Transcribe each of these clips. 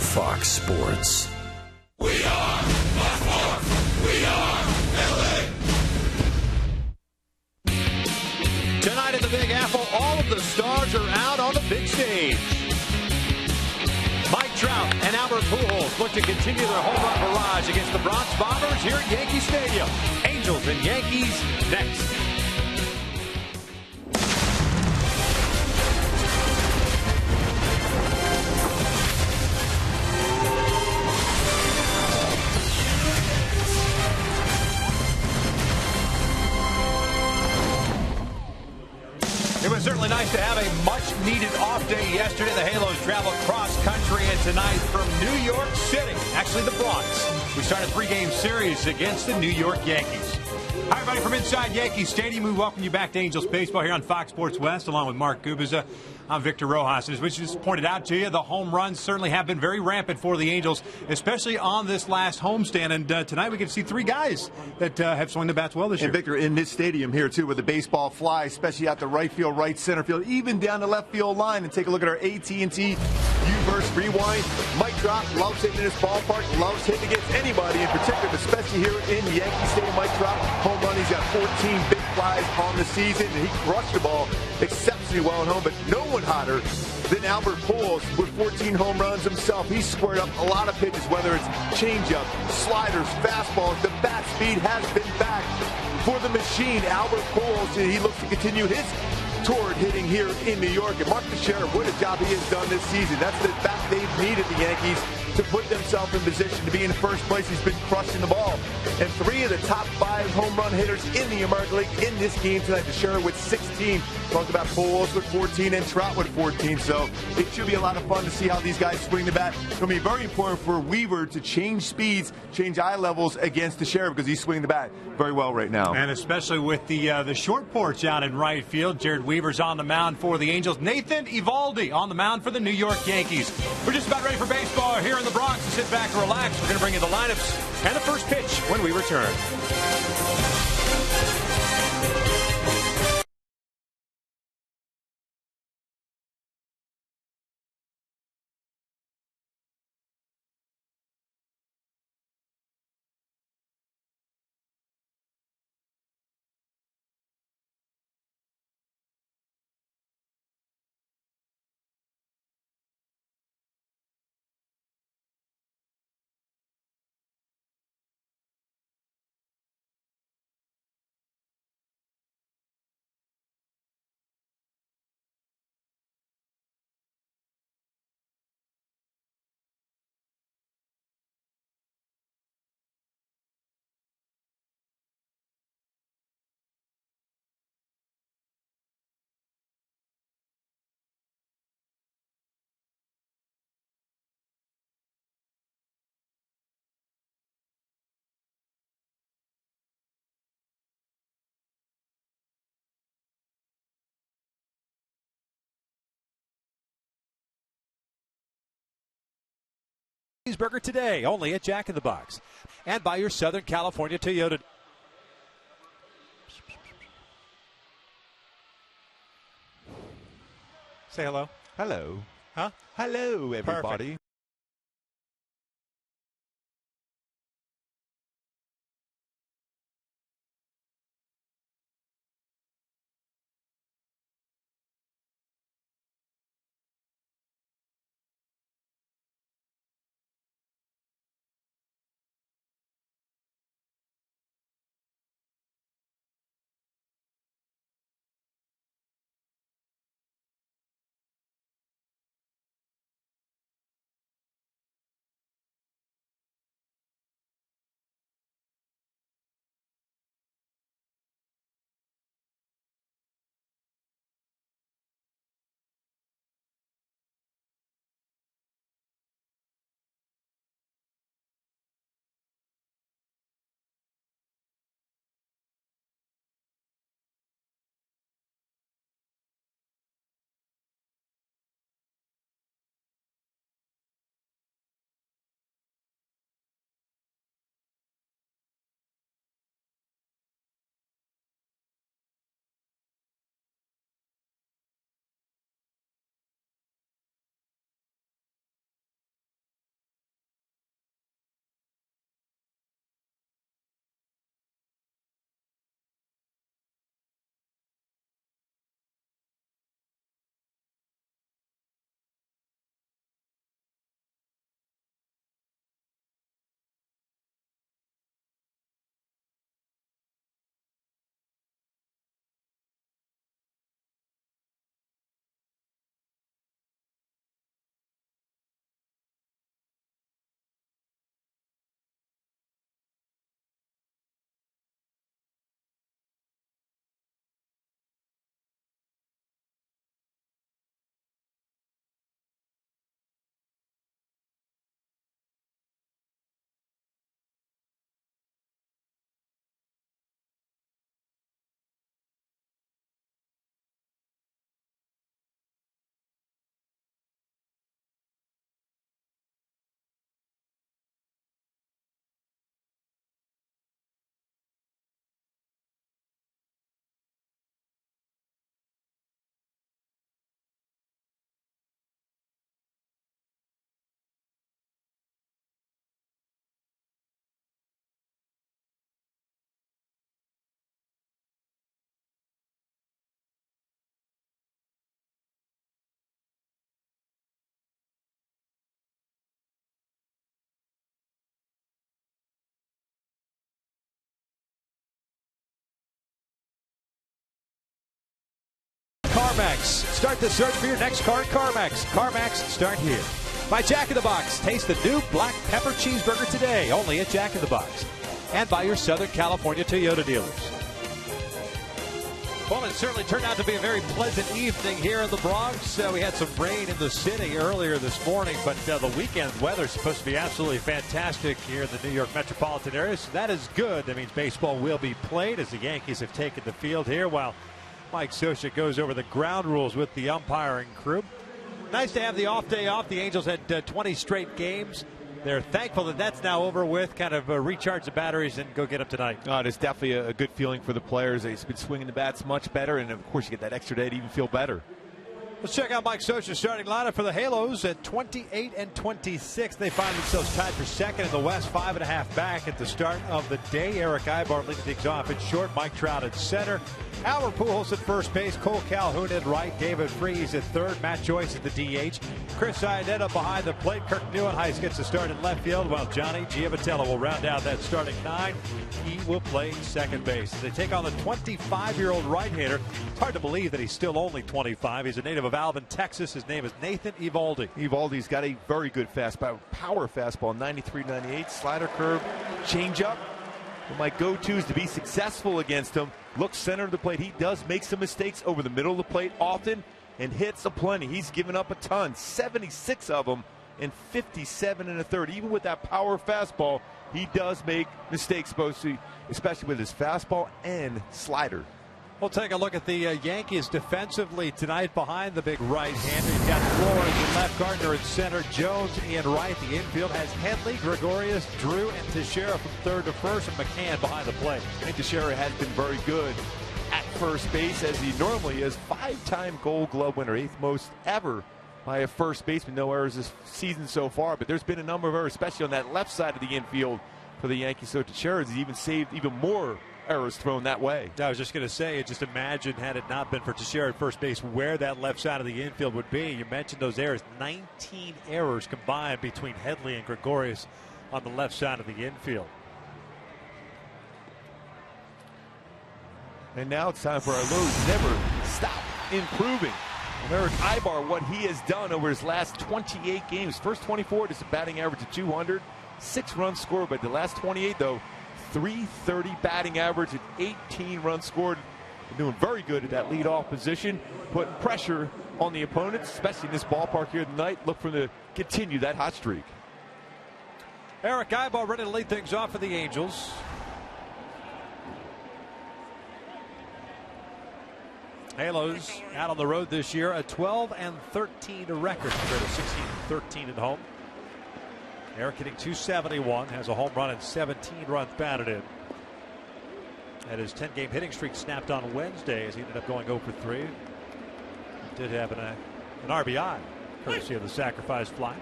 Fox Sports. We are Baltimore. We are LA. Tonight at the Big Apple, all of the stars are out on the big stage. Mike Trout and Albert Pujols look to continue their home run barrage against the Bronx Bombers here at Yankee Stadium. Angels and Yankees next. It was certainly nice to have a much-needed off day yesterday. The Halos traveled cross-country, and tonight from New York City, actually the Bronx, we start a three-game series against the New York Yankees. Hi, everybody, from inside Yankee Stadium, we welcome you back to Angels Baseball here on Fox Sports West, along with Mark Gubiza. I'm Victor Rojas. As we just pointed out to you, the home runs certainly have been very rampant for the Angels, especially on this last homestand. And tonight we get to see three guys that have swung the bats well this year. And Victor, in this stadium here, too, where the baseball flies, especially out the right field, right center field, even down the left field line. And take a look at our AT U-verse rewind. Mike Trout loves hitting in this ballpark, loves hitting against anybody in particular, but especially here in Yankee Stadium. Mike Trout, home run, he's got 14 big flies on the season, and he crushed the ball exceptionally well at home, but no one hotter than Albert Pujols with 14 home runs himself. He's squared up a lot of pitches, whether it's changeup, sliders, fastballs. The bat speed has been back for the machine. Albert Pujols, he looks to continue his toward hitting here in New York. And Mark Teixeira, what a job he has done this season. That's the fact they've needed the Yankees to put themselves in position to be in first place. He's been crushing the ball. And three of the top 5 home run hitters in the American League in this game tonight. Teixeira with 16. Talked about Pujols with 14 and Trout with 14. So it should be a lot of fun to see how these guys swing the bat. It's going to be very important for Weaver to change speeds, change eye levels against Teixeira, because he's swinging the bat very well right now. And especially with the short porch out in right field. Jared Weaver's on the mound for the Angels. Nathan Eovaldi on the mound for the New York Yankees. We're just about ready for baseball here in the Bronx. So sit back and relax. We're going to bring you the lineups and the first pitch when we return. Burger today, only at Jack in the Box. And by your Southern California Toyota. Say hello. Hello. Huh? Hello, everybody. Perfect. CarMax. Start the search for your next car at CarMax. CarMax, start here. By Jack in the Box. Taste the new black pepper cheeseburger today, only at Jack in the Box. And by your Southern California Toyota dealers. Well, it certainly turned out to be a very pleasant evening here in the Bronx. We had some rain in the city earlier this morning, but the weekend weather is supposed to be absolutely fantastic here in the New York metropolitan area. So that is good. That means baseball will be played as the Yankees have taken the field here while Mike Scioscia goes over the ground rules with the umpiring crew. Nice to have the off day off. The Angels had 20 straight games. They're thankful that that's now over with, kind of recharge the batteries and go get up tonight. It's definitely a good feeling for the players. They've been swinging the bats much better, and of course you get that extra day to even feel better. Let's check out Mike Scioscia's starting lineup for the Halos at 28 and 26. They find themselves tied for second in the West, 5.5 back at the start of the day. Eric Ibar leading things off at short, Mike Trout at center, Albert Pujols at first base, Cole Calhoun at right, David Freese at third, Matt Joyce at the DH, Chris Iannetta behind the plate, Kirk Neuenhuis gets the start in left field, while Johnny Giavitello will round out that starting nine. He will play second base. They take on the 25-year-old right-hander. It's hard to believe that he's still only 25. He's a native of Alvin, Texas. His name is Nathan Eovaldi. Eovaldi's got a very good fastball, power fastball, 93-98, slider curve, changeup. My go-to is to be successful against him. Look center of the plate. He does make some mistakes over the middle of the plate often and hits aplenty. He's given up a ton, 76 of them and 57 1/3. Even with that power fastball, he does make mistakes, especially with his fastball and slider. We'll take a look at the Yankees defensively tonight behind the big right-hander. You've got Flores in left, Gardner in center, Jones in right. The infield has Headley, Gregorius, Drew, and Teixeira from third to first, and McCann behind the plate. And Teixeira has been very good at first base, as he normally is. 5-time Gold Glove winner, 8th most ever by a first baseman. No errors this season so far, but there's been a number of errors, especially on that left side of the infield for the Yankees. So Teixeira has even saved even more errors thrown that way. I was just going to say, just imagine had it not been for Teixeira at first base, where that left side of the infield would be. You mentioned those errors. 19 errors combined between Headley and Gregorius on the left side of the infield. And now it's time for our Lowe's Never Stop Improving. Eric Ibar, what he has done over his last 28 games. First 24, just a batting average of 200. 6 runs scored, but the last 28, though, 330 batting average and 18 runs scored. They're doing very good at that leadoff position, putting pressure on the opponents, especially in this ballpark here tonight. Look for them to continue that hot streak. Eric Ibar ready to lead things off for the Angels. Halos out on the road this year, a 12-13 record compared to 16-13 at home. Eric hitting .271, has a home run and 17 runs batted in. And his 10-game hitting streak snapped on Wednesday as he ended up going 0 for 3. He did have an RBI, courtesy of the sacrifice fly.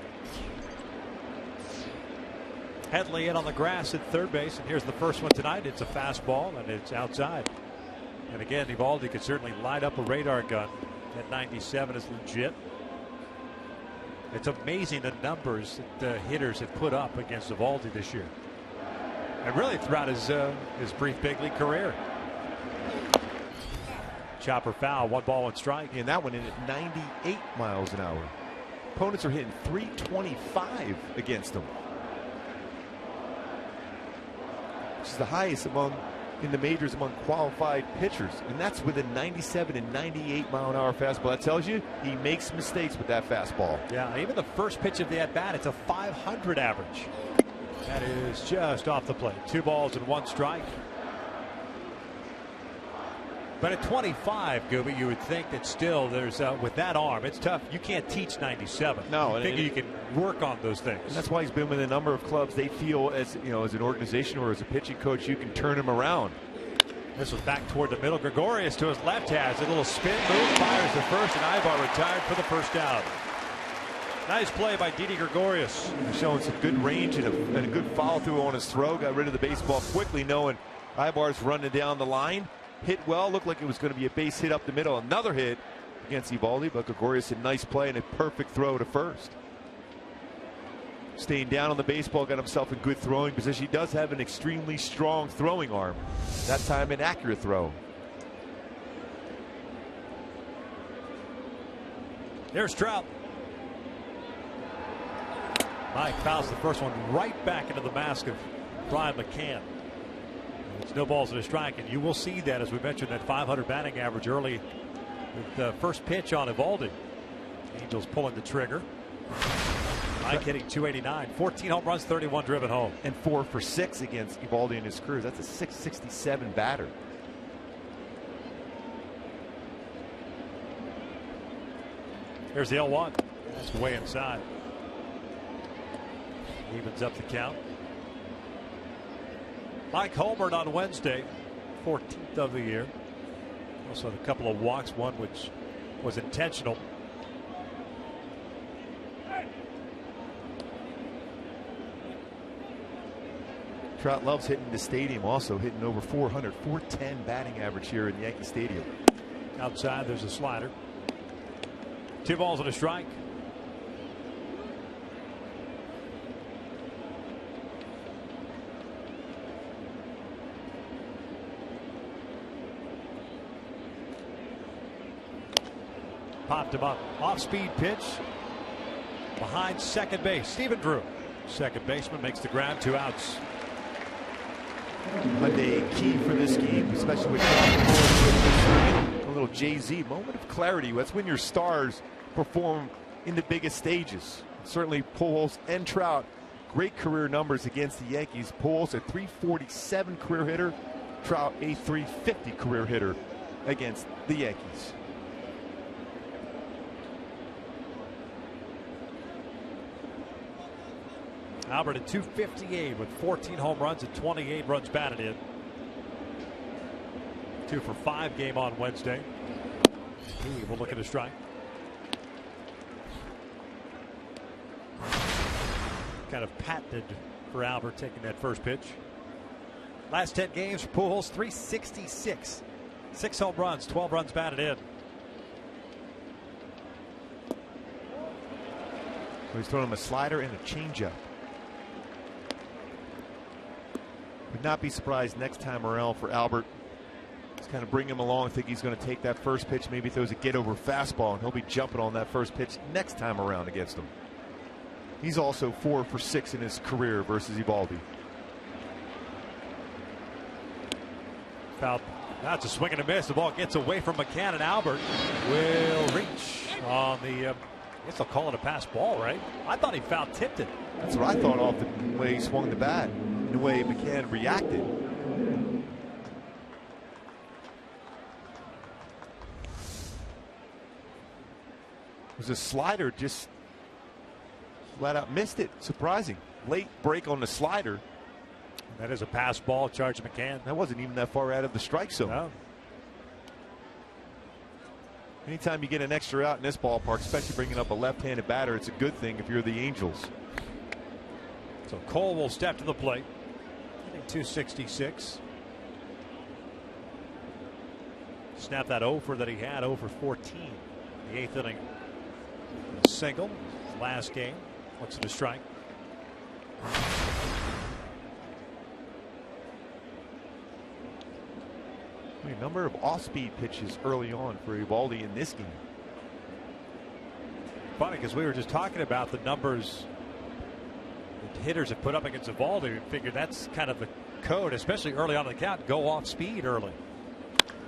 Headley in on the grass at third base, and here's the first one tonight. It's a fastball, and it's outside. And again, Eovaldi could certainly light up a radar gun. That 97 is legit. It's amazing the numbers that the hitters have put up against Eovaldi this year, and really throughout his brief big league career. Chopper foul, 1 ball, 1 strike. And that one in at 98 miles an hour. Opponents are hitting .325 against him, which is the highest in the majors among qualified pitchers, and that's with a 97 and 98 mile an hour fastball. That tells you he makes mistakes with that fastball. Yeah, even the first pitch of the at bat, it's a 500 average. That is just off the plate. 2 balls and 1 strike. But at 25, Gooby, you would think that still there's with that arm, it's tough. You can't teach 97. No, I think you can work on those things. And that's why he's been with a number of clubs. They feel as as an organization or as a pitching coach, you can turn him around. This was back toward the middle. Gregorius to his left has a little spin move, fires the first, and Ibar retired for the first out. Nice play by Didi Gregorius. He's showing some good range and a good follow through on his throw. Got rid of the baseball quickly, knowing Ibar's running down the line. Hit well, looked like it was going to be a base hit up the middle. Another hit against Eovaldi, but Gregorius a nice play and a perfect throw to first. Staying down on the baseball, got himself in good throwing position. He does have an extremely strong throwing arm. That time an accurate throw. There's Trout. Mike fouls the first one right back into the mask of Brian McCann. It's no balls and a strike, and you will see that, as we mentioned, that 500 batting average early with the first pitch on Eovaldi. Angels pulling the trigger. Mike hitting 289, 14 home runs, 31 driven home. And 4 for 6 against Eovaldi in his career. That's a 667 batter. Here's the 0-1. That's way inside. Evens up the count. Mike homered on Wednesday, 14th of the year. Also had a couple of walks, one which was intentional. Trout loves hitting the stadium, also hitting over 400, 410 batting average here in Yankee Stadium. Outside, there's a slider. 2 balls and a strike. Popped him up. Off-speed pitch. Behind second base. Stephen Drew. Second baseman makes the grab. 2 outs. Monday key for this game, especially with a little Jay-Z moment of clarity. That's when your stars perform in the biggest stages. Certainly Pujols and Trout, great career numbers against the Yankees. Pujols a 347 career hitter, Trout a 350 career hitter against the Yankees. Albert at 258 with 14 home runs and 28 runs batted in. 2 for 5 game on Wednesday. He will look at a strike. Kind of patented for Albert taking that first pitch. Last 10 games for Pujols, 366. 6 home runs, 12 runs batted in. So he's throwing him a slider and a changeup. Would not be surprised next time around for Albert. Just kind of bring him along. I think he's going to take that first pitch, maybe throws a get-over fastball, and he'll be jumping on that first pitch next time around against him. He's also 4 for 6 in his career versus Eovaldi. Foul. That's a swing and a miss. The ball gets away from McCann, and Albert will reach on the. I guess I'll call it a pass ball, right? I thought he foul tipped it. That's what I thought off the way he swung the bat, the way McCann reacted. It was a slider, just flat out missed it. Surprising. Late break on the slider. That is a pass ball, charge McCann. That wasn't even that far out of the strike zone. No. Anytime you get an extra out in this ballpark, especially bringing up a left-handed batter, it's a good thing if you're the Angels. So Cole will step to the plate. Hitting 266. Snap that over that he had, over 14. The 8th inning. Single. Last game. Looks at a strike. A number of off-speed pitches early on for Eovaldi in this game. Funny, because we were just talking about the numbers that hitters have put up against Eovaldi. We figured that's kind of the code, especially early on in the count. Go off speed early.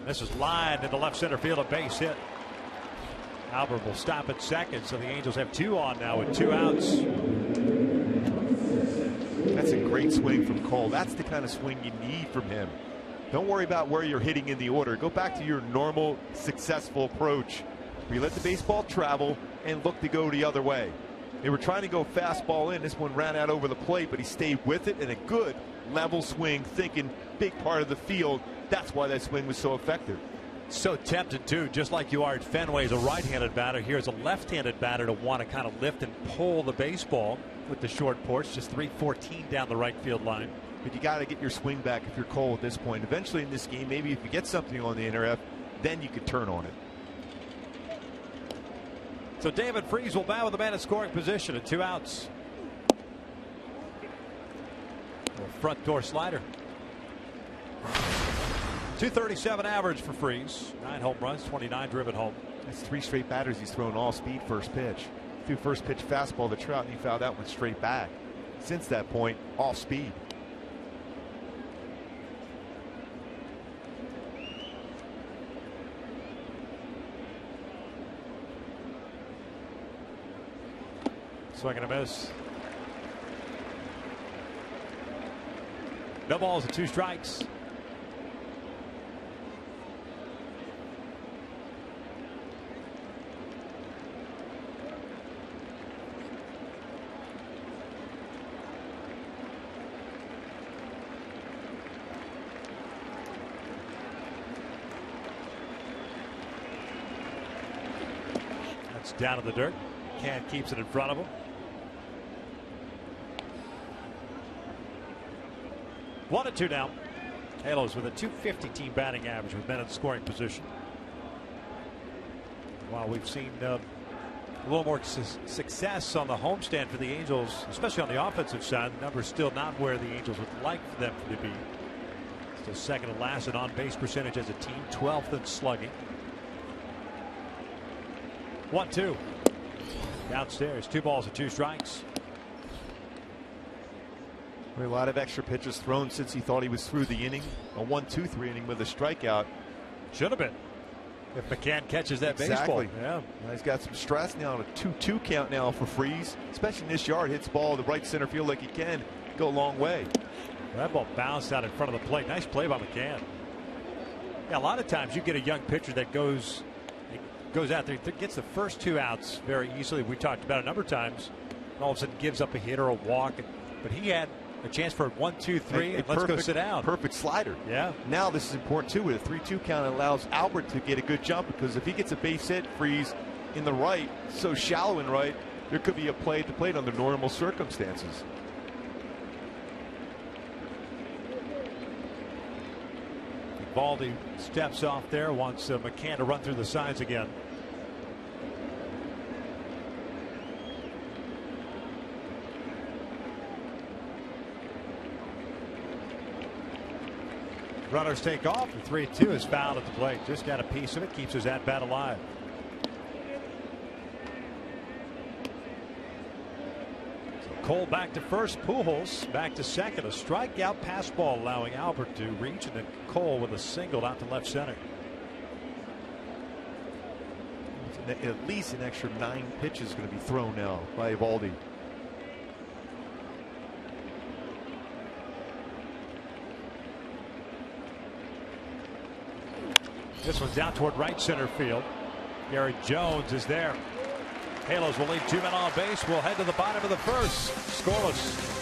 This is lined in the left center field, a base hit. Albert will stop at second, so the Angels have 2 on now with 2 outs. That's a great swing from Cole. That's the kind of swing you need from him. Don't worry about where you're hitting in the order. Go back to your normal, successful approach, where you let the baseball travel and look to go the other way. They were trying to go fastball in. This one ran out over the plate, but he stayed with it, and a good level swing, thinking big part of the field. That's why that swing was so effective. So tempted, too, just like you are at Fenway as a right-handed batter. Here's a left-handed batter to want to kind of lift and pull the baseball with the short porch. Just 314 down the right field line. But you got to get your swing back if you're Cole at this point. Eventually in this game, maybe if you get something on the NRF, then you could turn on it. So David Freese will bat with the man in scoring position at 2 outs. Front door slider. 237 average for Freese. 9 home runs, 29 driven home. That's 3 straight batters he's thrown all speed first pitch. Threw first pitch fastball to Trout, and he fouled that one straight back. Since that point, off speed. Swing and a miss. No balls and 2 strikes. That's down in the dirt. Can keeps it in front of him. 1-2 now. Halos with a .250 team batting average with men in scoring position. While we've seen a little more success on the homestand for the Angels, especially on the offensive side, the number's still not where the Angels would like for them to be. Still second to last in on-base percentage as a team, 12th in slugging. 1-2. Downstairs, 2 balls and 2 strikes. A lot of extra pitches thrown since he thought he was through the inning. A 1-2-3 inning with a strikeout. Should have been. If McCann catches that exactly. baseball. Yeah. Now he's got some stress now on a 2-2 count now for Freese. Especially in this yard. Hits the ball to the right center field like he can. Go a long way. That ball bounced out in front of the plate. Nice play by McCann. Yeah, a lot of times you get a young pitcher that goes out there, gets the first 2 outs very easily. We talked about it a number of times. And all of a sudden gives up a hit or a walk. But he had a chance for a 1-2-3, and let's go sit down. Perfect slider. Yeah. Now this is important too. With a 3-2 count, it allows Albert to get a good jump, because if he gets a base hit, Freeze in the right, so shallow in right, there could be a play at the plate under normal circumstances. Baldy steps off there, wants McCann to run through the sides again. Runners take off. The 3-2 is fouled at the plate. Just got a piece of it. Keeps his at bat alive. So Cole back to first. Pujols back to second. A strikeout pass ball allowing Albert to reach, and then Cole with a single out to left center. At least an extra 9 pitches going to be thrown now by Eovaldi. This one's down toward right center field. Garrett Jones is there. Halos will leave 2 men on base. We'll head to the bottom of the first. Scoreless.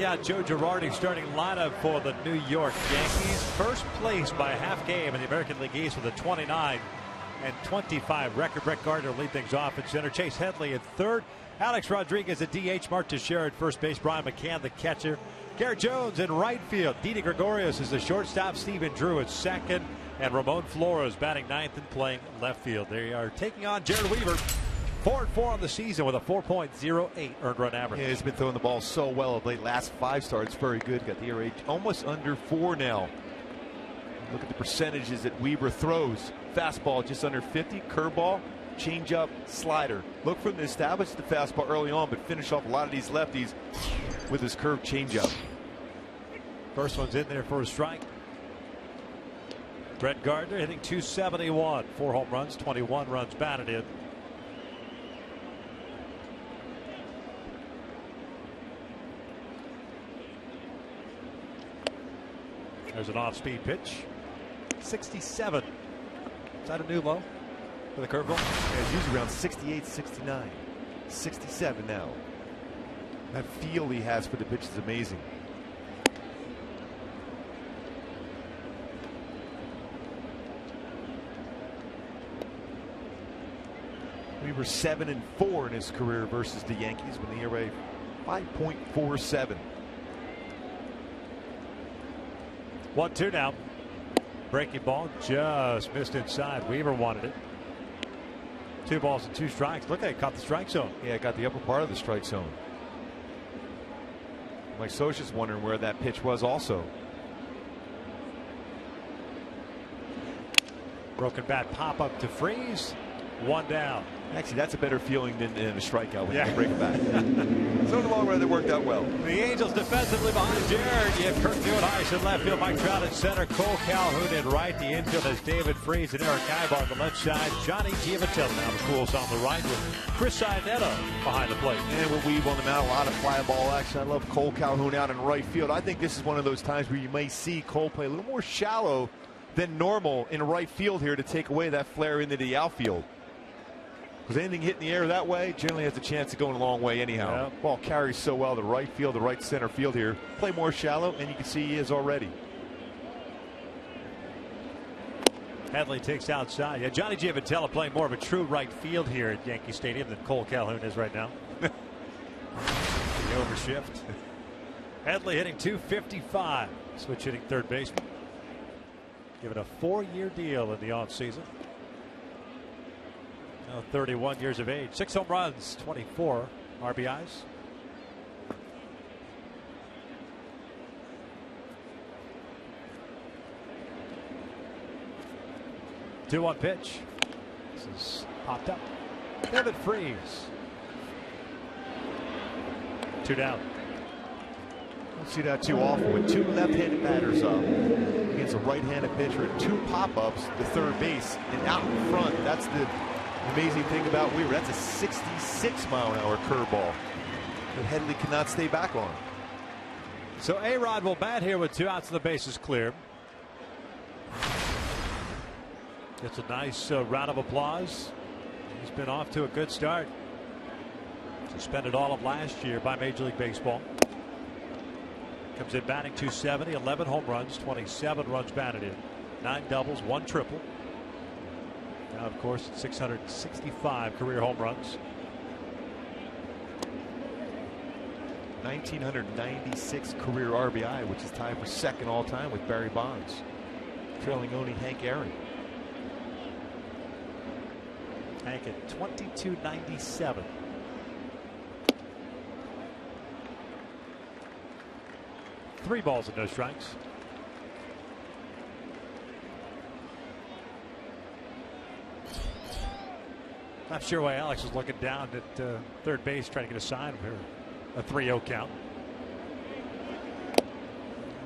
Yeah, Joe Girardi starting lineup for the New York Yankees. First place by a half game in the American League East with a 29-25 record. Brett Gardner lead things off at center. Chase Headley at third. Alex Rodriguez at DH. Mark Teixeira at first base. Brian McCann the catcher. Garrett Jones in right field. Didi Gregorius is the shortstop. Stephen Drew at second. And Ramon Flores batting ninth and playing left field. They are taking on Jared Weaver. 4-4 on the season with a 4.08 earned run average. Yeah, he's been throwing the ball so well of late. Last 5 starts, very good. Got the ERA almost under 4 now. Look at the percentages that Weaver throws. Fastball just under 50. Curveball, changeup, slider. Look for him to establish the fastball early on, but finish off a lot of these lefties with his curved changeup. First one's in there for a strike. Brett Gardner hitting .271. 4 home runs, 21 runs batted in. There's an off-speed pitch. 67. Is that a new low for the curveball? Yeah, it's usually around 68, 69, 67 now. That feel he has for the pitch is amazing. Weaver 7-4 in his career versus the Yankees with the ERA 5.47. 1-2 now. Breaking ball just missed inside. Weaver wanted it. 2 balls and 2 strikes. Look at it, caught the strike zone. Yeah, got the upper part of the strike zone. Mike Scioscia's wondering where that pitch was also. Broken bat pop up to freeze. 1 down. Actually, that's a better feeling than a strikeout when you Yeah. break it back. So in the long run, that worked out well. The Angels defensively behind Jared. You have Kirk Neuenhuis in left field. Mike Trout at center. Cole Calhoun in right. The infield has David Freese and Eric Ibar on the left side. Johnny Giavitelli now the Cools on the right with Chris Iannetta behind the plate. And we'll weave on them out. A lot of fly ball action. I love Cole Calhoun out in right field. I think this is one of those times where you may see Cole play a little more shallow than normal in right field here to take away that flare into the outfield. Because anything hit in the air that way generally has a chance of going a long way anyhow. Yep. Ball carries so well to right field, to right center field here. Play more shallow, and you can see he is already. Headley takes outside. Yeah, Johnny Giavitelli playing more of a true right field here at Yankee Stadium than Cole Calhoun is right now. The overshift. Headley hitting .255. Switch hitting third baseman. Given a 4-year deal in the offseason. 31 years of age. 6 home runs, 24 RBIs. Two-one pitch. This is popped up. David Freese. 2 down. Don't see that too often with 2 left-handed batters up against a right-handed pitcher. 2 pop-ups to third base and out in front. That's the amazing thing about Weaver. That's a 66-mile-an-hour curveball that Headley cannot stay back on. So A-Rod will bat here with 2 outs and the bases clear. It's a nice round of applause. He's been off to a good start. Suspended all of last year by Major League Baseball. Comes in batting .270, 11 home runs, 27 runs batted in, 9 doubles, 1 triple. Now, of course, 665 career home runs. 1,996 career RBI, which is tied for second all-time with Barry Bonds, trailing only Hank Aaron. Hank at 2297. Three balls and no strikes. Not sure why Alex was looking down at third base trying to get a sign here. A 3-0 count.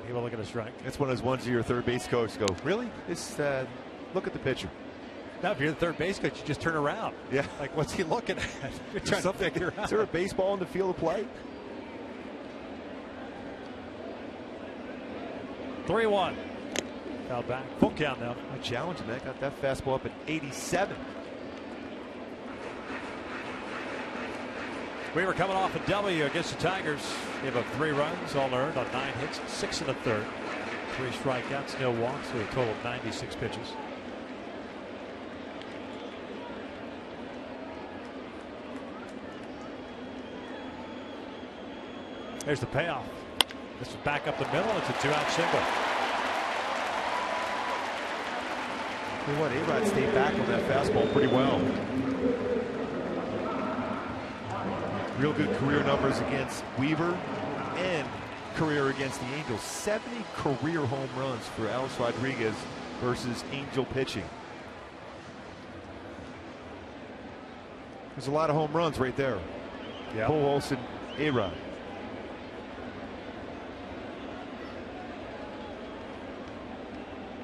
He will look at a strike. That's one of those ones that your third base coach go, really? This, look at the pitcher. Now, if you're the third base coach, you just turn around. Yeah. Like, what's he looking at? You're trying to figure out. Is there a baseball in the field of play? 3-1. Foul back. Full count now. I challenge him. That got that fastball up at 87. We were coming off a W against the Tigers. Gave up 3 runs, all earned on 9 hits, 6 in the third. 3 strikeouts, no walks, for a total of 96 pitches. There's the payoff. This is back up the middle. It's a 2-out single. What, A-Rod stayed back on that fastball pretty well. Real good career numbers against Weaver and career against the Angels. 70 career home runs for Alex Rodriguez versus Angel pitching. There's a lot of home runs right there. Yeah. Pujols and A-Rod.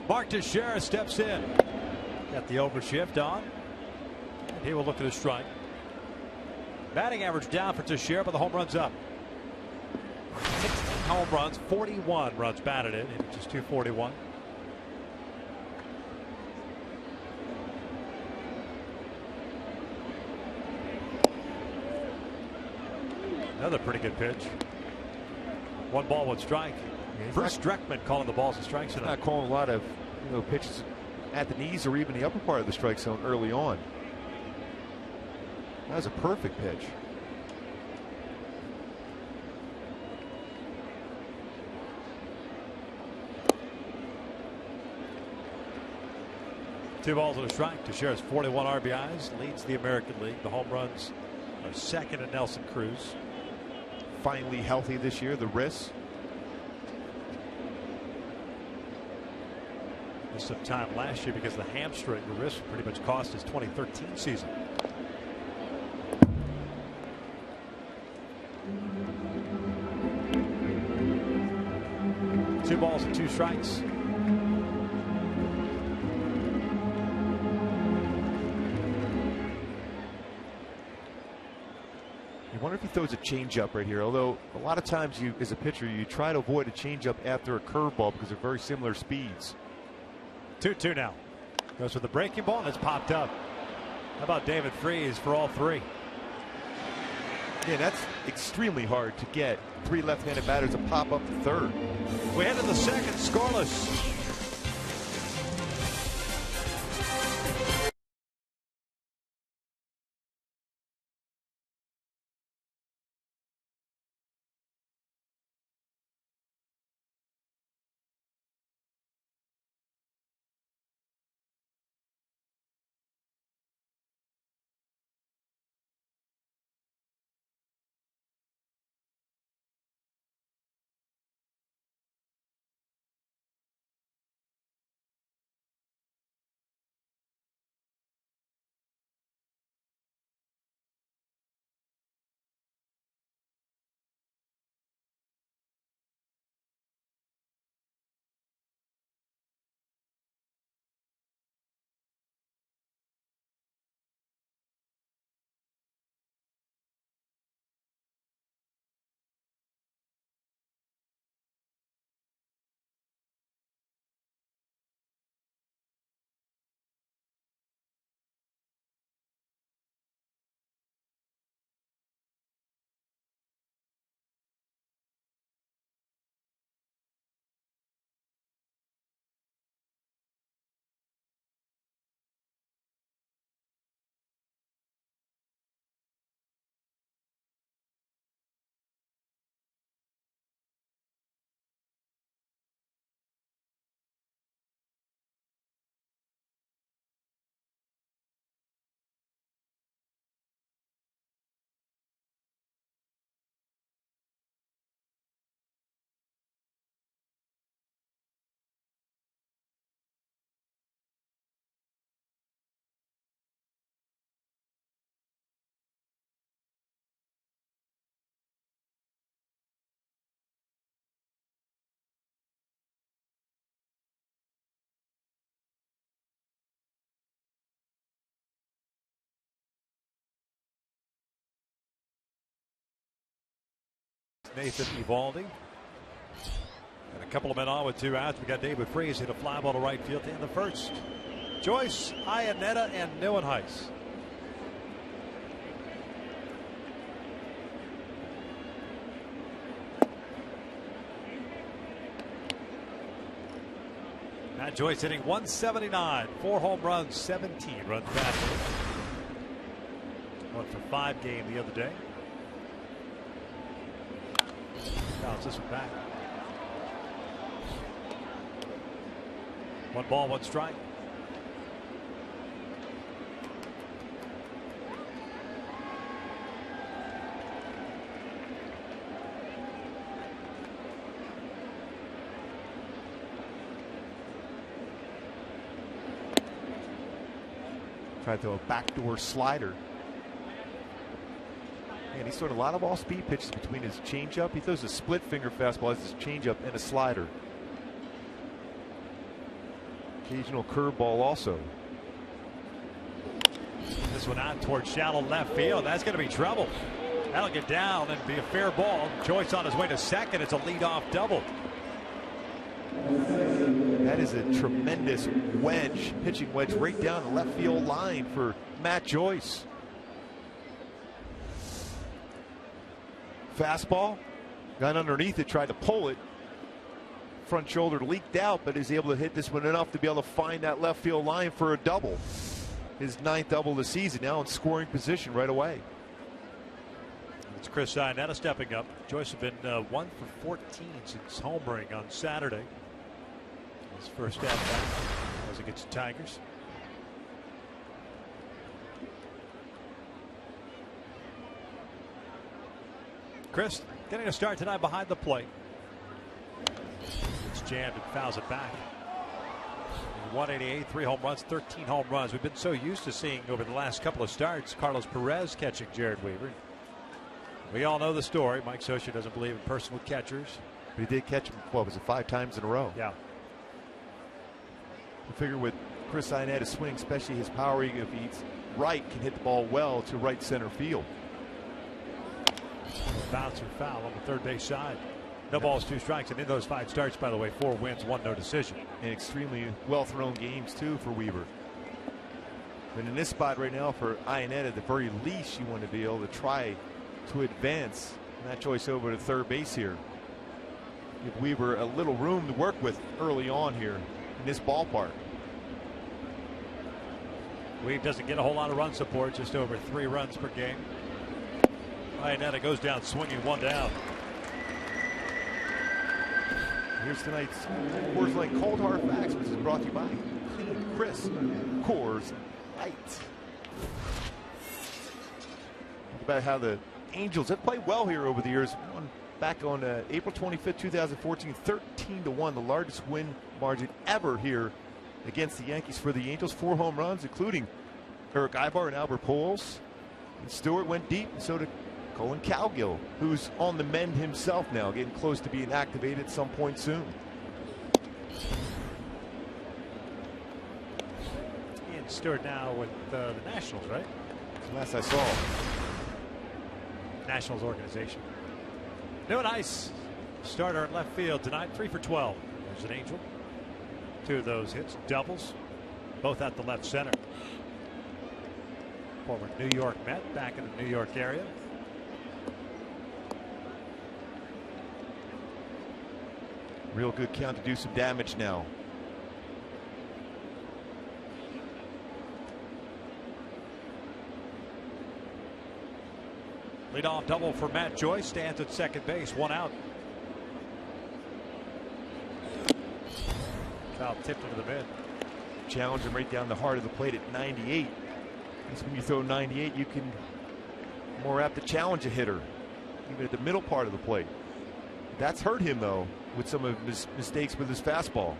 Mark Teixeira steps in. Got the overshift on. And he will look at a strike. Batting average down for Teixeira, but the home run's up. 16 home runs, 41 runs batted in, which is 241. Another pretty good pitch. 1 ball, 1 strike. Bruce Streckman calling the balls and strikes. Not calling a lot of pitches at the knees or even the upper part of the strike zone early on. That was a perfect pitch. Two balls and a strike. Teixeira's 41 RBIs, leads the American League. The home runs are second to Nelson Cruz. Finally healthy this year, the wrist. Missed some time last year because of the hamstring. The wrist pretty much cost his 2013 season. Two balls and 2 strikes. I wonder if he throws a changeup right here. Although a lot of times you, as a pitcher, you try to avoid a changeup after a curveball because they're very similar speeds. 2-2 now. Goes for the breaking ball and it's popped up. How about David Freese for all 3? Yeah, that's extremely hard to get 3 left-handed batters to pop up to third. We head to the second, scoreless. Nathan Eovaldi. And a couple of men on with 2 outs. We got David Freese hit a fly ball to right field in the first. Joyce, Iannetta, and Neuenhuis. Matt Joyce hitting 179, 4 home runs, 17 runs batted. 1 for 5 game the other day. Bounce this one back. 1 ball, 1 strike. Tried to throw a backdoor slider. And he's thrown a lot of off-speed pitches between his changeup. He throws a split-finger fastball as his changeup and a slider. Occasional curveball also. This one out towards shallow left field. That's going to be trouble. That'll get down and be a fair ball. Joyce on his way to second. It's a leadoff double. That is a tremendous wedge, pitching wedge right down the left field line for Matt Joyce. Fastball, got underneath it, tried to pull it. Front shoulder leaked out, but is able to hit this one enough to be able to find that left field line for a double. His 9th double of the season, now in scoring position right away. It's Chris Iannetta stepping up. Joyce has been 1 for 14 since homering on Saturday. His first at bat was against the Tigers. Chris getting a start tonight behind the plate. It's jammed and fouls it back. 188, 3 home runs, 13 home runs. We've been so used to seeing over the last couple of starts Carlos Perez catching Jared Weaver. We all know the story. Mike Scioscia doesn't believe in personal catchers. But he did catch him, what was it, 5 times in a row? Yeah. I figure with Chris Ionnetta's swing, especially his power, if he's right, can hit the ball well to right center field. Bouncer foul on the third base side. No balls, 2 strikes, and in those 5 starts, by the way, 4 wins, 1 no decision. And extremely well thrown games too for Weaver. But in this spot right now for Iannetta, at the very least you want to be able to try to advance Matt Joyce over to third base here. Give Weaver a little room to work with early on here in this ballpark. Weaver doesn't get a whole lot of run support, just over 3 runs per game. Iannetta goes down swinging, 1 down. Here's tonight's Coors Light Cold Hard Facts, which is brought to you by Chris Coors Light. Think about how the Angels have played well here over the years. Won back on April 25th, 2014, 13-1, the largest win margin ever here against the Yankees for the Angels. 4 home runs, including Eric Ibar and Albert Pujols. And Stewart went deep, and so did Colin Cowgill, who's on the mend himself now, getting close to being activated at some point soon. Ian Stewart now with the Nationals, right? Last I saw. Nationals organization. New and Ice, starter in left field tonight, 3 for 12. There's an Angel. 2 of those hits, doubles, both at the left center. Former New York Met, back in the New York area. Real good count to do some damage now. Leadoff double for Matt Joyce, stands at second base, 1 out. Foul tipped into the mid. Challenge him right down the heart of the plate at 98. That's when you throw 98, you can more apt to challenge a hitter, even at the middle part of the plate. That's hurt him though, with some of his mistakes with his fastball.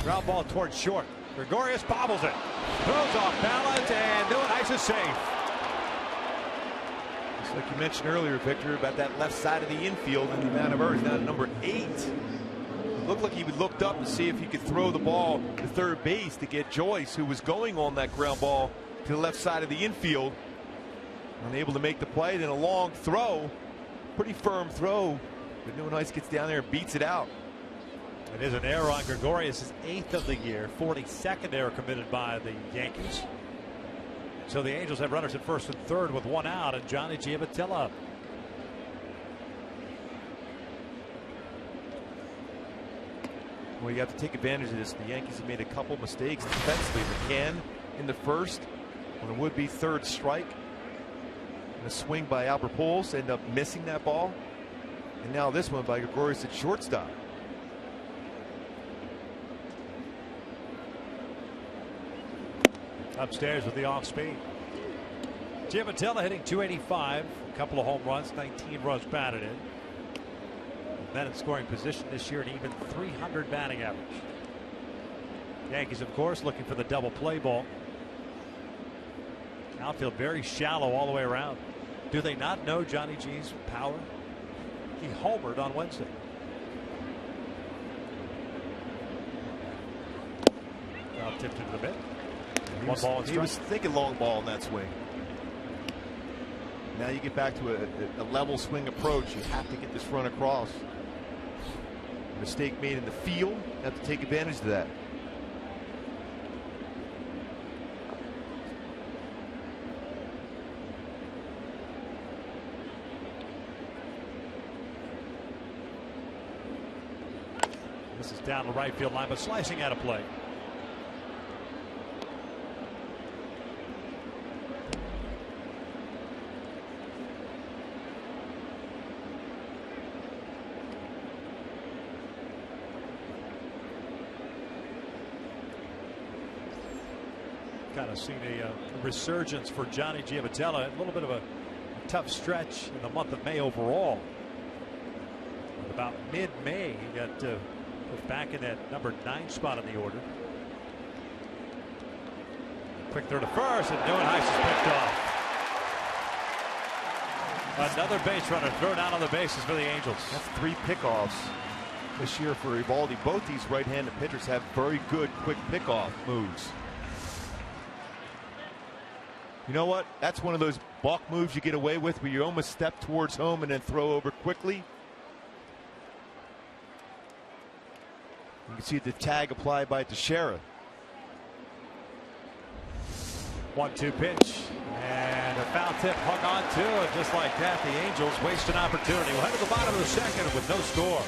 Ground ball towards short. Gregorius bobbles it. Throws off balance, and New and Ice is safe. Just like you mentioned earlier, Victor, about that left side of the infield and the amount of errors. Now at number 8. It looked like he looked up to see if he could throw the ball to third base to get Joyce, who was going on that ground ball to the left side of the infield. Unable to make the play, then a long throw. Pretty firm throw. But New and Ice gets down there and beats it out. It is an error on Gregorius, his 8th of the year, 42nd error committed by the Yankees. So the Angels have runners at first and third with one out, and Johnny Giavotella. Well, you have to take advantage of this. The Yankees have made a couple mistakes defensively. McCann in the first on a would-be third strike. And a swing by Albert Pujols, end up missing that ball. And now this one by Gregorius at shortstop. Upstairs with the off speed. Giavotella hitting .285, a couple of home runs, 19 runs batted in. Then in scoring position this year, an even .300 batting average. Yankees, of course, looking for the double play ball. Outfield very shallow all the way around. Do they not know Johnny G's power? He homered on Wednesday. Tipped into the mid. He was thinking long ball in that swing. Now you get back to a level swing approach. You have to get this run across. Mistake made in the field. You have to take advantage of that. This is down the right field line, but slicing out of play. Kind of seen a resurgence for Johnny Giavotella. A little bit of a tough stretch in the month of May overall. About mid-May, he got put back in that number 9 spot in the order. Quick throw to first, and Neuenhuis is picked off. Another base runner thrown out on the bases for the Angels. That's 3 pickoffs this year for Eovaldi. Both these right-handed pitchers have very good quick pickoff moves. You know what? That's one of those balk moves you get away with where you almost step towards home and then throw over quickly. You can see the tag applied by Teixeira. 1-2 pitch. And a foul tip hung on to it. Just like that, the Angels waste an opportunity. We'll head to the bottom of the second with no score.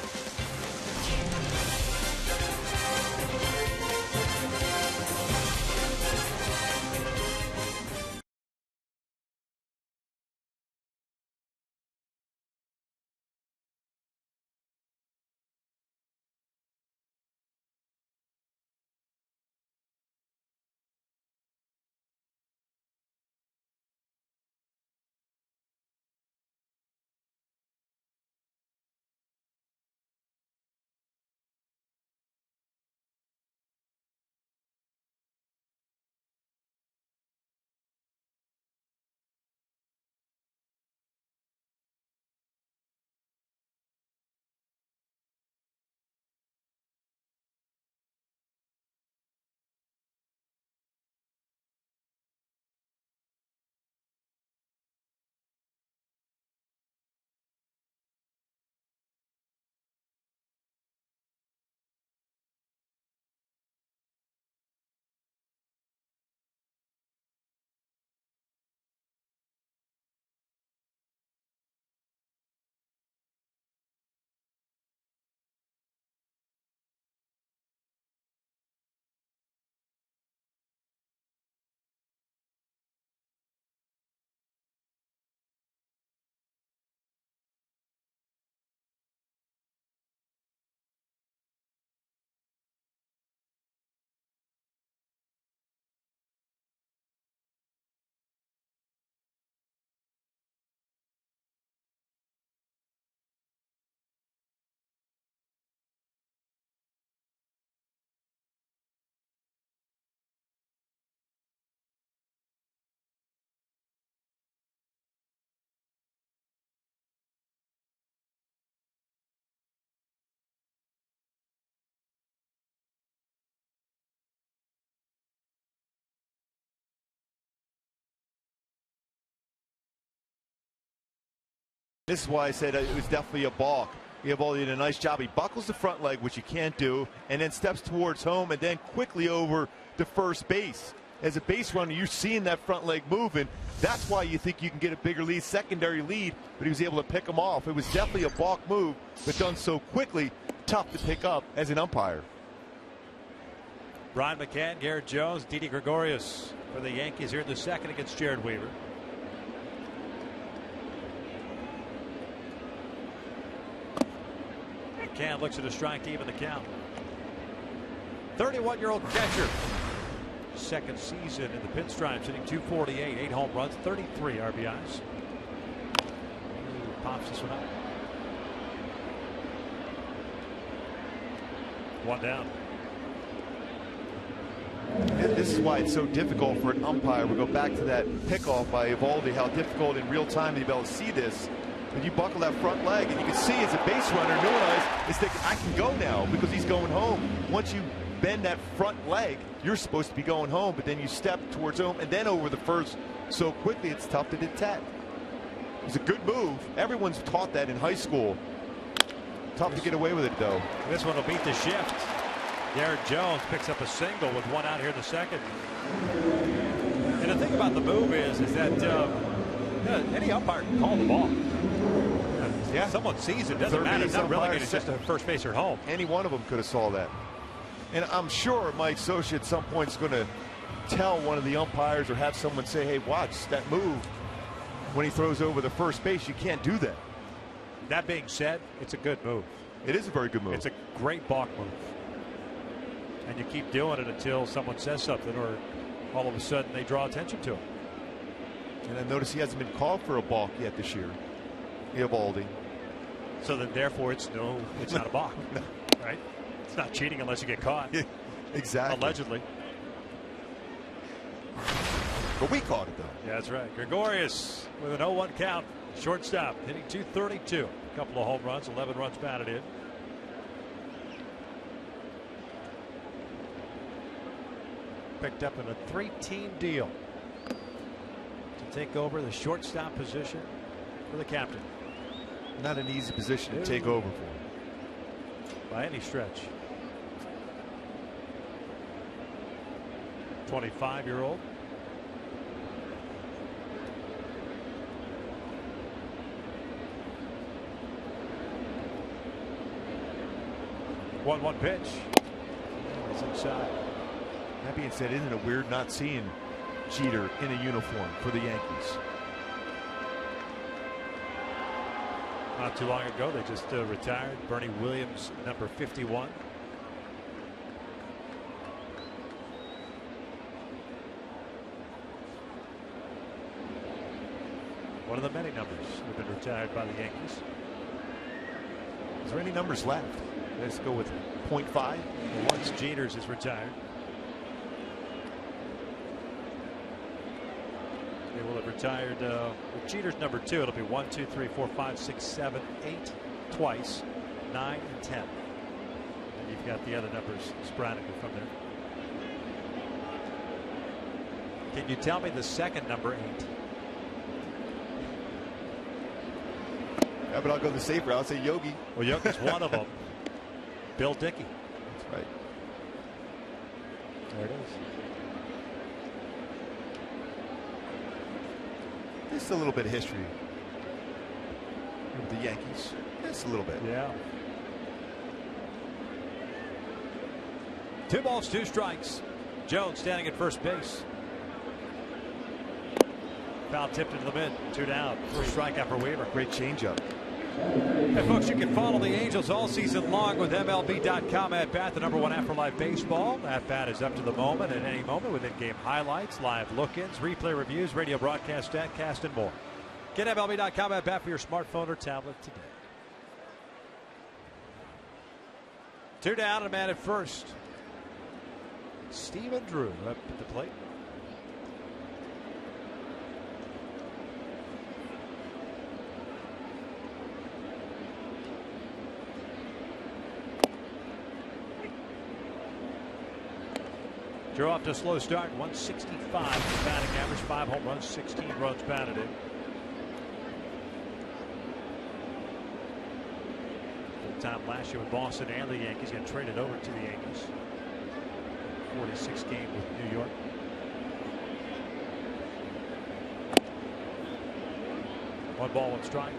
This is why I said it was definitely a balk. Eovaldi did a nice job. He buckles the front leg, which you can't do, and then steps towards home and then quickly over to first base. as a base runner, you're seeing that front leg moving. That's why you think you can get a bigger lead, secondary lead, but he was able to pick him off. It was definitely a balk move, but done so quickly, tough to pick up as an umpire. Brian McCann, Garrett Jones, Didi Gregorius for the Yankees here in the second against Jared Weaver. McCann looks at a strike to even the count. 31-year-old catcher. Second season in the pinstripes, hitting .248, 8 home runs, 33 RBIs. Pops this one up. One down. And this is why it's so difficult for an umpire. We go back to that pickoff by Eovaldi, how difficult in real time to be able to see this. When you buckle that front leg, and you can see as a base runner, Nunes is thinking, I can go now because he's going home. Once you bend that front leg, you're supposed to be going home, but then you step towards home and then over the first so quickly, it's tough to detect. It's a good move. Everyone's taught that in high school. Tough to get away with it, though. This one will beat the shift. Garrett Jones picks up a single with one out here in the second. And the thing about the move is that any umpire can call the ball. Yeah, someone sees it, doesn't matter. It's not relegated just to first base or home. Any one of them could have saw that. And I'm sure Mike Scioscia at some point is going to tell one of the umpires or have someone say, hey, watch that move when he throws over the first base. You can't do that. That being said, it's a good move. It is a very good move. It's a great balk move. And you keep doing it until someone says something or all of a sudden they draw attention to it. And I notice he hasn't been called for a balk yet this year. Eovaldi. So then therefore it's not a balk. No. Right? It's not cheating unless you get caught. Exactly. Allegedly. But we caught it, though. Yeah, that's right. Gregorius with an 0-1 count. Shortstop hitting .232. A couple of home runs, 11 runs batted in. Picked up in a 3-team deal to take over the shortstop position for the captain. Not an easy position to take over for by any stretch. 25-year-old. One pitch. It's inside. That being said, isn't it weird not seeing Jeter in a uniform for the Yankees? Not too long ago, they just retired Bernie Williams, number 51. One of the many numbers have been retired by the Yankees. Is there any numbers left? Let's go with 0.5. Well, once Jeter's is retired, they will have retired with Jeter's number 2. It'll be 1, 2, 3, 4, 5, 6, 7, 8 twice, 9 and 10. And you've got the other numbers sporadically from there. Can you tell me the second number 8? Yeah, but I'll go the safe route. I'll say Yogi. Well, Yogi's one of them. Bill Dickey. That's right. There it is. Just a little bit of history with the Yankees. Just a little bit. Yeah. 2 balls, 2 strikes. Jones standing at first base. Foul tipped into the mid. 2 down. First strikeout for Weaver. Great changeup. Hey folks, you can follow the Angels all season long with MLB.com at bat, the #1 app for live baseball. At bat is up to the moment, at any moment, with in-game highlights, live look-ins, replay reviews, radio broadcast, statcast, and more. Get MLB.com at bat for your smartphone or tablet today. 2 down and a man at first. Stephen Drew up at the plate. Drew off to a slow start, 165 for batting average, 5 home runs, 16 runs batted in. Full time last year with Boston and the Yankees, got traded over to the Yankees. 46 game with New York. 1-1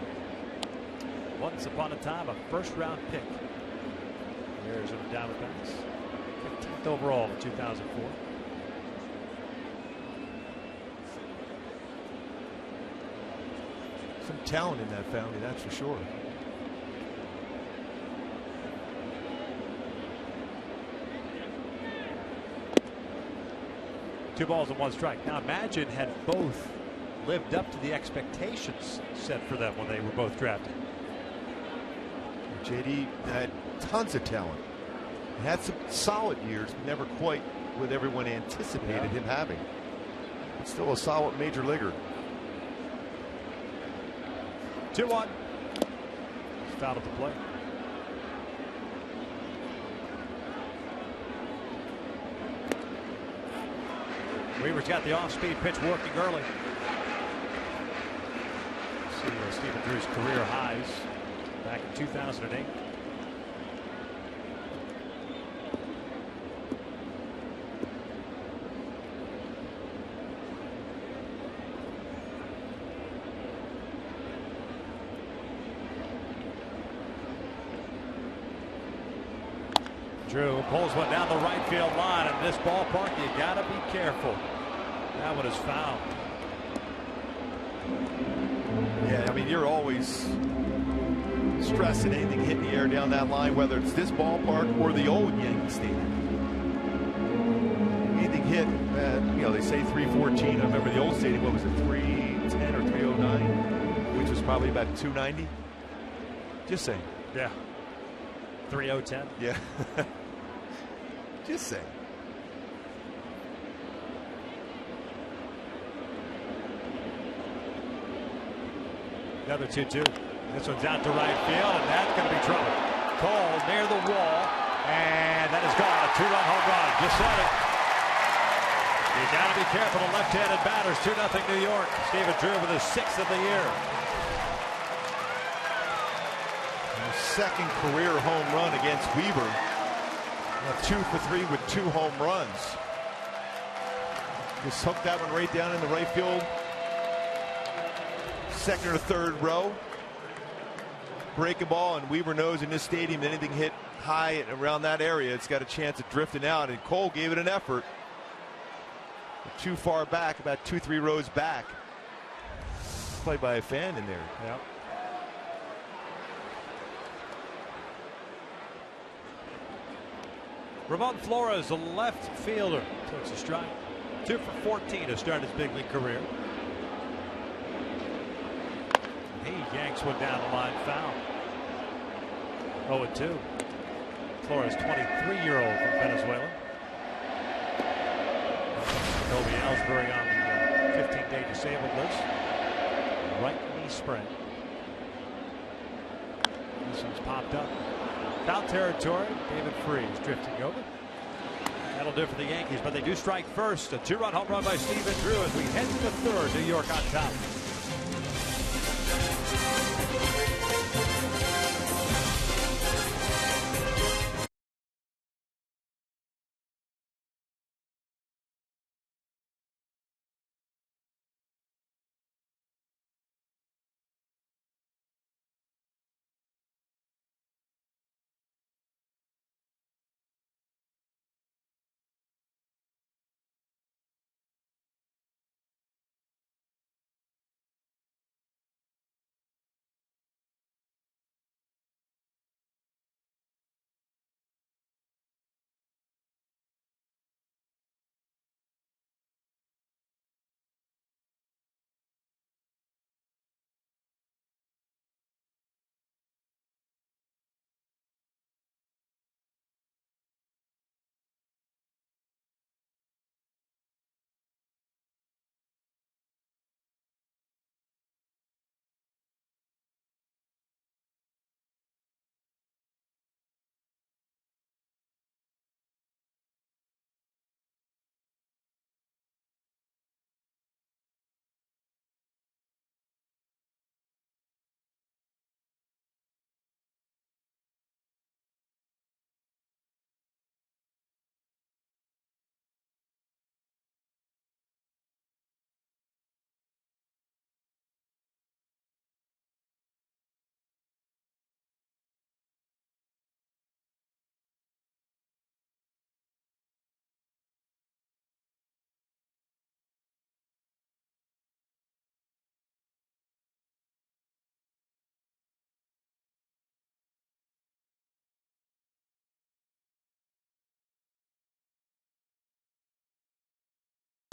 Once upon a time, a first-round pick. The Arizona Diamondbacks, 15th overall in 2004. Some talent in that family, that's for sure. Two balls and one strike. Now imagine had both lived up to the expectations set for them when they were both drafted. JD had tons of talent. He had some solid years, but never quite what everyone anticipated him having. But still a solid major leaguer. 2-1. Foul at the plate. Weaver's got the off-speed pitch working early. See Stephen Drew's career highs back in 2008. Drew pulls one down the right field line. In this ballpark, you got to be careful. That one is foul. Yeah, I mean, you're always stressing anything hitting the air down that line, whether it's this ballpark or the old Yankee Stadium. Anything hit, you know, they say 314. I remember the old stadium, what was it, 310 or 309, which was probably about 290. Just saying. Yeah. 3010. Yeah. Just saying. Another 2-2. This one's out to right field, and that's going to be trouble. Cole near the wall, and that is gone. A 2-run home run. Just said it. You got to be careful of left-handed batters. 2-0 New York. Stephen Drew with his 6th of the year. Second career home run against Weaver. 2 for 3 with 2 home runs. Just hooked that one right down in the right field. Second or third row. Breaking ball, and Weaver knows in this stadium anything hit high around that area, it's got a chance of drifting out, and Cole gave it an effort. Too far back, about 2-3 rows back. Played by a fan in there. Yep. Ramon Flores, a left fielder, takes a strike. 2 for 14 to start his big league career. He yanks one down the line, foul. 0-2. Flores, 23-year-old from Venezuela. Kobe Ellsbury on the 15-day disabled list. Right knee sprain. This one's popped up. Foul territory. David Freese drifting over. That'll do it for the Yankees, but they do strike first. A 2-run home run by Stephen Drew as we head to the third. New York on top.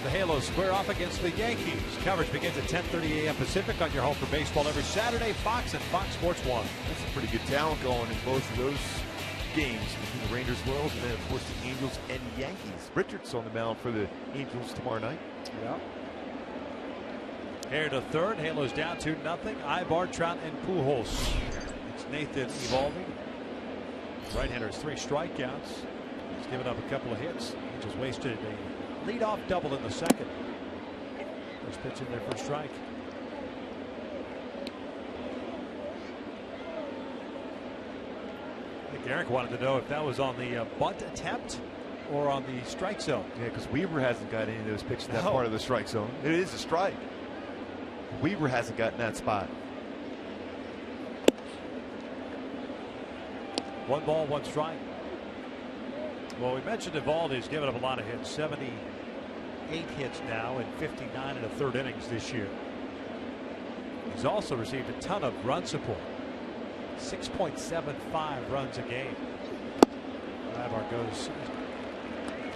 The Halos square off against the Yankees. Coverage begins at 10:30 a.m. Pacific on your home for baseball every Saturday. Fox and Fox Sports 1. That's some pretty good talent going in both of those games between the Rangers, Royals, and then of course the Angels and Yankees. Richards on the mound for the Angels tomorrow night. Yeah. Here to third. Halos down 2-0. Ibar, Trout, and Pujols. It's Nathan Eovaldi. Right-handers 3 strikeouts. He's given up a couple of hits. Angels wasted a leadoff double in the second. First pitch in there for a strike. I think Eric wanted to know if that was on the bunt attempt or on the strike zone. Yeah, because Weaver hasn't got any of those pitches in that part of the strike zone. It is a strike. Weaver hasn't gotten that spot. 1 ball, 1 strike. Well, we mentioned Eovaldi's given up a lot of hits. 78 hits now in 59 and a third innings this year. He's also received a ton of run support. 6.75 runs a game. Ibar goes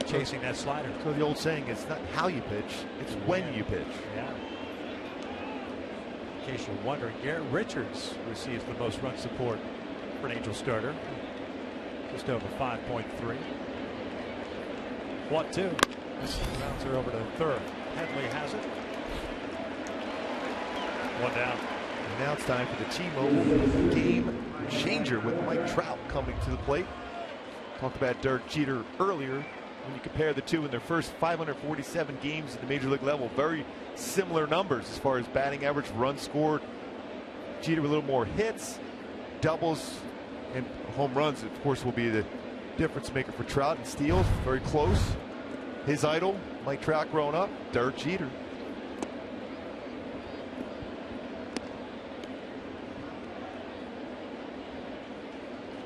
chasing that slider. So the old saying, it's not how you pitch, it's when you pitch. Yeah. In case you're wondering, Garrett Richards receives the most run support for an Angel starter. Just over 5.3. 1-2. Bouncer over to third. Headley has it. 1 down. And now it's time for the T-Mobile game changer with Mike Trout coming to the plate. Talked about Derek Jeter earlier. When you compare the two in their first 547 games at the major league level, very similar numbers as far as batting average, runs scored. Jeter with a little more hits, doubles, and home runs, of course, will be the difference maker for Trout. And steals, very close. His idol, Mike Trout growing up, Derek Jeter.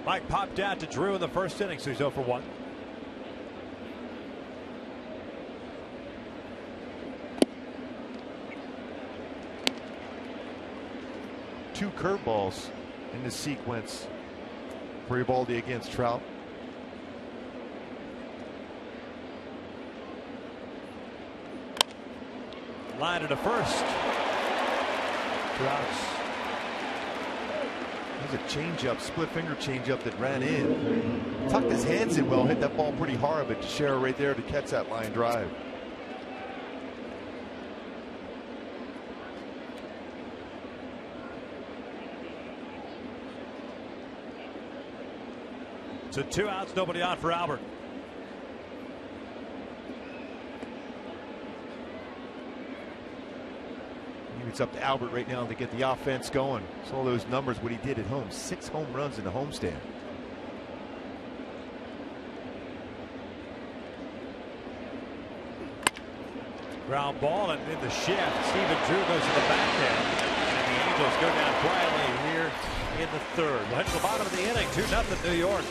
Mike popped out to Drew in the first inning, so he's 0 for 1. Two curveballs in this sequence for Eovaldi against Trout. Line to first. Trout's. There's a changeup, split finger changeup that ran in. Tucked his hands in well, hit that ball pretty hard, but Teixeira right there to catch that line drive. So 2 outs, nobody on for Albert. It's up to Albert right now to get the offense going. So all those numbers, what he did at home, 6 home runs in the homestand. Ground ball and in the shift. Stephen Drew goes to the backhand. And the Angels go down quietly here in the third. We'll head to the bottom of the inning. 2-0 New York.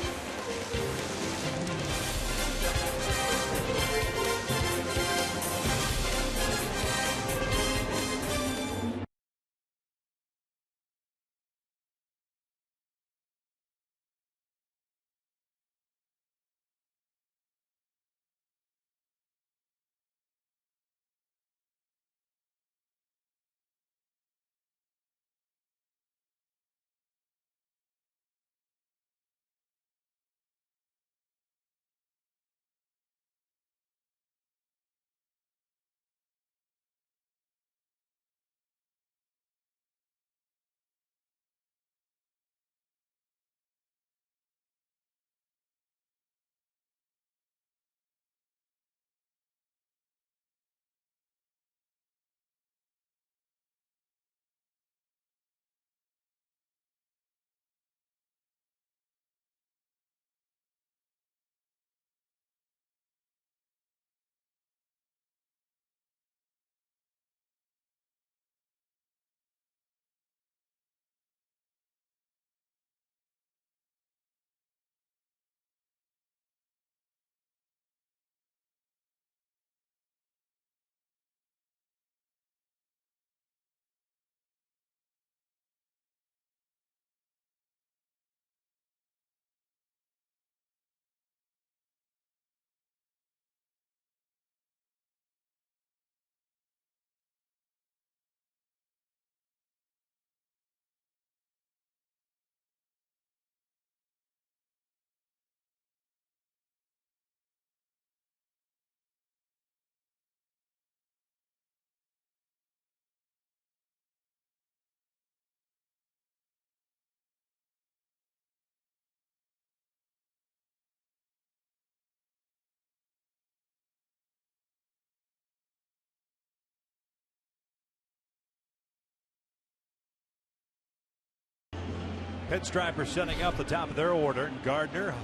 Pinstripers setting up the top of their order. Gardner,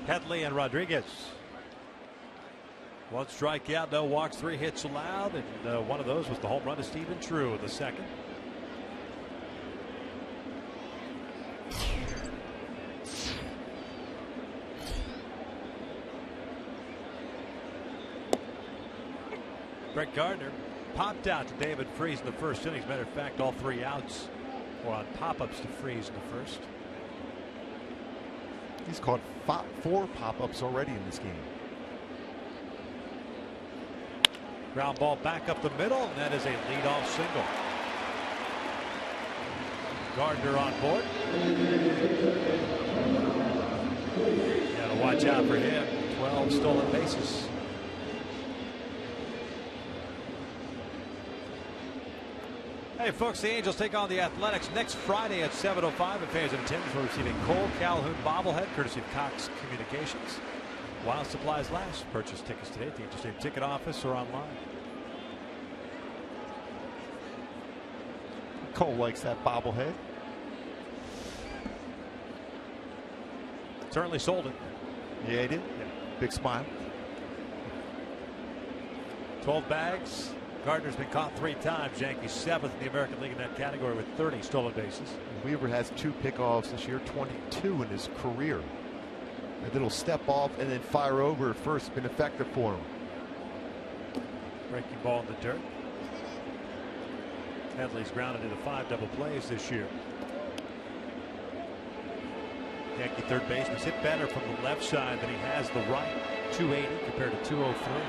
Headley, and Rodriguez. One strikeout, no walks, 3 hits allowed, and one of those was the home run to Stephen True in the second. Brett Gardner popped out to David Freese in the first inning. As a matter of fact, all 3 outs were on pop-ups to Freese in the first. He's caught 4 pop-ups already in this game. Ground ball back up the middle, and that is a leadoff single. Gardner on board. Gotta watch out for him. 12 stolen bases. Hey folks, the Angels take on the Athletics next Friday at 7:05. And fans in attendance will receive a Cole Calhoun bobblehead courtesy of Cox Communications. While supplies last. Purchase tickets today at the Angels Stadium ticket office or online. Cole likes that bobblehead. Certainly sold it. Yeah, he did. Yeah. Big smile. 12 bags. Gardner's been caught 3 times. Yankees 7th in the American League in that category with 30 stolen bases. Weaver has 2 pickoffs this year, 22 in his career. A little step off and then fire over at first has been effective for him. Breaking ball in the dirt. Headley's grounded into 5 double plays this year. Yankee third baseman hit better from the left side than he has the right. 280 compared to 203.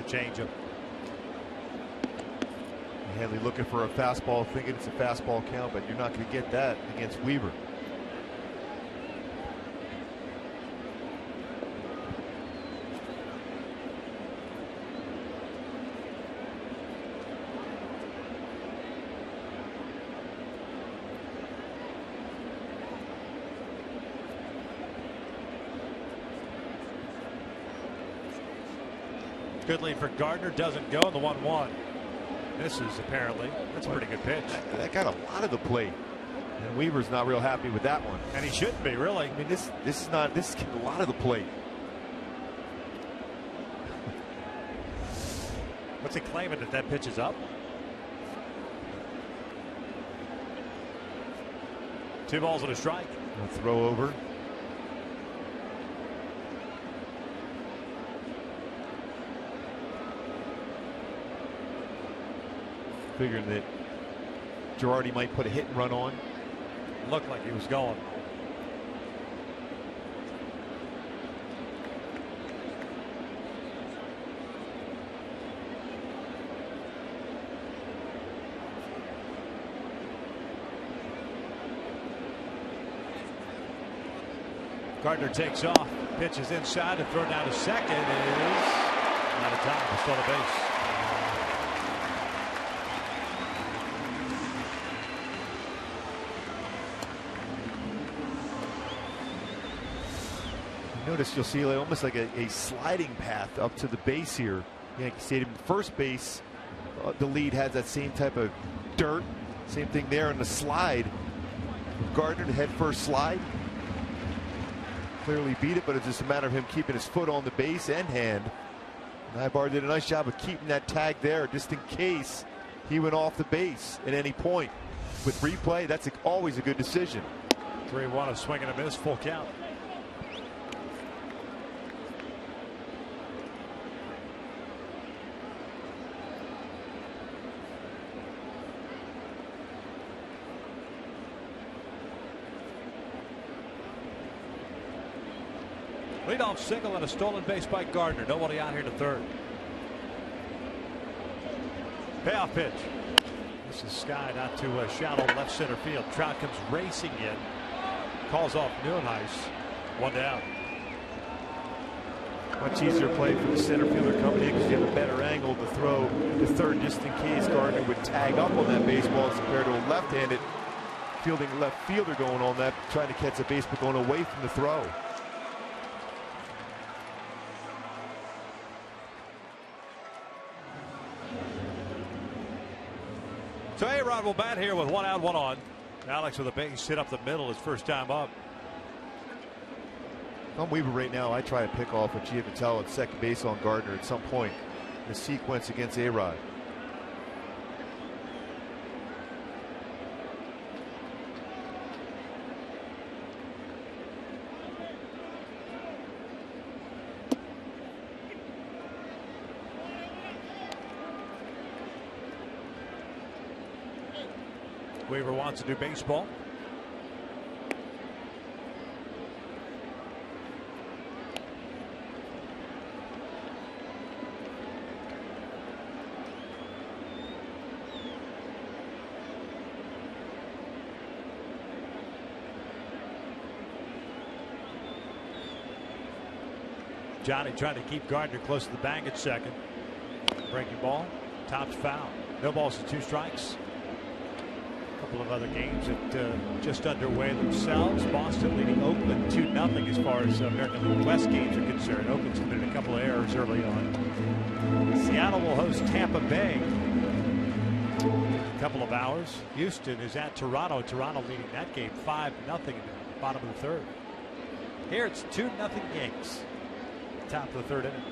Changeup. Hanley looking for a fastball, thinking it's a fastball count, but you're not going to get that against Weaver. Good lead for Gardner, doesn't go, and the 1-1. Misses apparently. That's a pretty good pitch. That got a lot of the plate, and Weaver's not real happy with that one. And he shouldn't be, really. I mean, this is getting a lot of the plate. What's he claiming, that pitch is up? 2 balls and a strike. A throw over. Figuring that Girardi might put a hit and run on. Looked like he was going. Gardner takes off, pitches inside, and throw down to second is out of time. Still a base. Notice you'll see almost like a sliding path up to the base here. Yankee Stadium. First base, the lead has that same type of dirt. Same thing there on the slide. Gardner, the head first slide. Clearly beat it, but it's just a matter of him keeping his foot on the base and hand. Nybar did a nice job of keeping that tag there just in case he went off the base at any point. With replay, that's always a good decision. 3-1, a swing and a miss, full count. Leadoff single and a stolen base by Gardner. Nobody out here to third. Payoff pitch. This is skied out to shallow left center field. Trout comes racing in. Calls off Neuenhuis. 1 down. Much easier play for the center fielder coming in because you have a better angle to throw to third just in case Gardner would tag up on that baseball as compared to a left-handed fielding left fielder going on that, trying to catch a baseball going away from the throw. So A-Rod will bat here with 1 out, 1 on. Alex with a base hit up the middle his first time up. If I'm Weaver right now, I try to pick off a Giavattello at second base on Gardner at some point in the sequence against A-Rod. Weaver wants to do baseball. Johnny trying to keep Gardner close to the bag at second. Breaking ball. Tops foul. No balls and 2 strikes. A couple of other games that just underway themselves. Boston leading Oakland 2-0 as far as American League West games are concerned. Oakland's committed a couple of errors early on. Seattle will host Tampa Bay in a couple of hours. Houston is at Toronto. Toronto leading that game 5-0 in the bottom of the third. Here it's 2-0 Yankees. Top of the third inning.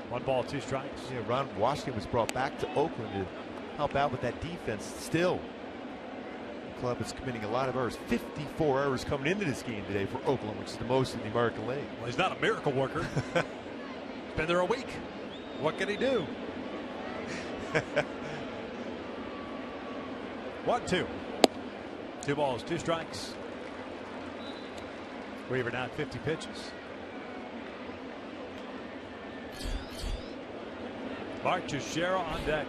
1 ball, 2 strikes. Yeah, Ron Washington was brought back to Oakland to help out with that defense. Still, the club is committing a lot of errors. 54 errors coming into this game today for Oakland, which is the most in the American League. Well, he's not a miracle worker. He's been there a week. What can he do? 1-2. 2 balls, 2 strikes. Weaver down 50 pitches. Mark Teixeira on deck.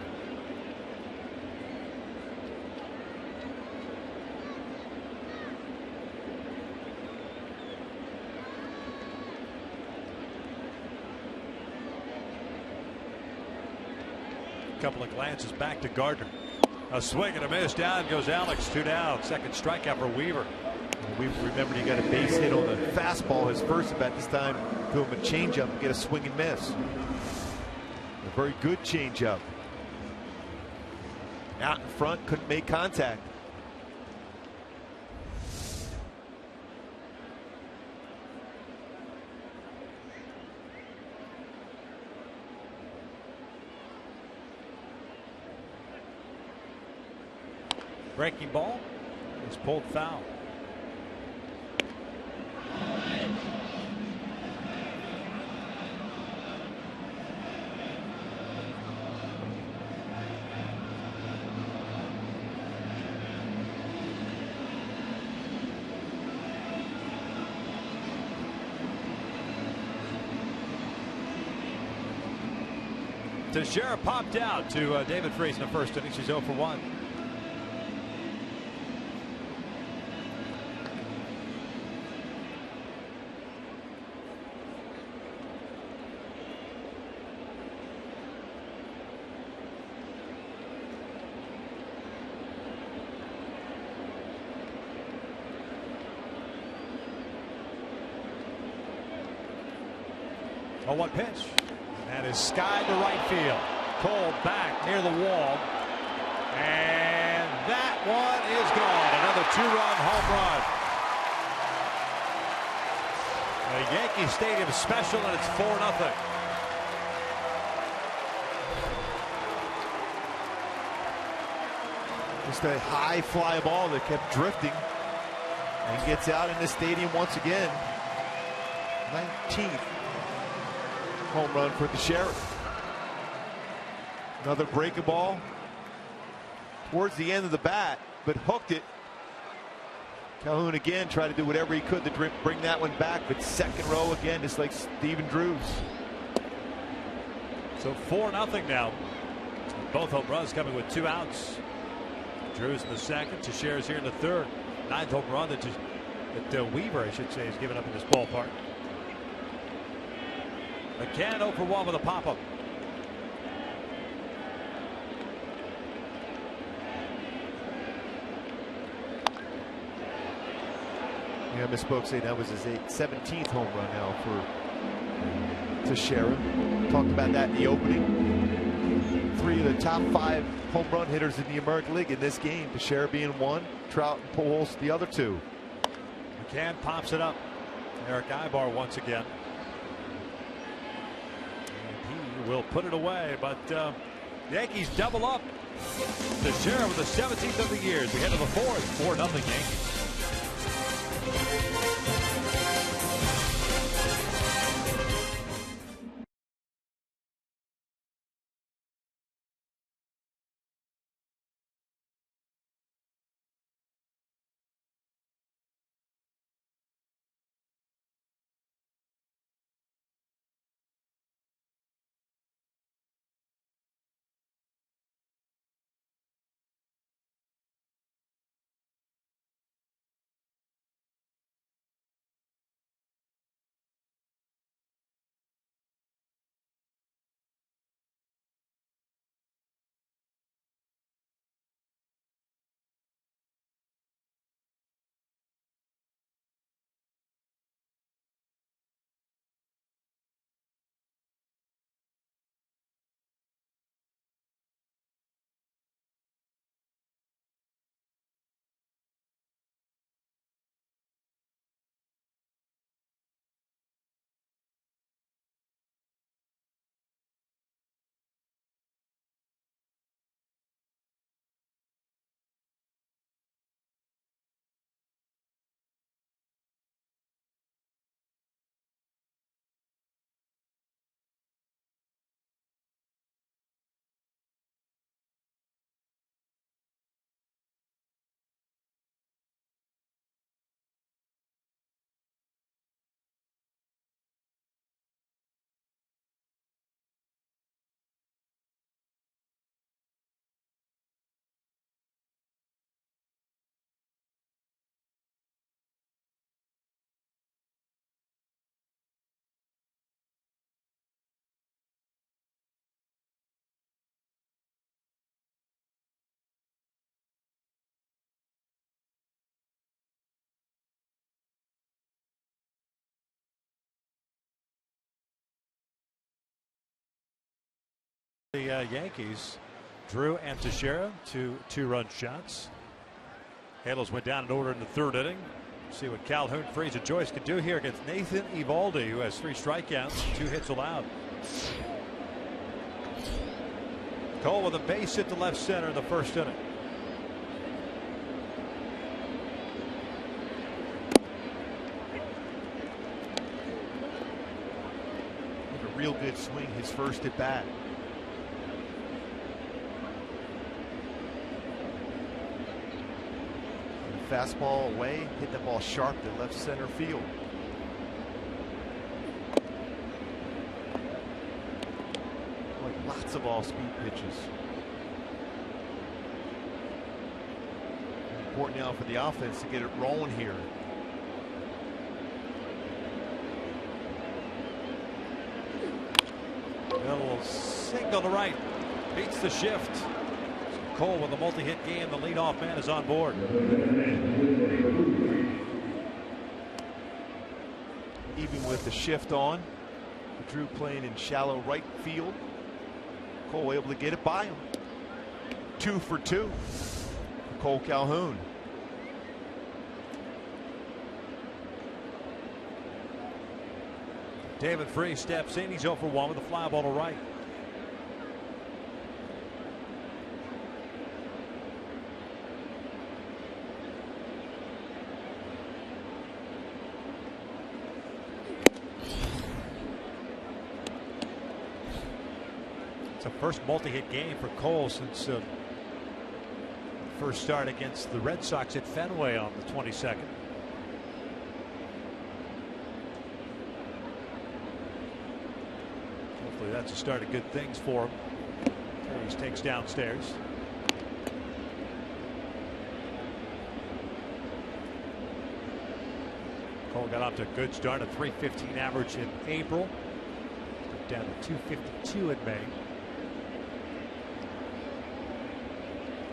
Couple of glances back to Gardner. A swing and a miss. Down goes Alex. 2 down. Second strikeout for Weaver. Weaver, remember, he got a base hit on the fastball his first at bat. This time, threw him a changeup and get a swing and miss. A very good changeup. Out in front, couldn't make contact. Breaking ball is pulled foul. Teixeira popped out to David Freese in the first inning. She's 0 for 1. Oh, 1 pitch. That is skied to right field. Cole back near the wall. And that one is gone. Another 2-run home run. A Yankee Stadium special, and it's 4-0. Just a high fly ball that kept drifting and gets out in the stadium once again. 19th home run for the Sheriff. Another breaking ball towards the end of the bat, but hooked it Calhoun again tried to do whatever he could to bring that one back, but second row again, just like Steven Drews. So 4-0 now. Both home runs coming with 2 outs. Drews in the second. Teixeira's here in the third. 9th home run that Weaver, I should say, has given up in this ballpark. McCann 0 for 1 with a pop-up. Yeah, I misspoke saying that was his 17th home run now for Teixeira. Talked about that in the opening. 3 of the top 5 home run hitters in the American League in this game. Teixeira being 1, Trout and Pujols the other 2. McCann pops it up. Eric Ibar once again. And he will put it away, but Yankees double up. Teixeira with the 17th of the year. We head to the 4th. 4-0 Yankees. The Yankees Drew and Teixeira, 2 two-run shots. Halos went down in order in the 3rd inning. See what Calhoun, Freese, and Joyce can do here against Nathan Eovaldi, who has 3 strikeouts, 2 hits allowed. Cole with a base hit to left center in the 1st inning. With a real good swing his first at bat. Fastball away, hit the ball sharp to left center field. Like lots of all-speed pitches. Important now for the offense to get it rolling here. A little single to right, beats the shift. Cole with a multi-hit game. The leadoff man is on board. Even with the shift on, Drew playing in shallow right field. Cole able to get it by him. 2 for 2 for Cole Calhoun. David Freese steps in. He's 0 for 1 with a fly ball to right. It's a first multi-hit game for Cole since first start against the Red Sox at Fenway on the 22nd. Hopefully that's a start of good things for him. He takes downstairs. Cole got off to a good start, a .315 average in April. Down to .252 in May.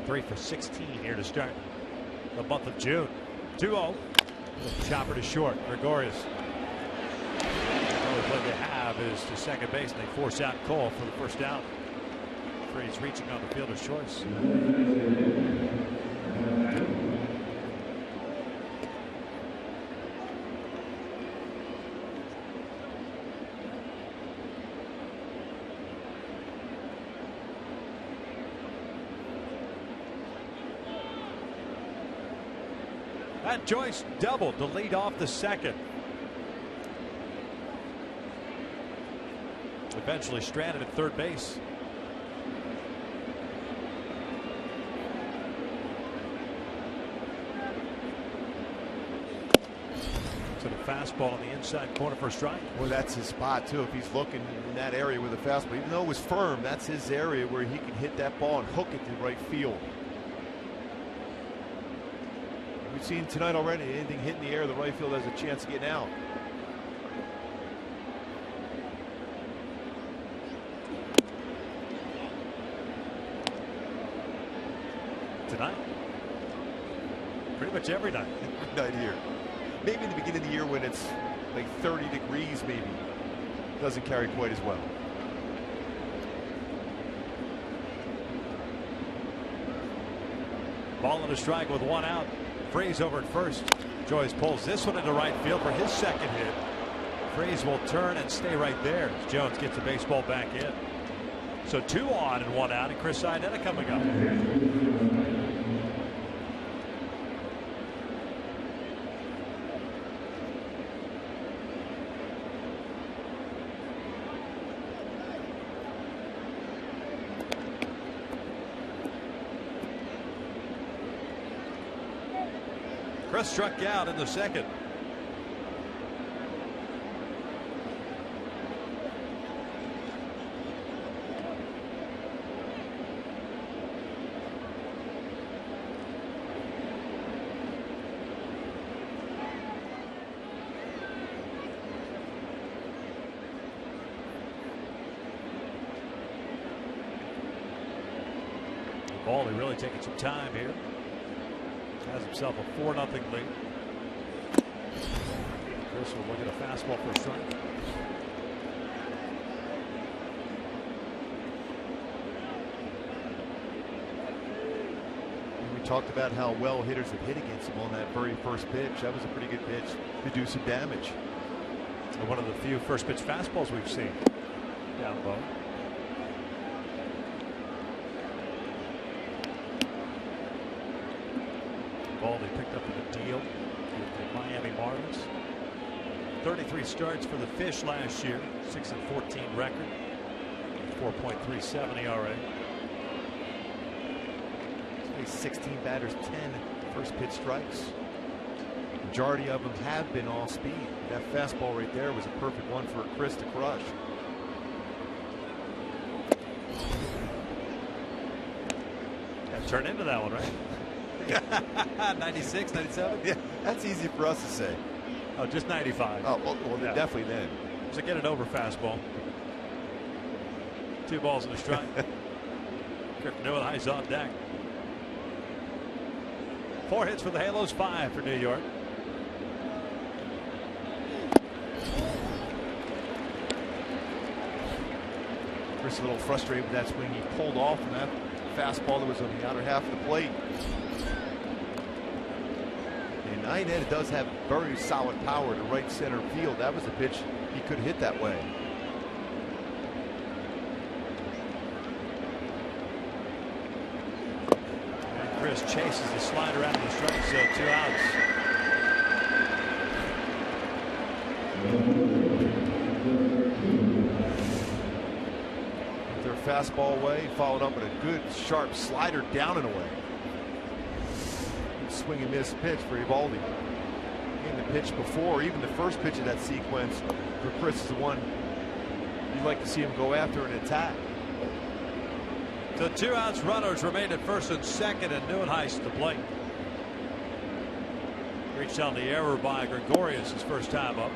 3 for 16 here to start the month of June. 2-0. Chopper to short. Gregorius. The only play they have is to second base, and they force out Cole for the first down. Freeze reaching on the fielder's choice. That Joyce doubled to lead off the second. Eventually stranded at third base. To the fastball on the inside corner for a strike. Well, that's his spot too. If he's looking in that area with a fastball, even though it was firm, that's his area where he can hit that ball and hook it to right field. We've seen tonight already, anything hitting the air, the right field has a chance of getting out. Tonight? Pretty much every night. Every night here. Maybe in the beginning of the year when it's like 30 degrees maybe. Doesn't carry quite as well. Ball and a strike with one out. Freeze over at first. Joyce pulls this one into right field for his second hit. Freeze will turn and stay right there as Jones gets the baseball back in. So 2 on and 1 out, and Chris Iannetta coming up. Chris struck out in the second. Baldy really taking some time here. Has himself a 4-0 lead. Chris will look at a fastball for a strike. We talked about how well hitters have hit against him on that very first pitch. That was a pretty good pitch to do some damage. And one of the few first pitch fastballs we've seen down low. Baldy picked up in a deal with the Miami Marlins. 33 starts for the Fish last year. 6-14 record. 4.37 ERA. 16 batters, 10 first pitch strikes. Majority of them have been all speed. That fastball right there was a perfect one for Chris to crush. Got to turn into that one, right? 96, 97? Yeah, that's easy for us to say. Oh, just 95. Oh, well yeah. Definitely then. So get it over fastball. 2 balls and a strike. Kirk Newell, eyes on deck. 4 hits for the Halos, 5 for New York. Chris a little frustrated with that swing. He pulled off from that fastball that was on the outer half of the plate. And Iannetta does have very solid power to right center field. That was a pitch he could hit that way. And Chris chases the slider out of the strike, so 2 outs. Their fastball away, followed up with a good sharp slider down and away. swing and miss pitch for Eovaldi. And the pitch before, even the first pitch of that sequence for Chris is the one you'd like to see him go after and attack. So 2 outs, runners remain at first and second, and Neuenhuis to plate. Reached on the error by Gregorius his first time up.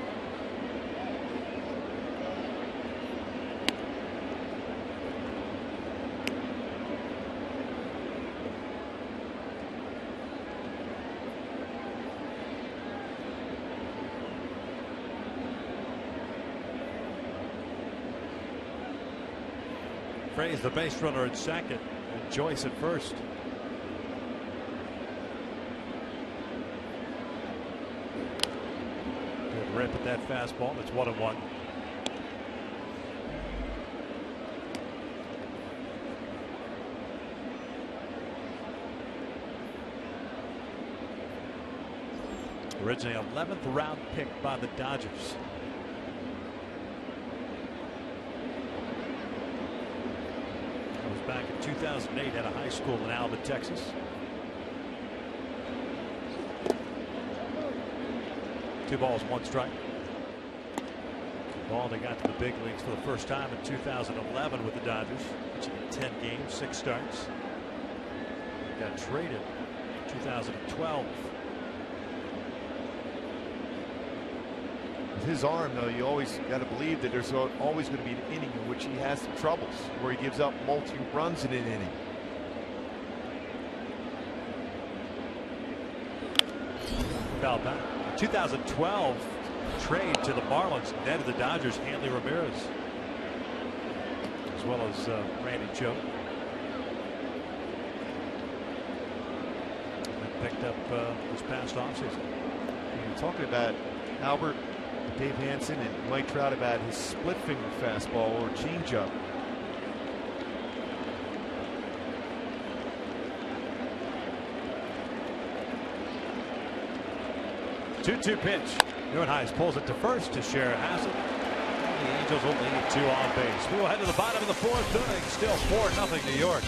Frey's the base runner at second, and Joyce at first. Good rip at that fastball. It's 1-1. Originally 11th round pick by the Dodgers. Back in 2008 at a high school in Alba, Texas. Two balls, one strike. Baldy got to the big leagues for the first time in 2011 with the Dodgers, pitching in 10 games, 6 starts. Got traded in 2012. With his arm, though, you always got to believe that there's always going to be an inning in which he has some troubles, where he gives up multi-runs in an inning. Foul back. 2012 trade to the Marlins netted the Dodgers Hanley Ramirez, as well as Randy Joe. And picked up this past offseason. You're talking about Albert, Dave Hansen, and Mike Trout about his split finger fastball or changeup. Two pitch. Neuenhuis pulls it to first to share Hassett. The Angels will lead 2 on base. We will head to the bottom of the 4th inning. Still 4-0 New York.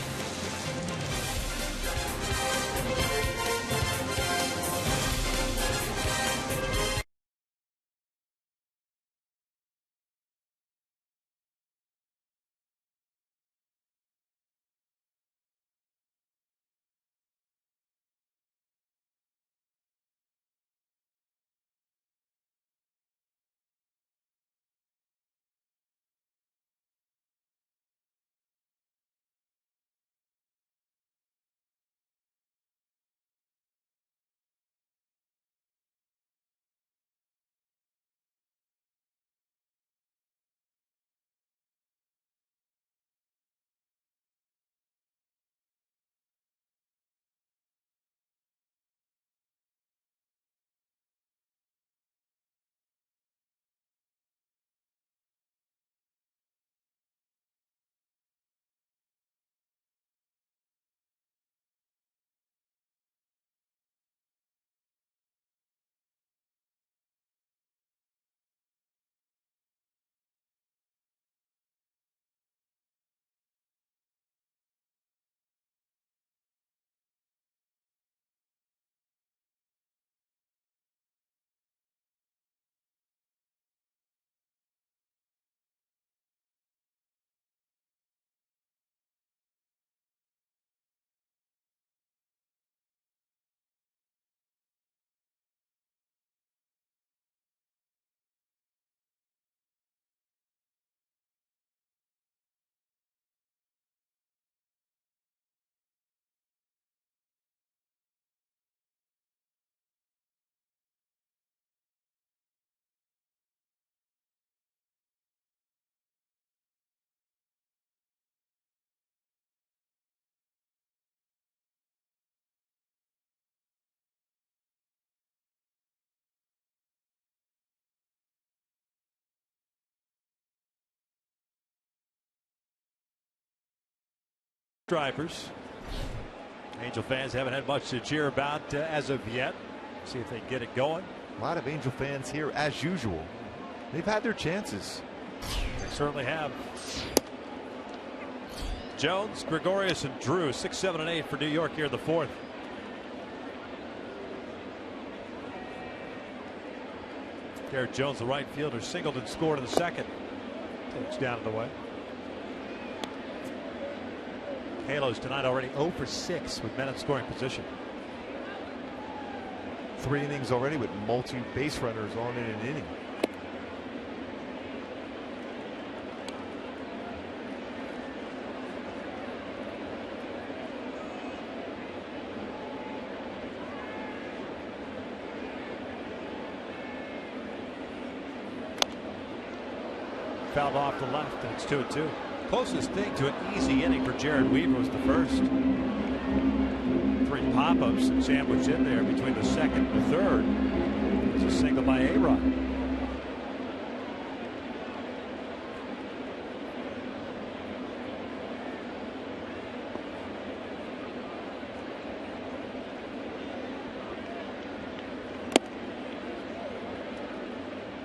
Drivers. Angel fans haven't had much to cheer about as of yet. See if they get it going. A lot of Angel fans here as usual. They've had their chances. They certainly have. Jones, Gregorius, and Drew, 6, 7, and 8 for New York here in the 4th. Garrett Jones, the right fielder, singled and scored in the second. Takes down and away. Halos tonight already 0 for 6 with men in scoring position. 3 innings already with multi-base runners on in an inning. Fouled off the left, and it's 2-2. Closest thing to an easy inning for Jared Weaver was the first. 3 pop-ups sandwiched in there between the second and the third. It's a single by A-Rod.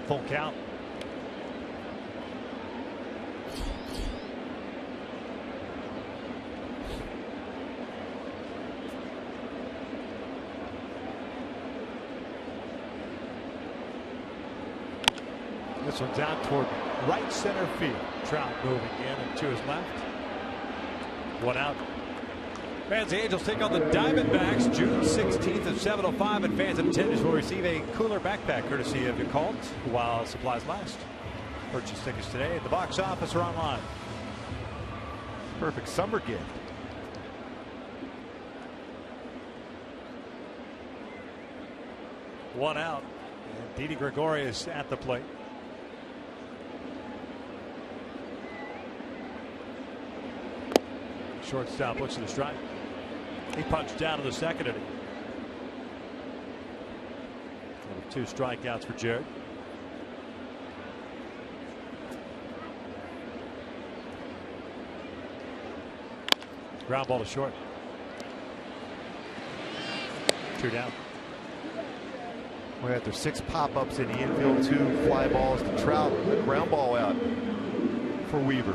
Full count. This one's out toward right center field. Trout moving in and to his left. 1 out. Fans, the Angels take on the Diamondbacks June 16th at 7:05, and fans in attendance will receive a cooler backpack courtesy of your call while supplies last. Purchase tickets today at the box office or online. Perfect summer gift. One out. And Didi Gregorius at the plate. Shortstop looks at the strike. He punched down in the second inning. 2 strikeouts for Jared. Ground ball to short. 2 down. We had their 6 pop-ups in the infield, 2 fly balls to Trout, a ground ball out for Weaver.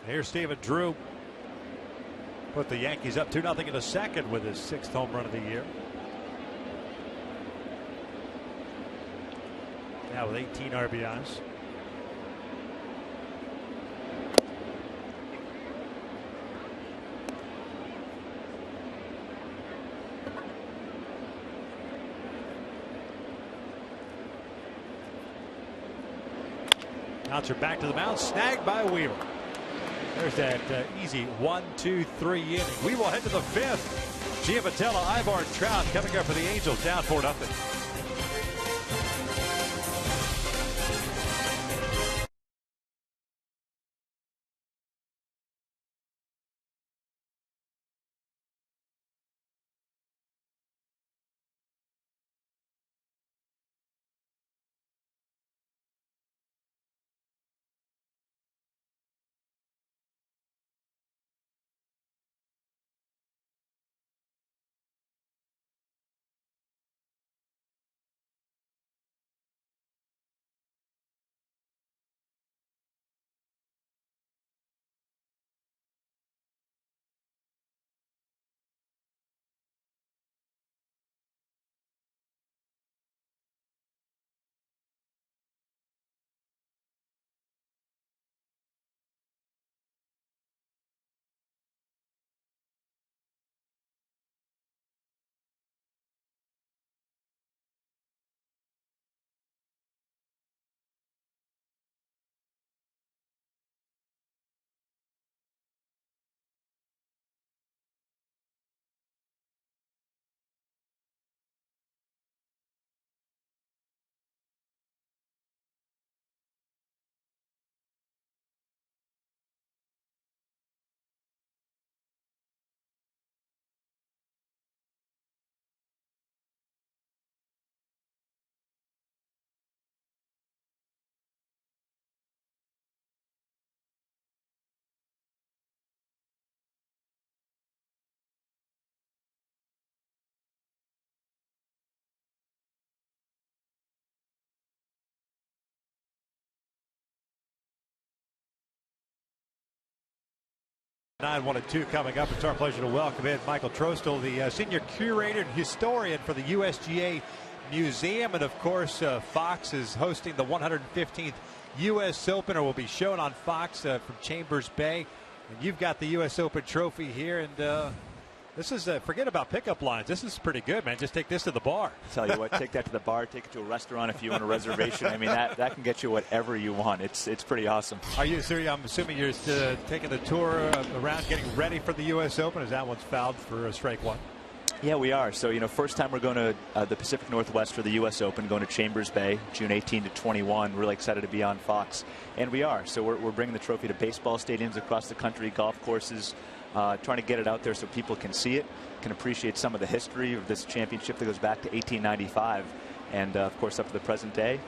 Here's Steven Drew. Put the Yankees up 2-0 in the second with his 6th home run of the year. Now with 18 RBIs. Bouncer back to the mound, snagged by Weaver. There's that easy 1-2-3 inning. We will head to the 5th. Giavatella, Ivar, and Trout coming up for the Angels, down 4-0. 9-1-2 coming up. It's our pleasure to welcome in Michael Trostel, the senior curator and historian for the USGA Museum. And of course, Fox is hosting the 115th U.S. Open, or will be shown on Fox from Chambers Bay. And you've got the U.S. Open trophy here. And this is, forget about pickup lines. This is pretty good, man. Just take this to the bar. Tell you what, take that to the bar, take it to a restaurant if you want a reservation. I mean, that can get you whatever you want. It's pretty awesome. Are you, sir? I'm assuming you're taking the tour around, getting ready for the U.S. Open. As that one's fouled for strike one. Yeah, we are. So, first time we're going to the Pacific Northwest for the U.S. Open, going to Chambers Bay, June 18 to 21. Really excited to be on Fox. And we are. So we're bringing the trophy to baseball stadiums across the country, golf courses, trying to get it out there so people can see it, can appreciate some of the history of this championship that goes back to 1895. And, of course, up to the present day.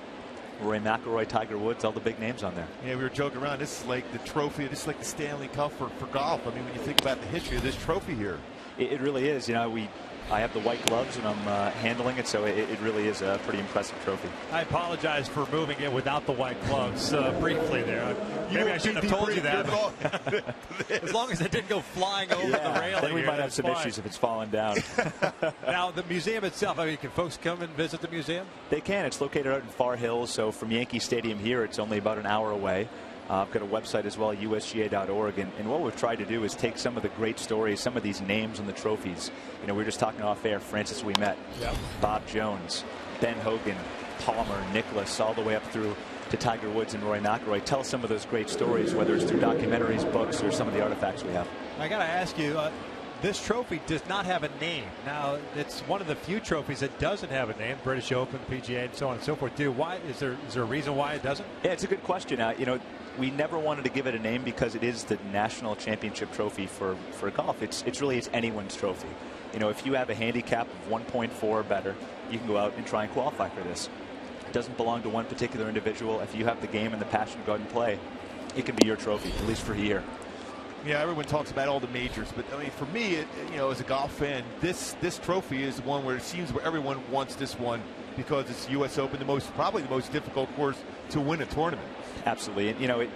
Rory McIlroy, Tiger Woods, all the big names on there. Yeah, we were joking around. This is like the trophy. This is like the Stanley Cup for golf. I mean, when you think about the history of this trophy here. It really is. I have the white gloves and I'm handling it, so it really is a pretty impressive trophy. I apologize for moving it without the white gloves briefly there. Maybe I shouldn't have told you that. As long as it didn't go flying over the railing. Then we might have some issues if it's falling down. Now, the museum itself, I mean, can folks come and visit the museum? They can. It's located out in Far Hills, so from Yankee Stadium here, it's only about an hour away. I've got a website as well, usga.org, and what we've tried to do is take some of the great stories, some of these names on the trophies. We were just talking off air, Francis Ouimet, Bob Jones, Ben Hogan, Palmer, Nicklaus, all the way up through to Tiger Woods and Rory McIlroy. Tell us some of those great stories, whether it's through documentaries, books, or some of the artifacts we have. I got to ask you, this trophy does not have a name. Now, it's one of the few trophies that doesn't have a name, British Open, PGA, and so on and so forth. Why is there a reason why it doesn't? Yeah, it's a good question. We never wanted to give it a name because it is the national championship trophy for golf. It's anyone's trophy. If you have a handicap of 1.4 or better, you can go out and try and qualify for this. It doesn't belong to one particular individual. If you have the game and the passion to go out and play, it can be your trophy, at least for a year. Yeah, everyone talks about all the majors, but I mean, for me, as a golf fan, this trophy is one where it seems where everyone wants this one because it's U.S. Open, probably the most difficult course to win a tournament. Absolutely. And,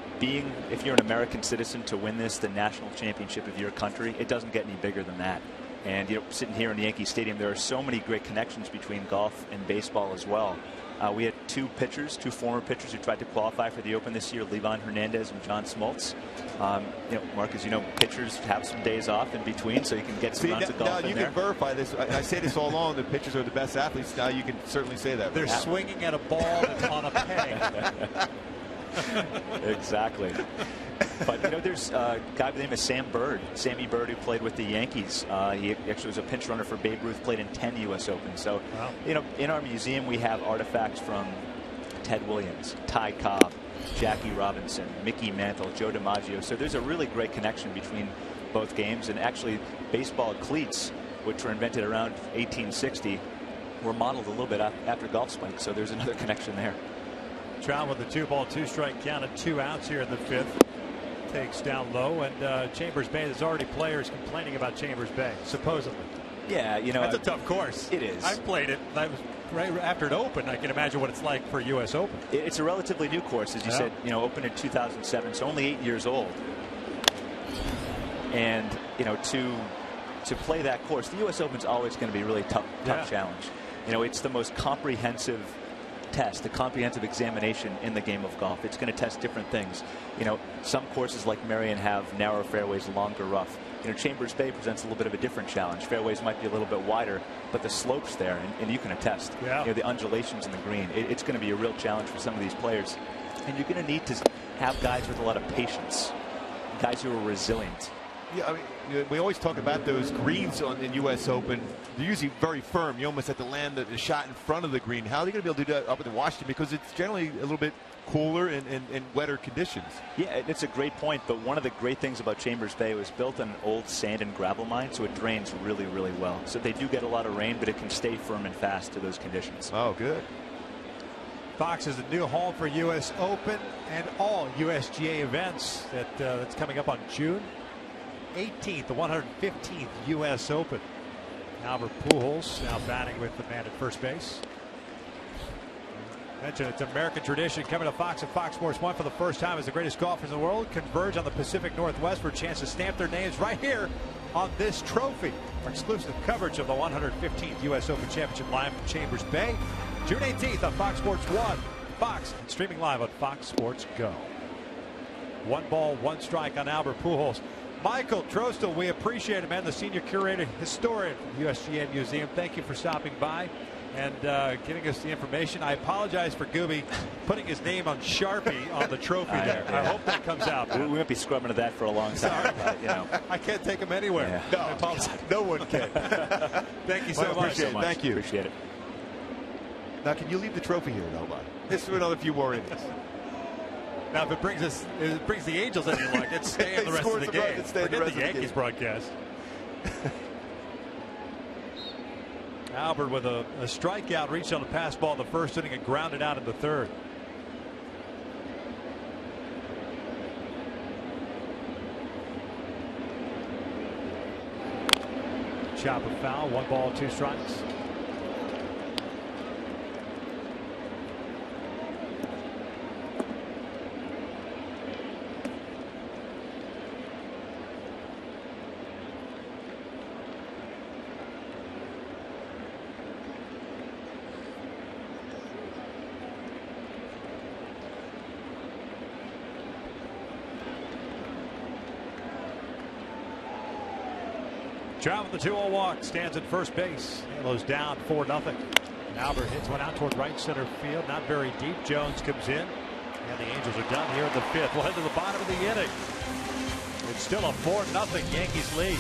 if you're an American citizen, to win the national championship of your country, it doesn't get any bigger than that. And, sitting here in the Yankee Stadium, there are so many great connections between golf and baseball as well. We had two former pitchers who tried to qualify for the Open this year, Livan Hernandez and John Smoltz. Mark, as you know, pitchers have some days off in between, so you can get some rounds of golf in there. Now, you can verify this. I say this all along, the pitchers are the best athletes. Now you can certainly say that. They're swinging at a ball that's on a peg. Exactly. But, there's a guy by the name of Sammy Bird, who played with the Yankees. He actually was a pinch runner for Babe Ruth, played in 10 U.S. Opens. So, in our museum, we have artifacts from Ted Williams, Ty Cobb, Jackie Robinson, Mickey Mantle, Joe DiMaggio. So there's a really great connection between both games. And actually, baseball cleats, which were invented around 1860, were modeled a little bit after golf spikes. So there's another connection there. Trout with the 2-ball, 2-strike count and 2 outs here in the 5th. Takes down low, and Chambers Bay, there's already players complaining about Chambers Bay, supposedly. Yeah, that's a tough course. It is. I've played it. I was right after it opened. I can imagine what it's like for U.S. Open. It's a relatively new course, as you said. Opened in 2007, so only 8 years old. And to play that course, the U.S. Open's always going to be a really tough challenge. It's the most comprehensive test, a comprehensive examination in the game of golf. It's going to test different things. Some courses like Merion have narrow fairways, longer rough. Chambers Bay presents a little bit of a different challenge. Fairways might be a little bit wider, but the slope's there, and you can attest. The undulations in the green. It's going to be a real challenge for some of these players. And you're going to need to have guys with a lot of patience, guys who are resilient. Yeah, I mean, we always talk about those greens in U.S. Open. They're usually very firm. You almost have to land the shot in front of the green. How are they going to be able to do that up in Washington? Because it's generally a little bit cooler and wetter conditions. Yeah, it's a great point. But one of the great things about Chambers Bay was built on an old sand and gravel mine, so it drains really, really well. So they do get a lot of rain, but it can stay firm and fast to those conditions. Oh, good. Fox is the new home for U.S. Open and all USGA events that's coming up on June 18th, the 115th U.S. Open. Albert Pujols now batting with the man at first base. Mentioned it's American tradition. Coming to Fox and Fox Sports 1 for the first time as the greatest golfers in the world converge on the Pacific Northwest for a chance to stamp their names right here on this trophy. Our exclusive coverage of the 115th U.S. Open Championship live from Chambers Bay, June 18th on Fox Sports 1, Fox, and streaming live on Fox Sports Go. 1 ball, 1 strike on Albert Pujols. Michael Trostel, we appreciate it, man. The senior curator historian from the USGA Museum. Thank you for stopping by and giving us the information. I apologize for Gooby putting his name on Sharpie on the trophy there. I hope that comes out. We won't be scrubbing to that for a long time. You know. I can't take him anywhere. No, I apologize. No one can. Thank you so much. Thank you. Appreciate it. Now, can you leave the trophy here, though, bud? Let's do another few more innings. Now, if it brings the Angels anything like it, stay in the rest of the game. Forget the Yankees broadcast. Albert with a strikeout, reached on a pass ball in the first inning and grounded out in the third. Chopper foul, 1 ball, 2 strikes. Travel the 2-0 walk, stands at first base. Halos down 4-0. Albert hits one out toward right center field, not very deep. Jones comes in, and the Angels are done here in the 5th. We'll head to the bottom of the inning. It's still a 4-0 Yankees lead.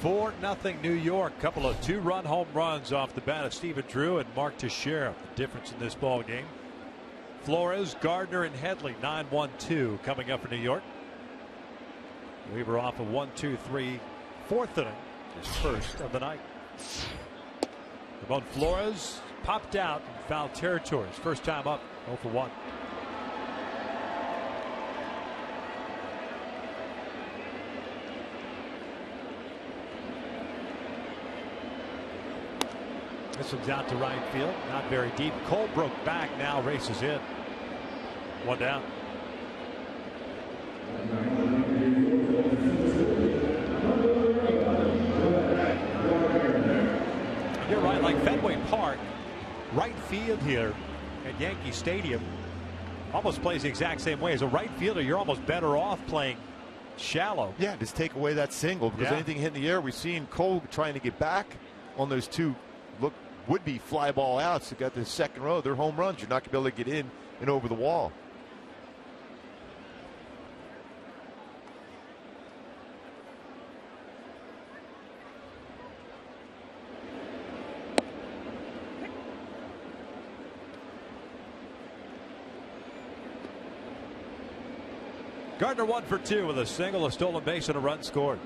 Four nothing New York. Couple of 2-run home runs off the bat of Stephen Drew and Mark Teixeira. The difference in this ball game. Flores, Gardner, and Headley 9-1-2 coming up for New York. Weaver off a 1-2-3 4th inning. His first of the night. Ramon Flores popped out in foul territory. His first time up 0-for-1. This one's out to right field, not very deep. Cole broke back, now races in. 1 down. You're right, like Fenway Park, right field here at Yankee Stadium almost plays the exact same way. As a right fielder, you're almost better off playing shallow. Yeah, just take away that single because anything hitting the air, we've seen Cole trying to get back on those two would be fly ball outs. You got the second row, they're home runs. You're not going to be able to get in and over the wall. Gardner 1 for 2 with a single, a stolen base, and a run scored.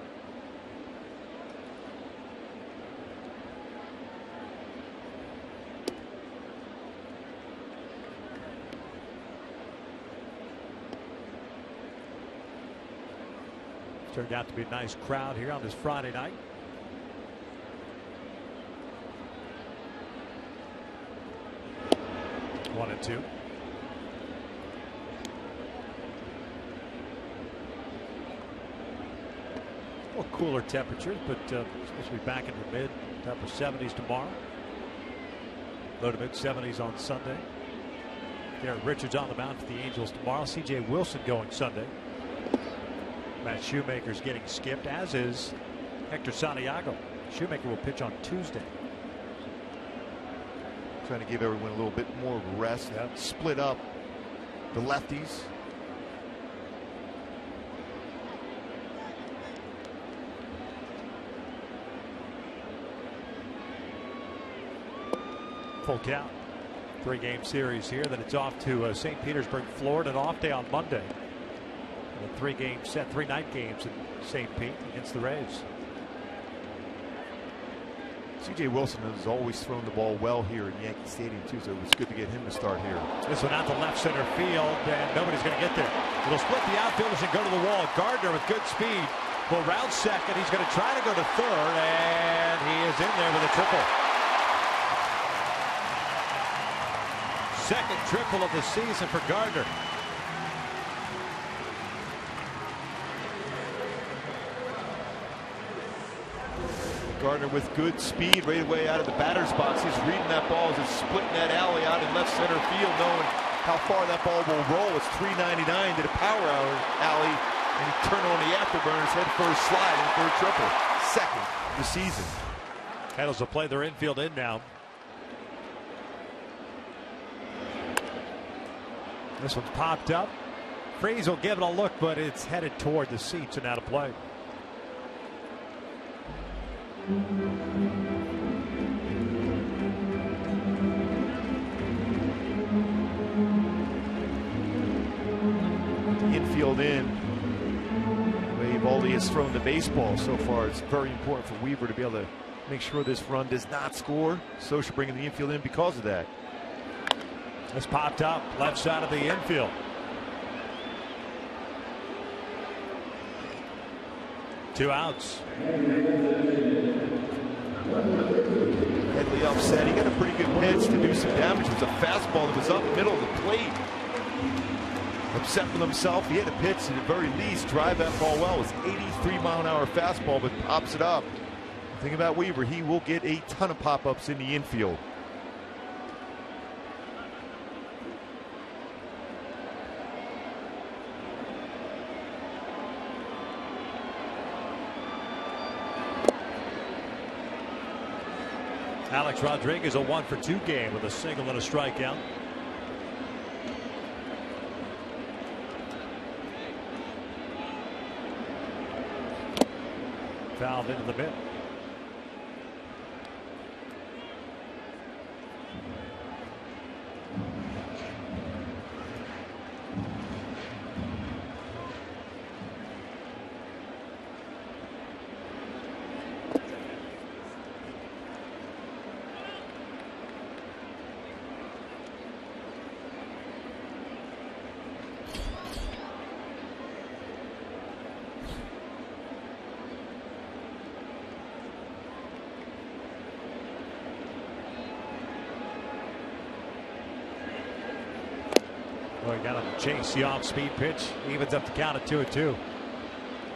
Turned out to be a nice crowd here on this Friday night. One and two. Well, cooler temperatures, but supposed to be back in the mid to upper 70s tomorrow. Low to mid 70s on Sunday. Garrett Richards on the mound for the Angels tomorrow. C.J. Wilson going Sunday. Matt Shoemaker's getting skipped, as is Hector Santiago. Shoemaker will pitch on Tuesday. Trying to give everyone a little bit more rest. Split up the lefties. Full count. 3-game series here. Then it's off to St. Petersburg, Florida. An off day on Monday. And a 3-game set, 3 night games in St. Pete against the Rays. C.J. Wilson has always thrown the ball well here in Yankee Stadium too, so it was good to get him to start here. This one out to left center field, and nobody's going to get there. It'll split the outfielders and go to the wall. Gardner with good speed will round second. He's going to try to go to third, and he is in there with a triple. Second triple of the season for Gardner. Gardner with good speed right away out of the batter's box. He's reading that ball as it's splitting that alley out in left center field, knowing how far that ball will roll. It's 399 to the power alley, and he turned on the afterburners, head first slide, and third triple. Second of the season. Cardinals will play their infield in now. This one's popped up. Freeze will give it a look, but it's headed toward the seats and out of play. Infield in. The way Eovaldi has thrown the baseball so far, it's very important for Weaver to be able to make sure this run does not score. Socha bringing the infield in because of that. It's popped up left side of the infield. Two outs. Headley upset. He got a pretty good pitch to do some damage. It was a fastball that was up middle of the plate. Upset with himself. He had a pitch at the very least. Drive that ball well. It was 83-mile-an-hour fastball, but pops it up. The thing about Weaver, he will get a ton of pop-ups in the infield. Alex Rodriguez a 1-for-2 game with a single and a strikeout. Fouled into the mitt. Well, he got him to chase the off-speed pitch. Evens up the count at 2-2.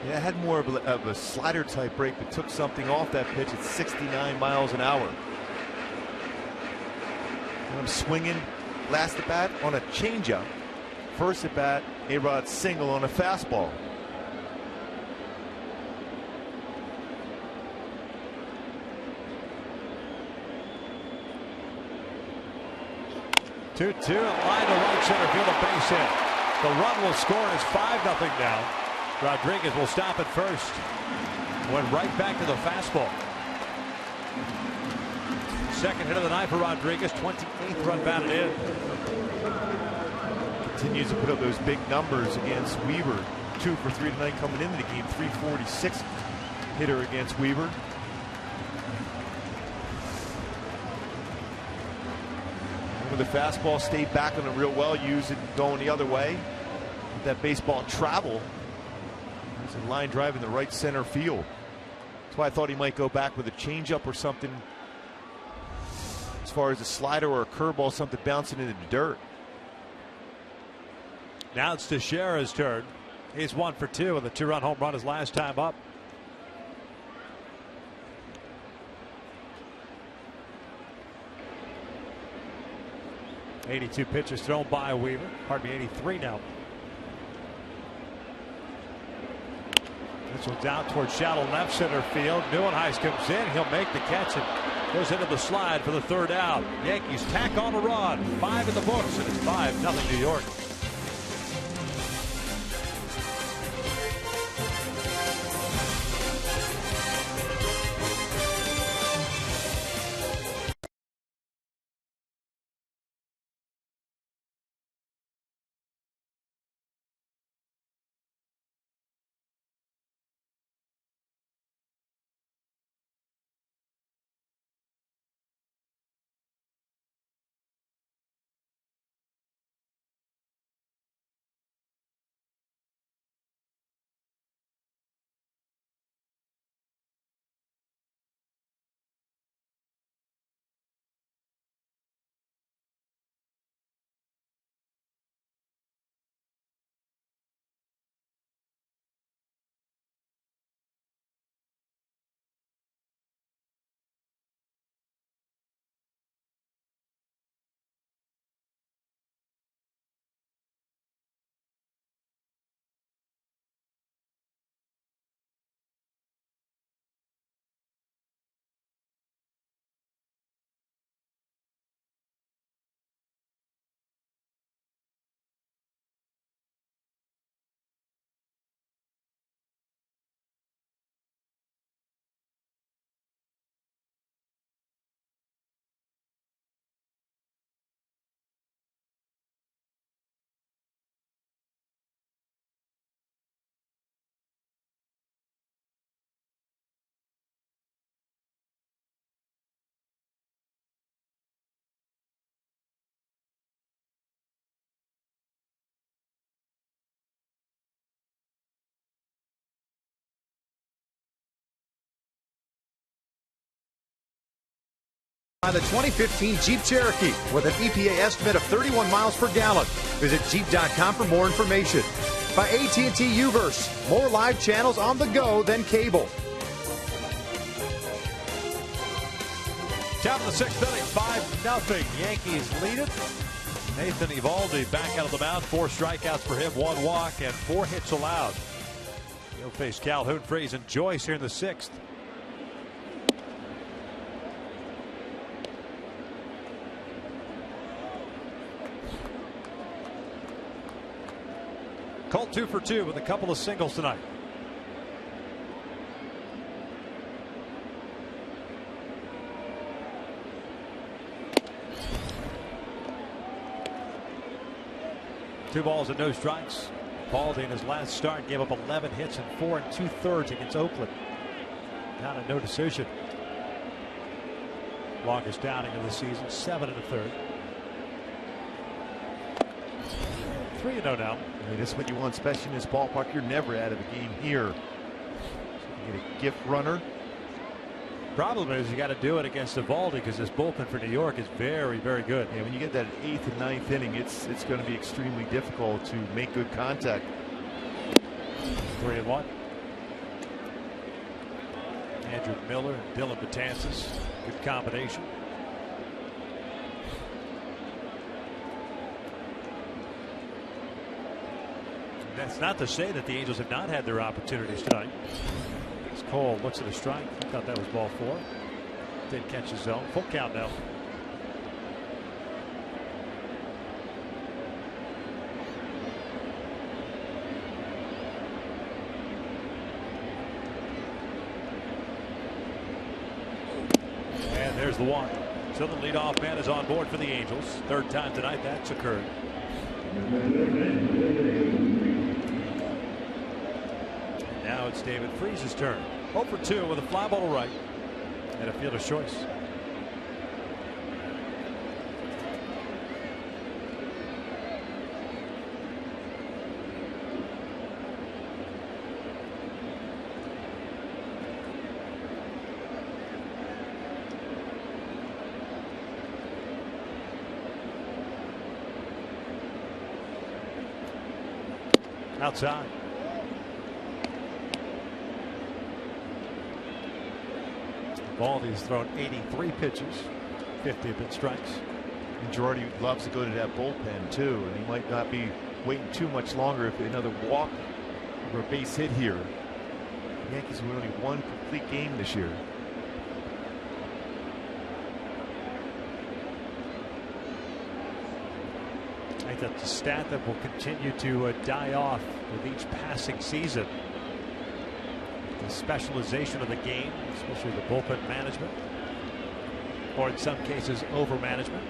Yeah, it had more of a slider type break, but took something off that pitch at 69 miles an hour. And I'm swinging last at bat on a changeup. First at bat, A-Rod single on a fastball. 2-2, line to right center field, a base hit. The run will score, and it's 5-0 now. Rodriguez will stop at first. Went right back to the fastball. Second hit of the night for Rodriguez, 28th run batted in. Continues to put up those big numbers against Weaver. 2 for 3 tonight coming into the game. 346 hitter against Weaver. With the fastball, stayed back on it real well. Use it going the other way. With that baseball travel. There's a line drive in the right center field. That's why I thought he might go back with a changeup or something. As far as a slider or a curveball, something bouncing into the dirt. Now it's Teixeira's turn. He's 1 for 2 with a 2-run home run his last time up. '82 pitches thrown by Weaver. Pardon me, 83 now. This one's out towards shallow left center field. Neuenhuis comes in. He'll make the catch and goes into the slide for the 3rd out. Yankees tack on a run. 5 in the books, and it's 5-0 New York. By the 2015 Jeep Cherokee with an EPA estimate of 31 miles per gallon. Visit Jeep.com for more information. By AT&T U-verse, more live channels on the go than cable. Top of the 6th inning, 5-0. Yankees lead it. Nathan Eovaldi back out of the mound. 4 strikeouts for him, 1 walk, and 4 hits allowed. He'll face Calhoun, Freese, and Joyce here in the 6th. Colt 2 for 2 with a couple of singles tonight. Two balls and no strikes. Baldy in his last start gave up 11 hits and 4 2/3 against Oakland. Down to no decision. Longest outing of the season, 7 1/3. 3-0 now. I mean, this is what you want, especially in this ballpark. You're never out of the game here. So you get a gift runner. Problem is you got to do it against Eovaldi because this bullpen for New York is very, very good. Yeah, when you get that 8th and 9th inning, it's going to be extremely difficult to make good contact. 3-1. Andrew Miller and Dylan Betances. Good combination. That's not to say that the Angels have not had their opportunities tonight. As Cole looks at a strike. I thought that was ball 4. Did catch his zone. Full count now. the 1. So the leadoff man is on board for the Angels. Third time tonight that's occurred. And now it's David Freese's turn. 0 for 2 with a fly ball to right and a fielder's choice. Outside. Valdi's thrown 83 pitches, 50 have been strikes. And Girardi loves to go to that bullpen too, and he might not be waiting too much longer if another walk or a base hit here. The Yankees win only one complete game this year. I think that's a stat that will continue to die off with each passing season. The specialization of the game, especially the bullpen management, or in some cases over management.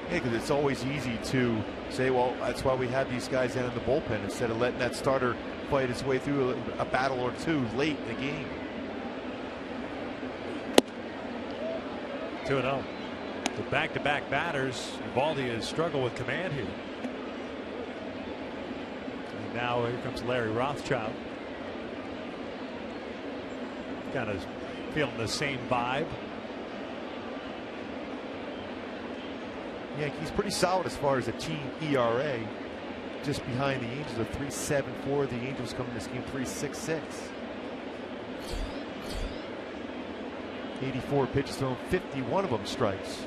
Yeah, because it's always easy to say, well, that's why we have these guys down in the bullpen instead of letting that starter fight his way through a battle or two late in the game. 2-0. The back-to-back batters. Valdi has struggled with command here. And now here comes Larry Rothschild. Kind of feeling the same vibe. Yankees pretty solid as far as a team ERA. Just behind the Angels at 3.74. The Angels come in this game 3.66. 84 pitches thrown, 51 of them strikes.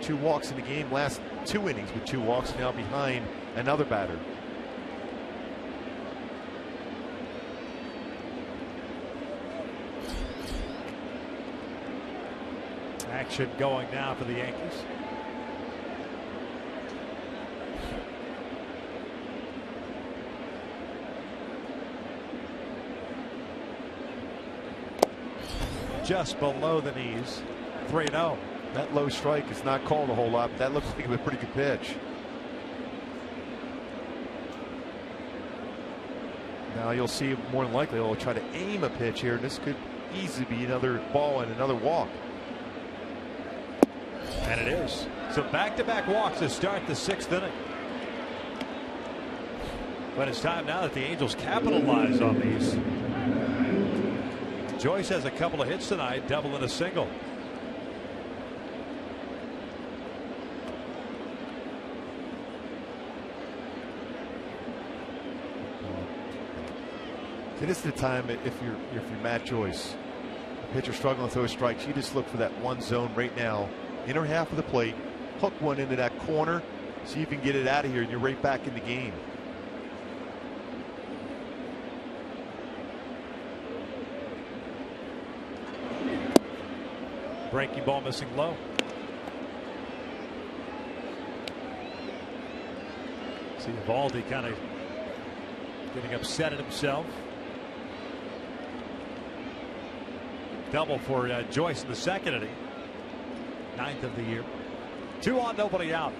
2 walks in the game, last 2 innings with 2 walks, now behind another batter. Action going now for the Yankees. Just below the knees. 3-0. That low strike is not called a whole lot, but that looks like a pretty good pitch. Now you'll see more than likely they'll try to aim a pitch here, and this could easily be another ball and another walk. And it is. So back-to-back walks to start the 6th inning. But it's time now that the Angels capitalize on these. Joyce has a couple of hits tonight, double and a single. This is the time if you're Matt Joyce, the pitcher struggling to throw strikes, you just look for that one zone right now, inner half of the plate, hook one into that corner, see if you can get it out of here, and you're right back in the game. Breaking ball missing low. See Valdi kind of getting upset at himself. Double for Joyce in the 2nd inning. 9th of the year. 2 on, nobody out.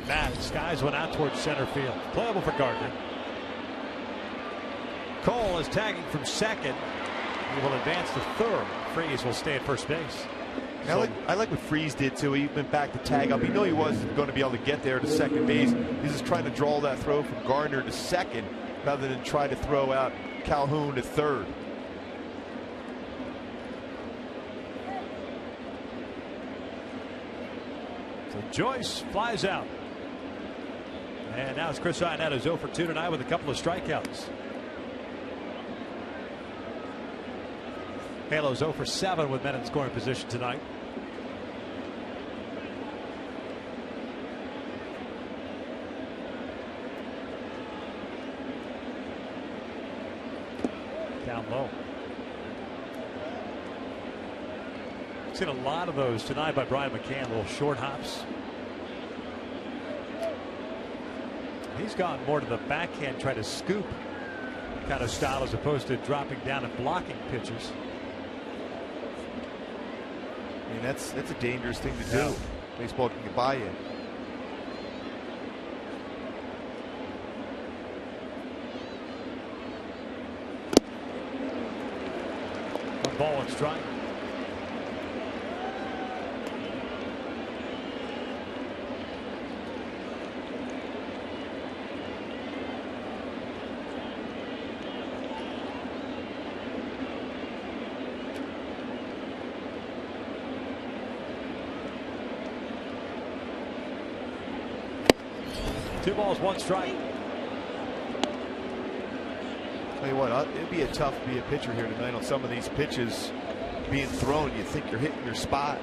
Matt skies one out towards center field. Playable for Gardner. Cole is tagging from 2nd. He will advance to 3rd. Freese will stay at first base. I like what Freese did too. He went back to tag up. He knew he wasn't going to be able to get there to second base. He's just trying to draw that throw from Gardner to 2nd rather than try to throw out Calhoun to 3rd. So Joyce flies out. And now it's Chris Iannetta, 0 for 2 tonight with a couple of strikeouts. Halo's 0 for 7 with men in scoring position tonight. Down low. Seen a lot of those tonight by Brian McCann, little short hops. He's gone more to the backhand, try to scoop kind of style as opposed to dropping down and blocking pitches. that's a dangerous thing to do. Baseball can get by you. 1 ball and strike. Two balls, 1 strike. Tell you what, it'd be tough to be a pitcher here tonight on some of these pitches being thrown. You think you're hitting your spot.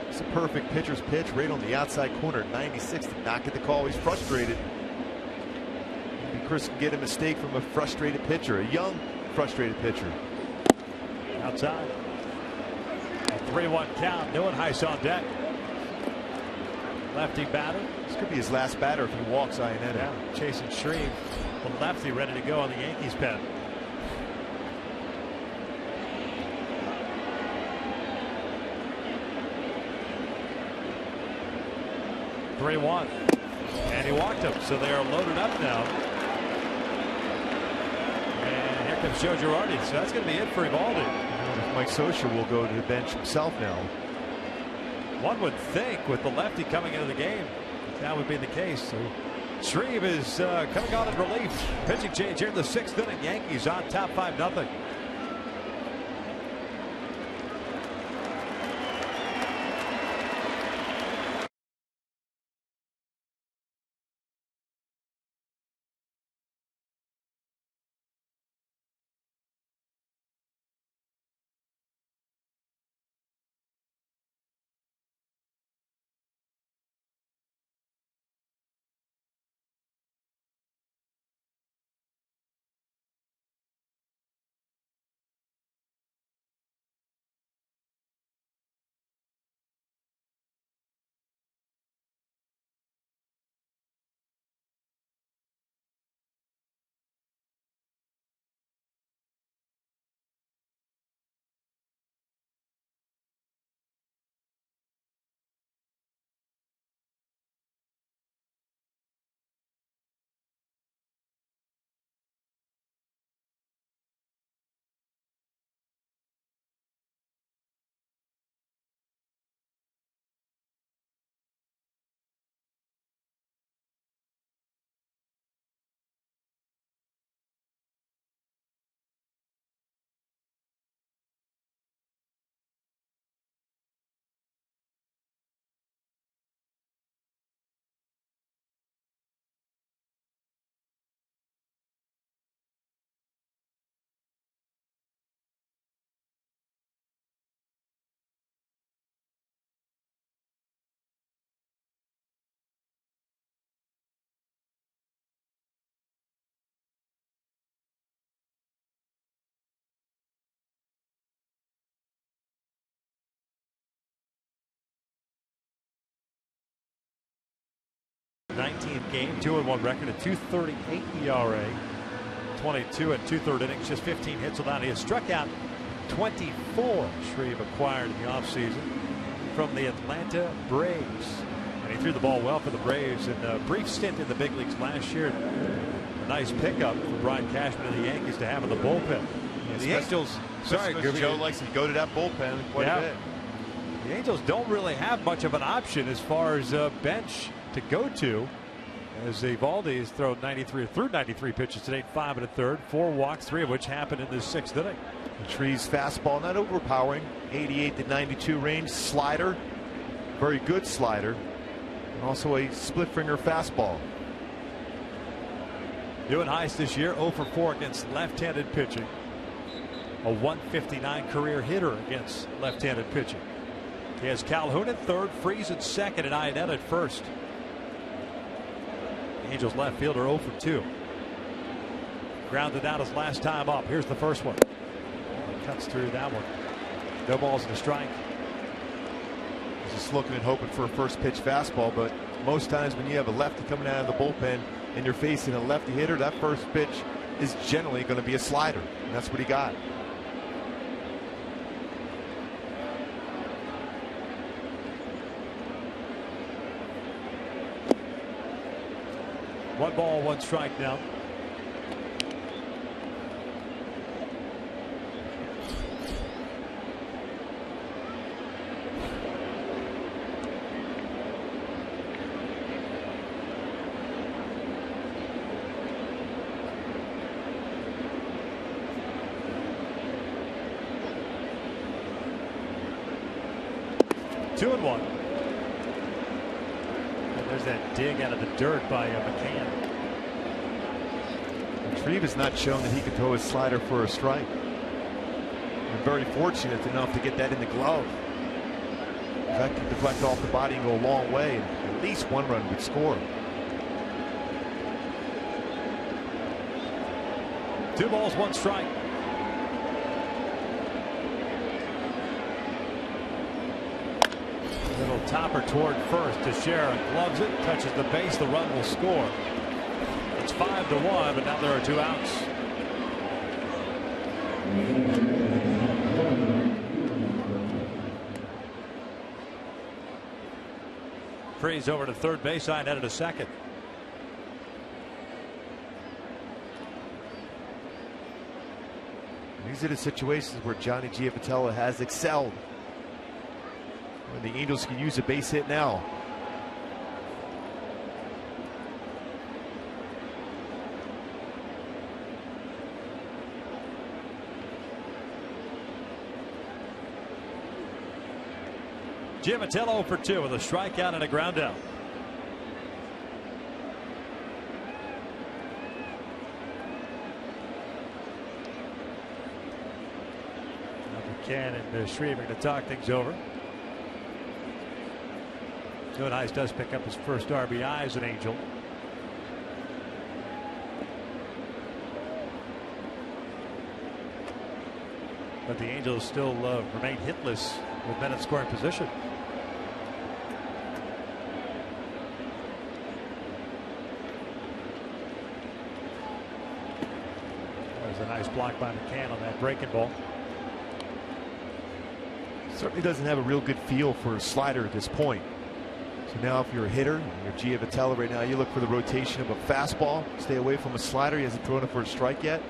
It's a perfect pitcher's pitch right on the outside corner. 96 to not get the call. He's frustrated. Maybe Chris can get a mistake from a frustrated pitcher, a young, frustrated pitcher. Outside. A 3-1 count. Neuenhuis on deck. Lefty batter. This could be his last batter if he walks Iannetta. Yeah, chasing Shreve. The lefty ready to go on the Yankees pen. (3-1), and he walked him, so they are loaded up now. And here comes Joe Girardi, so that's going to be it for Eovaldi. Mike Scioscia will go to the bench himself now. One would think with the lefty coming into the game, that would be the case. So Shreve is coming on in relief. Pitching change here in the 6th inning. Yankees on top 5-0. (19th game, 2-1 record, a 2.38 ERA, 22 and 2/3 innings, just 15 hits without. He has struck out 24. Shreve acquired in the offseason from the Atlanta Braves, and he threw the ball well for the Braves in a brief stint in the big leagues last year. A nice pickup for Brian Cashman and the Yankees to have in the bullpen. Yeah, the Angels. Sorry, Joe likes to go to that bullpen quite a bit. The Angels don't really have much of an option as far as a bench to go to, as Eovaldi has thrown 93 pitches today, 5 1/3, 4 walks, 3 of which happened in the 6th inning. Trees fastball, not overpowering, 88 to 92 range, slider, very good slider, and also a split finger fastball. Neuenhuis this year 0 for 4 against left-handed pitching, a 159 career hitter against left-handed pitching. He has Calhoun at third, Freese at second, and Iannetta at first. The Angels left fielder 0 for 2. Grounded out his last time up. Here's the first one. Cuts through that one. No balls and a strike. He's just looking and hoping for a first pitch fastball, but most times when you have a lefty coming out of the bullpen and you're facing a lefty hitter, that first pitch is generally going to be a slider, and that's what he got. 1 ball, 1 strike now. Two and one. And there's that dig out of the dirt by McCann. Reeve has not shown that he can throw his slider for a strike. And very fortunate enough to get that in the glove. That can deflect off the body and go a long way. And at least 1 run would score. 2 balls, 1 strike. Little topper toward first. Teixeira gloves it, touches the base, the run will score. It's 5-1, but now there are 2 outs. Freeze over to third base side, headed to second. These are the situations where Johnny Giavotella has excelled. When the Angels can use a base hit now. Giavotella for 2 with a strikeout and a ground out. McCann and Shreve are going to talk things over. Joe Nice does pick up his first RBI as an Angel. But the Angels still remain hitless with men in scoring position. There's a nice block by McCann on that breaking ball. Certainly doesn't have a real good feel for a slider at this point. So now if you're a hitter, you're Giavotella right now, you look for the rotation of a fastball. Stay away from a slider. He hasn't thrown it for a strike yet.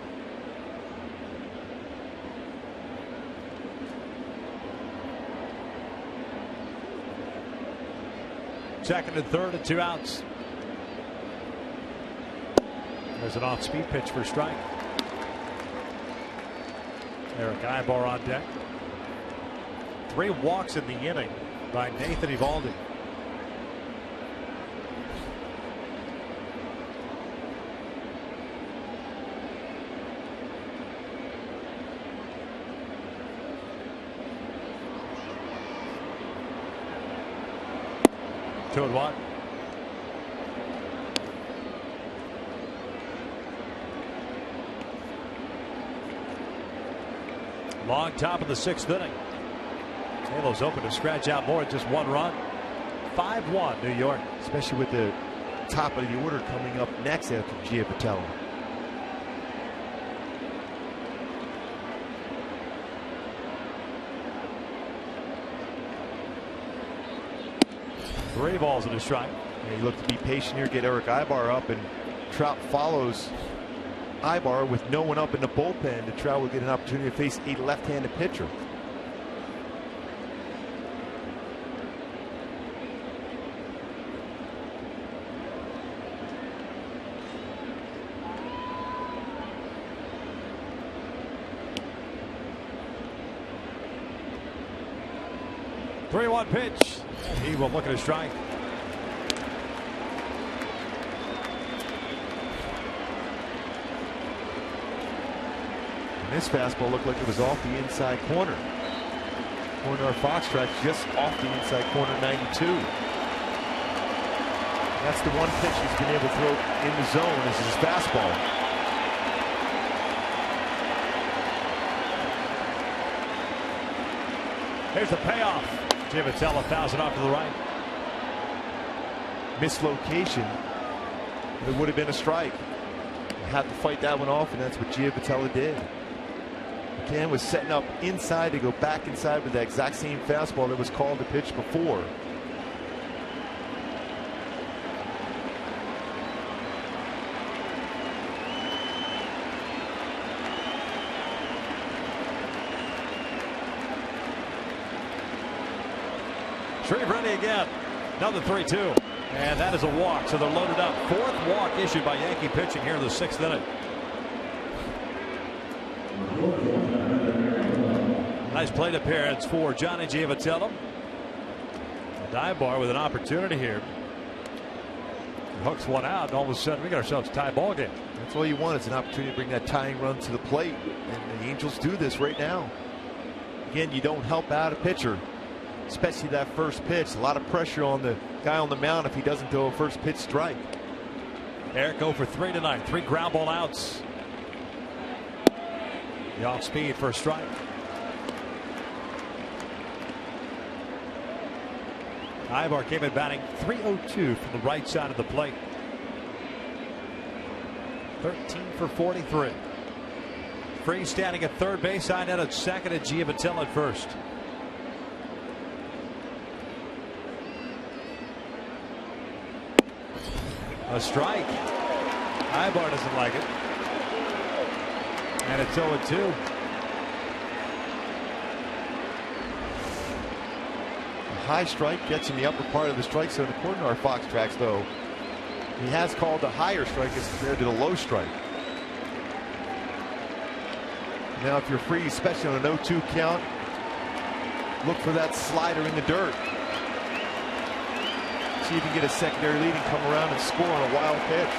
Second and third and 2 outs. There's an off-speed pitch for a strike. Eric Ibar on deck. 3 walks in the inning by Nathan Eovaldi. Two and 1. Long top of the 6th inning. Halos open to scratch out more at just 1 run. 5-1 New York. Especially with the top of the order coming up next after Giavotella. Three balls and a strike. Yeah, you look to be patient here, get Eric Ibar up, and Trout follows Ibar with no one up in the bullpen. The Trout will get an opportunity to face a left-handed pitcher. Three-one pitch. He will look at a strike. And this fastball looked like it was off the inside corner. Corner Fox strike just off the inside corner, 92. That's the one pitch he's been able to throw in the zone. This is his fastball. Here's the payoff. Giavotella fouls it off to the right. Mislocation. It would have been a strike. Had to fight that one off, and that's what Giavotella did. McCann was setting up inside to go back inside with that exact same fastball that was called the pitch before. Shreve ready again. Another 3-2. And that is a walk, so they're loaded up. Fourth walk issued by Yankee pitching here in the 6th inning. Nice plate appearance for Johnny Giavitello. Daibar with an opportunity here. Hooks one out, and all of a sudden we got ourselves a tie ball game. That's all you want. It's an opportunity to bring that tying run to the plate, and the Angels do this right now. Again, you don't help out a pitcher, especially that first pitch. A lot of pressure on the guy on the mound if he doesn't throw a first pitch strike. Eric 0 for 3 tonight. 3 ground ball outs. The off speed for a strike. Ibar came in batting .302 from the right side of the plate. 13 for 43. Freeze standing at third base. I net at second, and Giavitello at first. A strike. Ibar doesn't like it. And it's 0-2. High strike gets in the upper part of the strike zone. According to our Fox tracks, though, he has called the higher strike as compared to the low strike. Now, if you're free, especially on an 0-2 count, look for that slider in the dirt. See if you can get a secondary lead and come around and score on a wild pitch.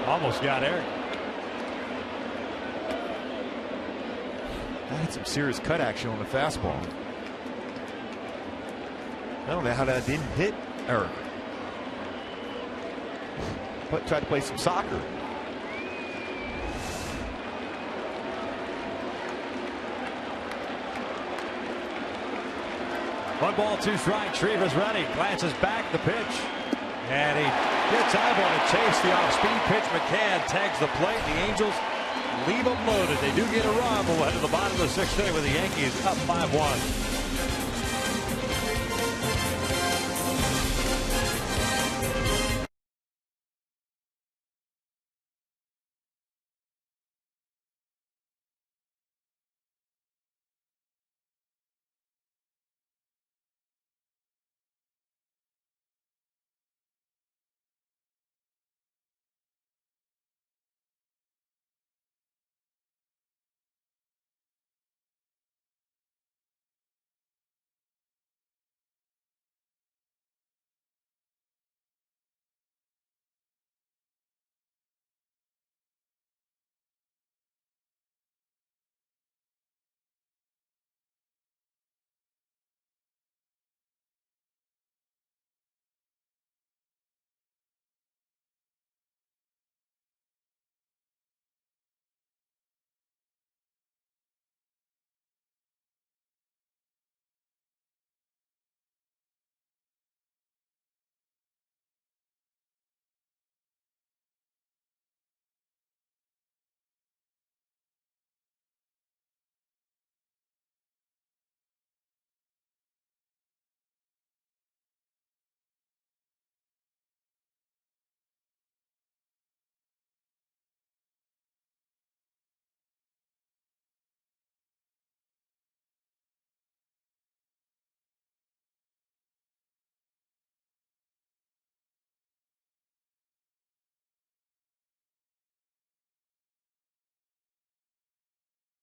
Almost got Eric. That had some serious cut action on the fastball. I don't know how that didn't hit Eric. But tried to play some soccer. One ball, 2 strikes. Shreve is ready. Glances back the pitch. And he gets Ibar to chase the off-speed pitch. McCann tags the plate. The Angels leave them loaded. They do get a run. We'll head to the bottom of the 6th inning with the Yankees up 5-1.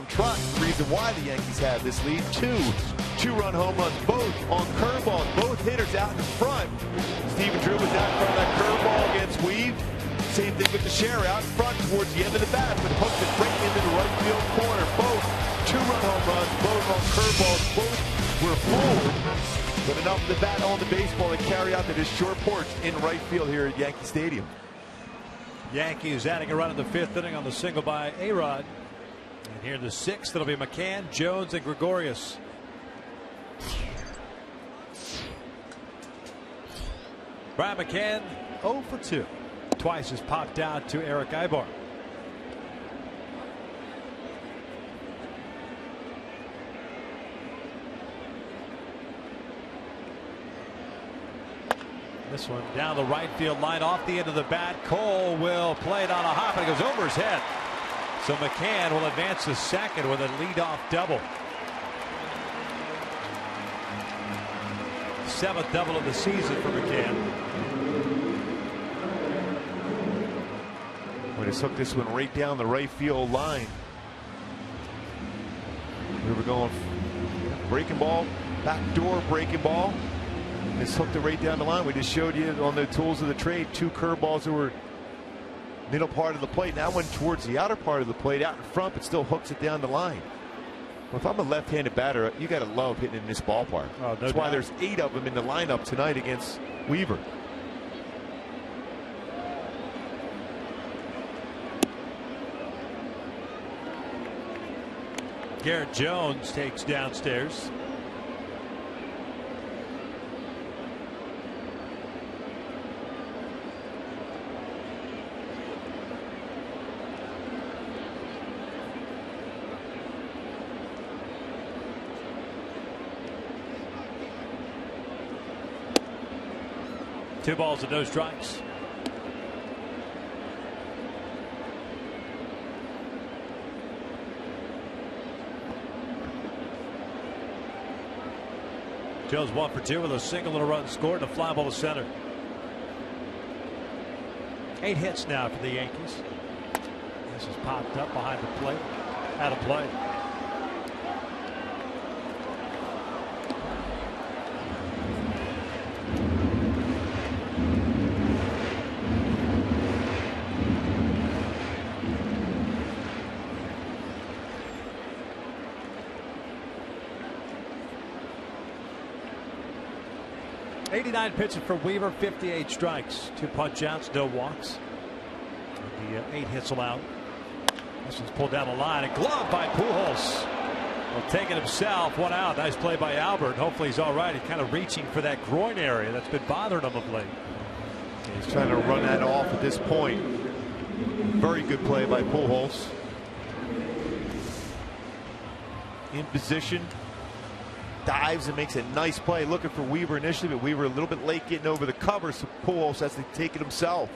Truck, the reason why the Yankees have this lead. Two-run home runs, both on curveballs, both hitters out in front. Steven Drew was out in front of that curveball against Weave. Same thing with the share out in front towards the end of the bat, but hooked it right into the right field corner. Both two-run home runs, both on curveballs, both were forward. But enough of the bat on the baseball to carry out to this short porch in right field here at Yankee Stadium. Yankees adding a run in the 5th inning on the single by A-Rod. And here in the 6th, it'll be McCann, Jones, and Gregorius. Brian McCann, 0 for 2. Twice has popped out to Eric Ibar. This one down the right field line off the end of the bat. Cole will play it on a hop, and it goes over his head. So McCann will advance to second with a leadoff double. 7th double of the season for McCann. We just hooked this one right down the right field line. We were going breaking ball, backdoor breaking ball. Just hooked it right down the line. We just showed you on the tools of the trade 2 curveballs that were middle part of the plate. Now went towards the outer part of the plate, out in front, but still hooks it down the line. Well, if I'm a left-handed batter, you got to love hitting in this ballpark. Oh, no That's why doubt. there's 8 of them in the lineup tonight against Weaver. Garrett Jones takes downstairs. Two balls and no strikes. Jones 1 for 2 with a single and a run scored and a fly ball to center. 8 hits now for the Yankees. This is popped up behind the plate. Out of play. Pitching for Weaver, 58 strikes, 2 punch outs, no walks. The 8 hits allowed. This one's pulled down the line, a glove by Pujols. Well, taking himself, 1 out. Nice play by Albert. Hopefully he's all right. He's kind of reaching for that groin area that's been bothering him of late. He's trying to run that off at this point. Very good play by Pujols. In position. Dives and makes a nice play. Looking for Weaver initially, but Weaver a little bit late getting over the cover, so Pujols has to take it himself.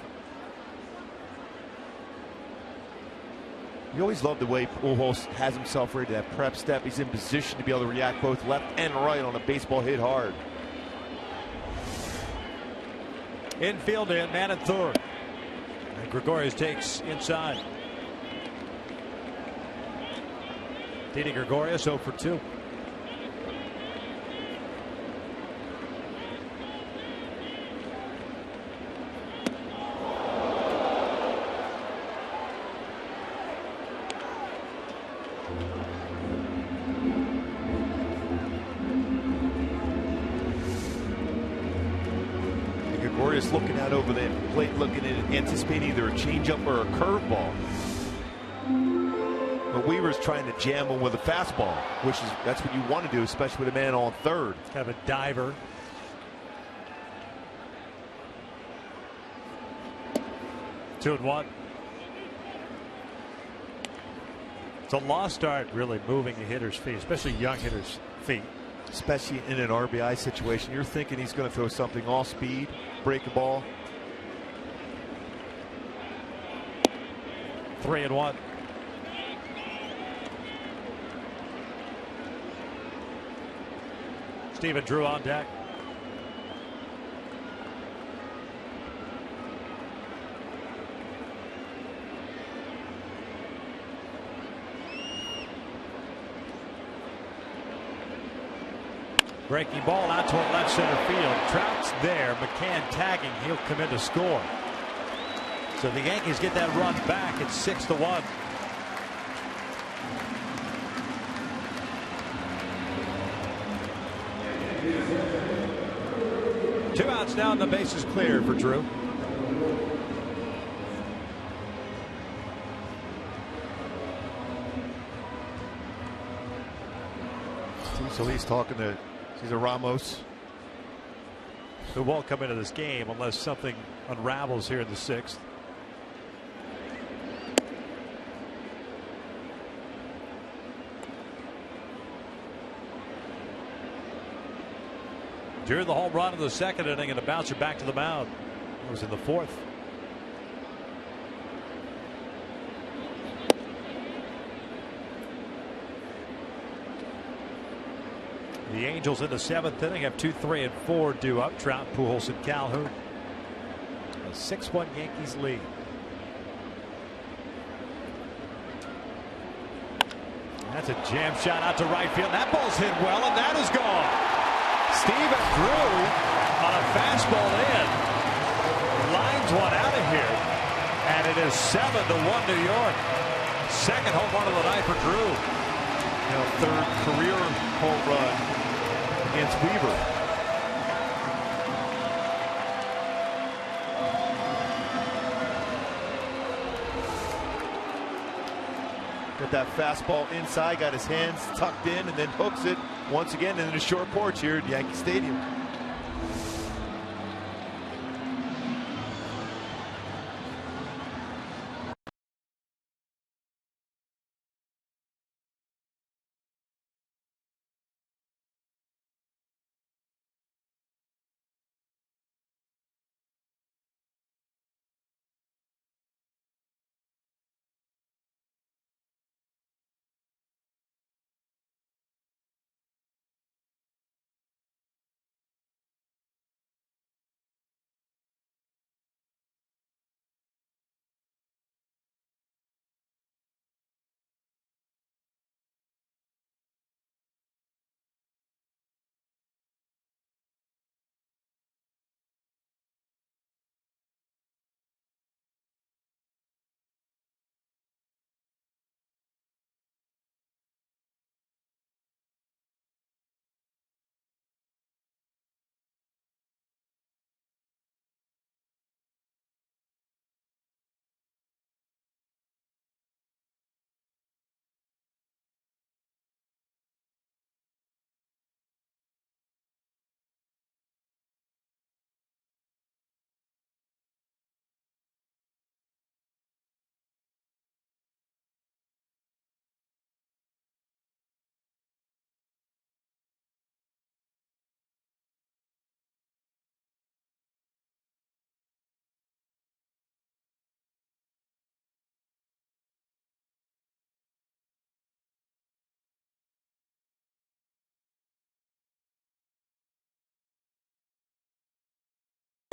You always love the way Pujols has himself ready to that prep step. He's in position to be able to react both left and right on a baseball hit hard. Infield in, man at third. And Gregorius takes inside. Didi Gregorius 0 for 2. Looking out over the plate, looking at anticipating either a changeup or a curveball. But Weaver's trying to jam him with a fastball, that's what you want to do, especially with a man on third. Kind of a diver. Two and one. It's a lost start, really moving the hitter's feet, especially young hitter's feet. Especially in an RBI situation. You're thinking he's going to throw something off speed, break a ball. 3 and 1. Stephen Drew on deck. Breaking ball out toward left center field. Trout's there. McCann tagging. He'll come in to score. So the Yankees get that run back. It's 6-1. Two outs now, and the base is clear for Drew. So he's talking to Cesar Ramos, who won't come into this game unless something unravels here in the 6th. Drew the home run in the 2nd inning and a bouncer back to the mound. It was in the 4th. The Angels in the 7th inning have 2, 3, and 4 due up. Trout, Pujols, and Calhoun. A 6-1 Yankees lead. That's a jam shot out to right field. That ball's hit well, and that is gone. Steven Drew on a fastball in. Lines one out of here. And it is 7-1 New York. Second home run of the night for Drew. Third career home run against Weaver. Got that fastball inside, got his hands tucked in, and then hooks it once again in the short porch here at Yankee Stadium.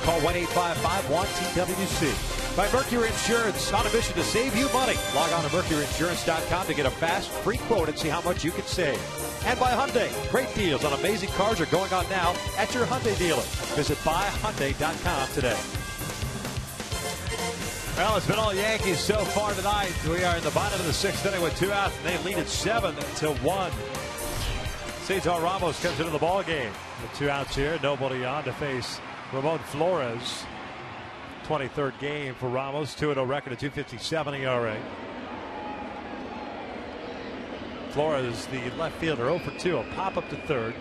Call 1-855-1-TWC. By Mercury Insurance, on a mission to save you money. Log on to mercuryinsurance.com to get a fast, free quote and see how much you can save. And by Hyundai, great deals on amazing cars are going on now at your Hyundai dealer. Visit buyhyundai.com today. Well, it's been all Yankees so far tonight. We are in the bottom of the 6th inning with 2 outs, and they lead it 7-1. Cesar Ramos comes into the ball game with 2 outs here. Nobody on to face Ramon Flores. 23rd game for Ramos. 2-0 record, a 2.57 ERA. Flores, the left fielder, 0 for 2. A pop up to third.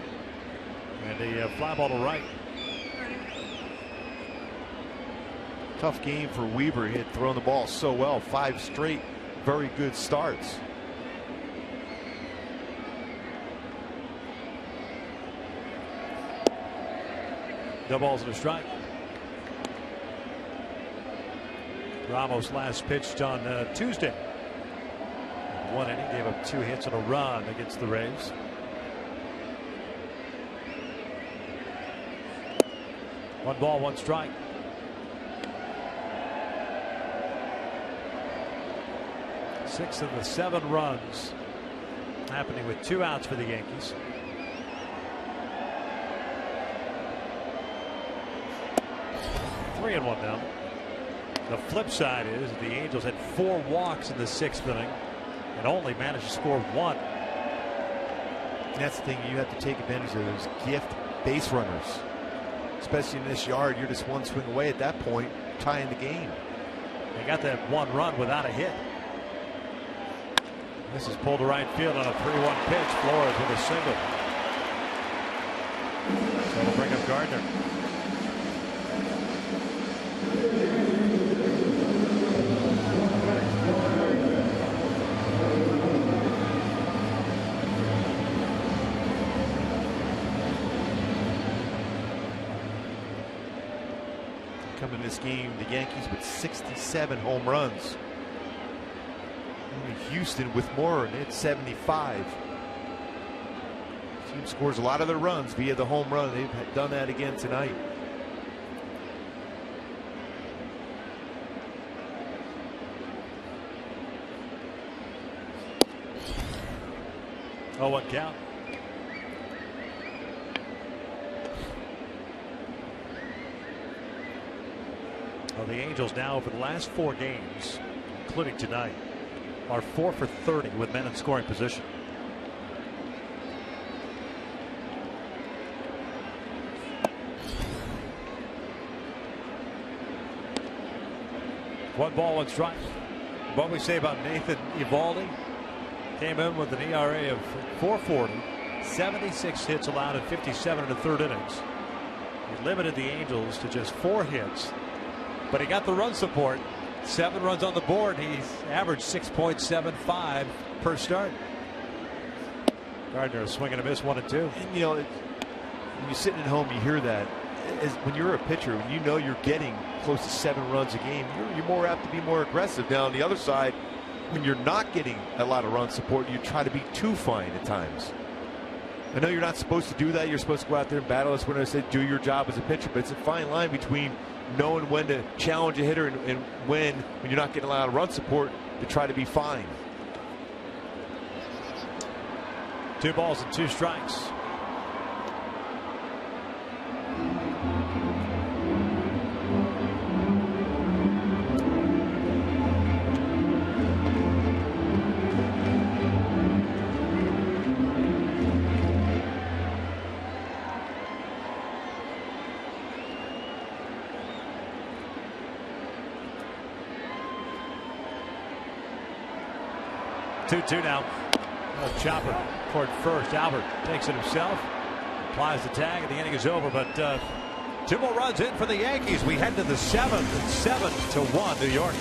And a fly ball to right. Tough game for Weaver. He had thrown the ball so well. 5 straight very good starts. No balls and a strike. Ramos last pitched on Tuesday. 1 inning, gave up 2 hits and a run against the Rays. One ball, 1 strike. 6 of the 7 runs happening with 2 outs for the Yankees. Three and 1 now. The flip side is the Angels had 4 walks in the 6th inning and only managed to score 1. That's the thing, you have to take advantage of those gift base runners, especially in this yard. You're just 1 swing away at that point, tying the game. They got that 1 run without a hit. This is pulled to right field on a 3-1 pitch. Flores with a single. So it'll bring up Gardner. Coming to this game, the Yankees with 67 home runs. Only Houston with more, and it's 75. Team scores a lot of their runs via the home run. They've done that again tonight. Oh, 1 count. Well, the Angels now over the last 4 games, including tonight, are 4 for 30 with men in scoring position. One ball, 1 strike. What we say about Nathan Eovaldi, came in with an ERA of 4.40, 76 hits allowed in 57 1/3 innings. He limited the Angels to just 4 hits, but he got the run support. 7 runs on the board. He's averaged 6.75 per start. Gardner swinging a miss, 1 and 2. And when you're sitting at home, you hear that. When you're a pitcher, when you know you're getting close to 7 runs a game, you're more apt to be more aggressive. Now on the other side, when you're not getting a lot of run support, you try to be too fine at times. I know you're not supposed to do that. You're supposed to go out there and battle. That's when I said do your job as a pitcher. But it's a fine line between knowing when to challenge a hitter and when you're not getting a lot of run support, to try to be fine. 2 balls and 2 strikes. Two now. Chopper toward first. Albert takes it himself, applies the tag, and the inning is over. But 2 more runs in for the Yankees. We head to the 7th, and 7-1 New York.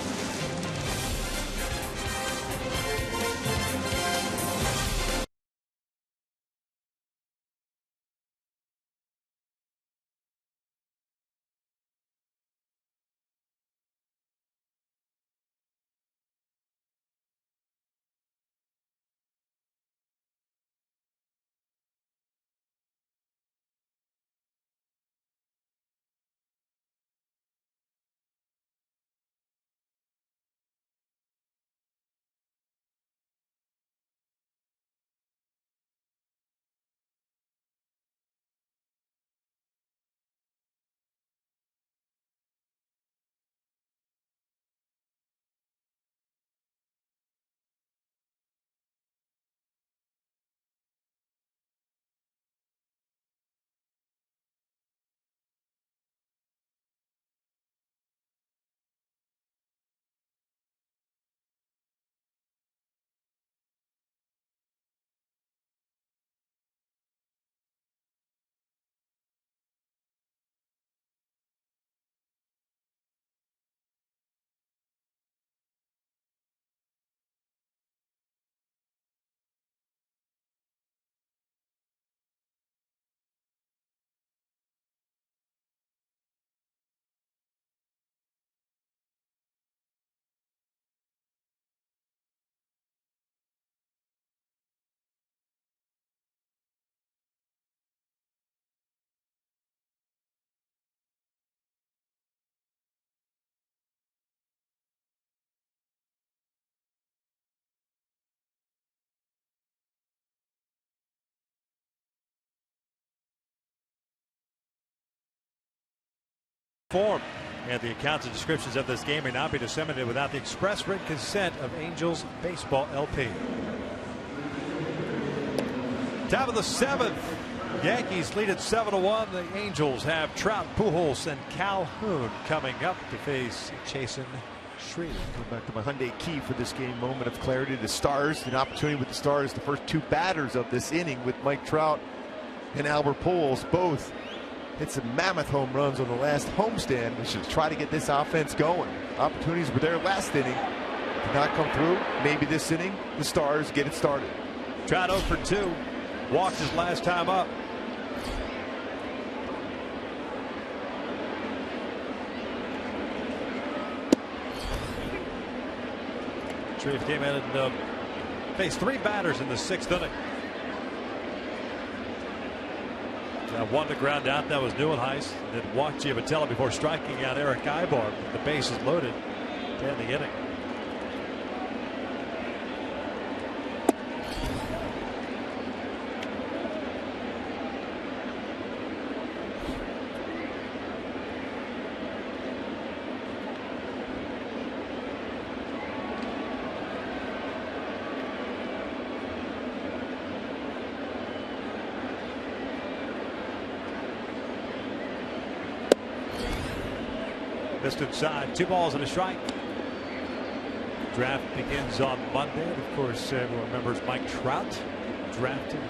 Form and the accounts and descriptions of this game may not be disseminated without the express written consent of Angels Baseball LP. Top of the 7th. Yankees lead at 7-1. The Angels have Trout, Pujols, and Calhoun coming up to face Chasen Shreve. Come back to my Hyundai key for this game. Moment of clarity. The Stars, an opportunity with the Stars. The first 2 batters of this inning with Mike Trout and Albert Pujols both hit some mammoth home runs on the last homestand. We should try to get this offense going. Opportunities were there last inning, did not come through. Maybe this inning, the Stars get it started. Trout 0 for 2. Walked his last time up. Shreve came in and faced 3 batters in the 6th inning. One to ground out. That was Neuenhuis. Then walked Giavatello before striking out Eric Ibar. The base is loaded to end the inning. Missed inside. 2 balls and a strike. Draft begins on Monday. Of course, everyone remembers Mike Trout, drafted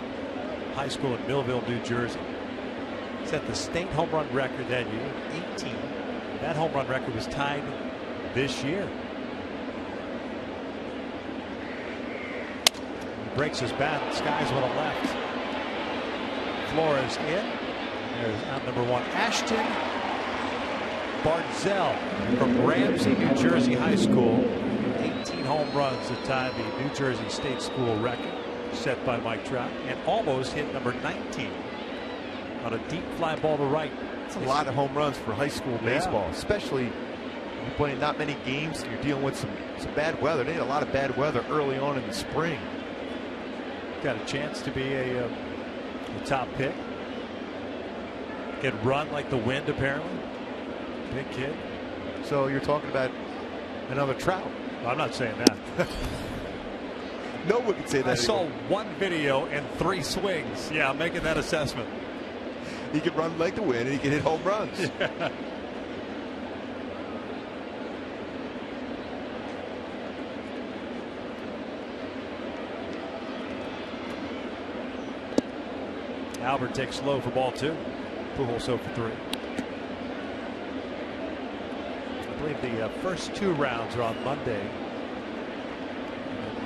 high school in Millville, New Jersey. Set the state home run record that year, 18. That home run record was tied this year. He breaks his bat. Skies one to left. Flores in. There's out number 1, Ashton Barzell from Ramsey, New Jersey High School. 18 home runs to tie the New Jersey State School record set by Mike Trout, and almost hit number 19 on a deep fly ball to right. It's a lot of home runs for high school baseball, especially when you're playing not many games and you're dealing with some bad weather. They had a lot of bad weather early on in the spring. Got a chance to be a top pick. Could run like the wind, apparently. Big kid. So you're talking about another Trout. Well, I'm not saying that. No one can say that. I saw one video and 3 swings. Yeah, I'm making that assessment. He can run like the wind and he can hit home runs. Yeah. Albert takes low for ball 2. Pujols 0 for 3. I believe the first 2 rounds are on Monday.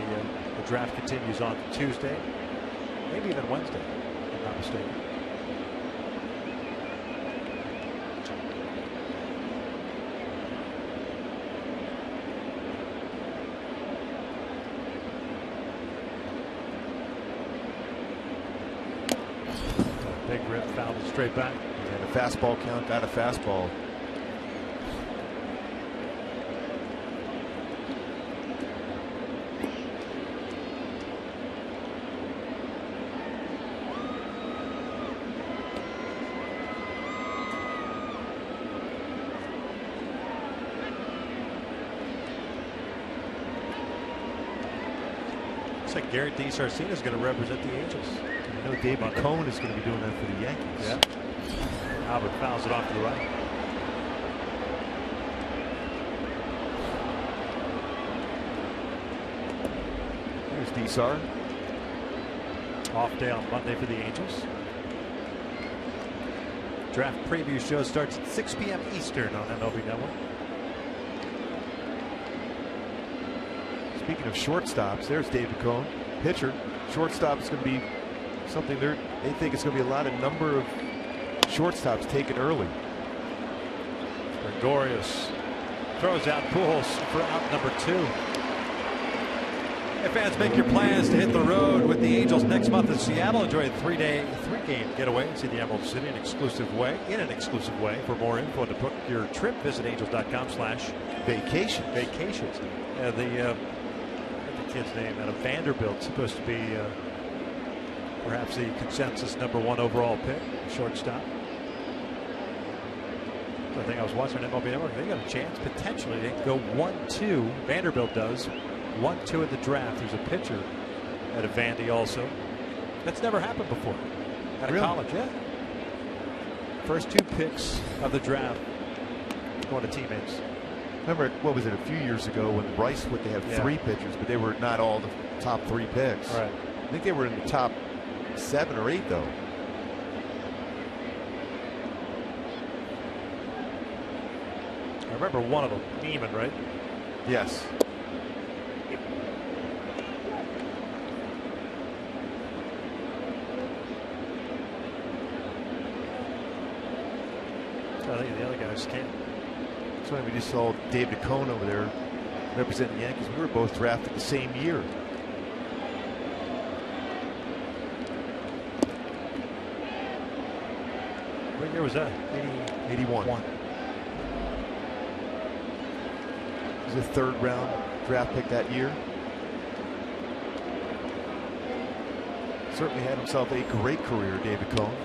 And the draft continues on Tuesday, maybe even Wednesday, if I'm not mistaken. Big rip, fouled it straight back. And a fastball count, got a fastball. Looks like Garrett DeSarcina is going to represent the Angels. I know David Cohn is going to be doing that for the Yankees. Yeah. Albert fouls it off to the right. Here's DeSar. Off day on Monday for the Angels. Draft preview show starts at 6 p.m. Eastern on MLB Network. Speaking of shortstops, there's David Cohn, pitcher. Shortstop is going to be something they think it's going to be a lot of number of shortstops taken early. Gregorius throws out Pujols for out number 2. Hey fans, make your plans to hit the road with the Angels next month in Seattle. Enjoy a 3-game getaway and see the Emerald City in an exclusive way. For more info and to book your trip, visit angels.com/vacation. Vacations. The kid's name out of Vanderbilt, supposed to be perhaps the consensus number 1 overall pick, shortstop. So I think I was watching MLB Network. They got a chance potentially. They can go 1-2. Vanderbilt does 1-2 at the draft. There's a pitcher out of Vandy also. That's never happened before out of college. Yeah. First 2 picks of the draft going to teammates. Remember, what was it, a few years ago when Bryce they had 3 pitchers, but they were not all the top 3 picks. Right. I think they were in the top 7 or 8 though. I remember one of them, Neiman, right? Yes. I think the other guys can't. So we just saw David Cohn over there representing the Yankees. We were both drafted the same year. What year was that? 81. He was a third-round draft pick that year. Certainly had himself a great career, David Cohn.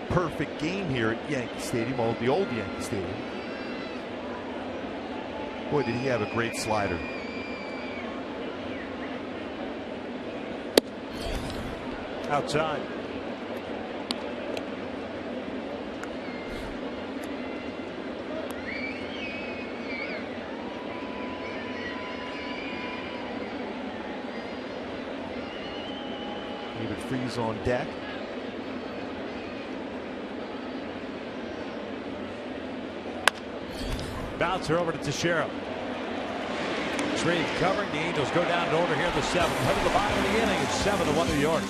Perfect game here at Yankee Stadium, the old Yankee Stadium. Boy, did he have a great slider. Outside. David Freese on deck. Bouncer over to Teixeira. Shreve covering. The Angels go down in order here in the seventh. Head to the bottom of the inning. It's 7-1 New York.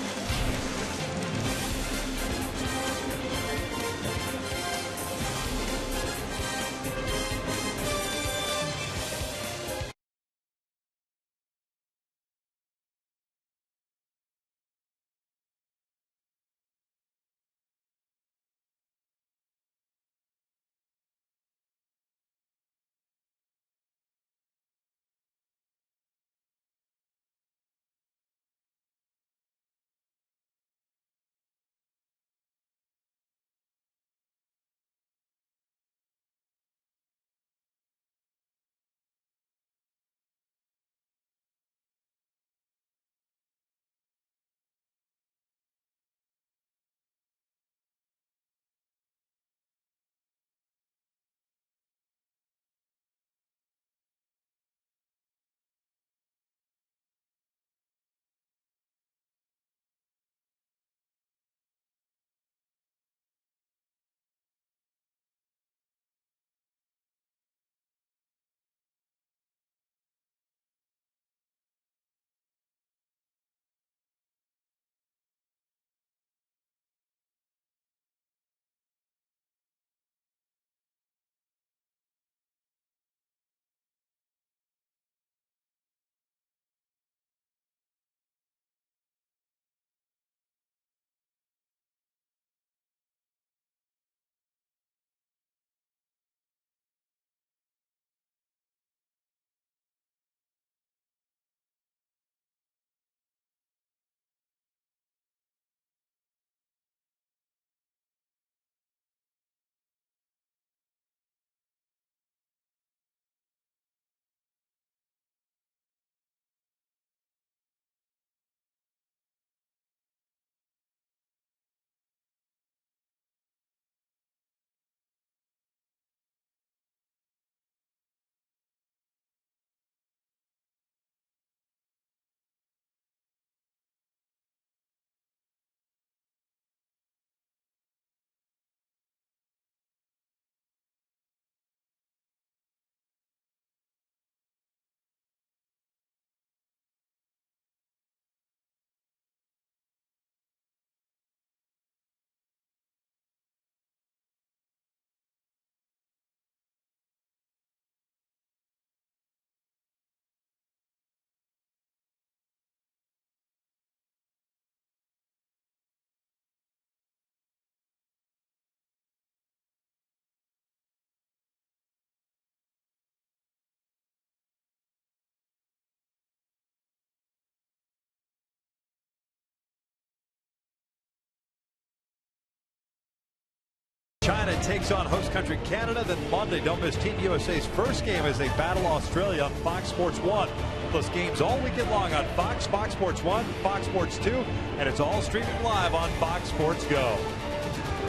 China takes on host country Canada. Then Monday, don't miss Team USA's first game as they battle Australia on Fox Sports 1. Plus games all weekend long on Fox, Fox Sports 1, Fox Sports 2, and it's all streaming live on Fox Sports Go.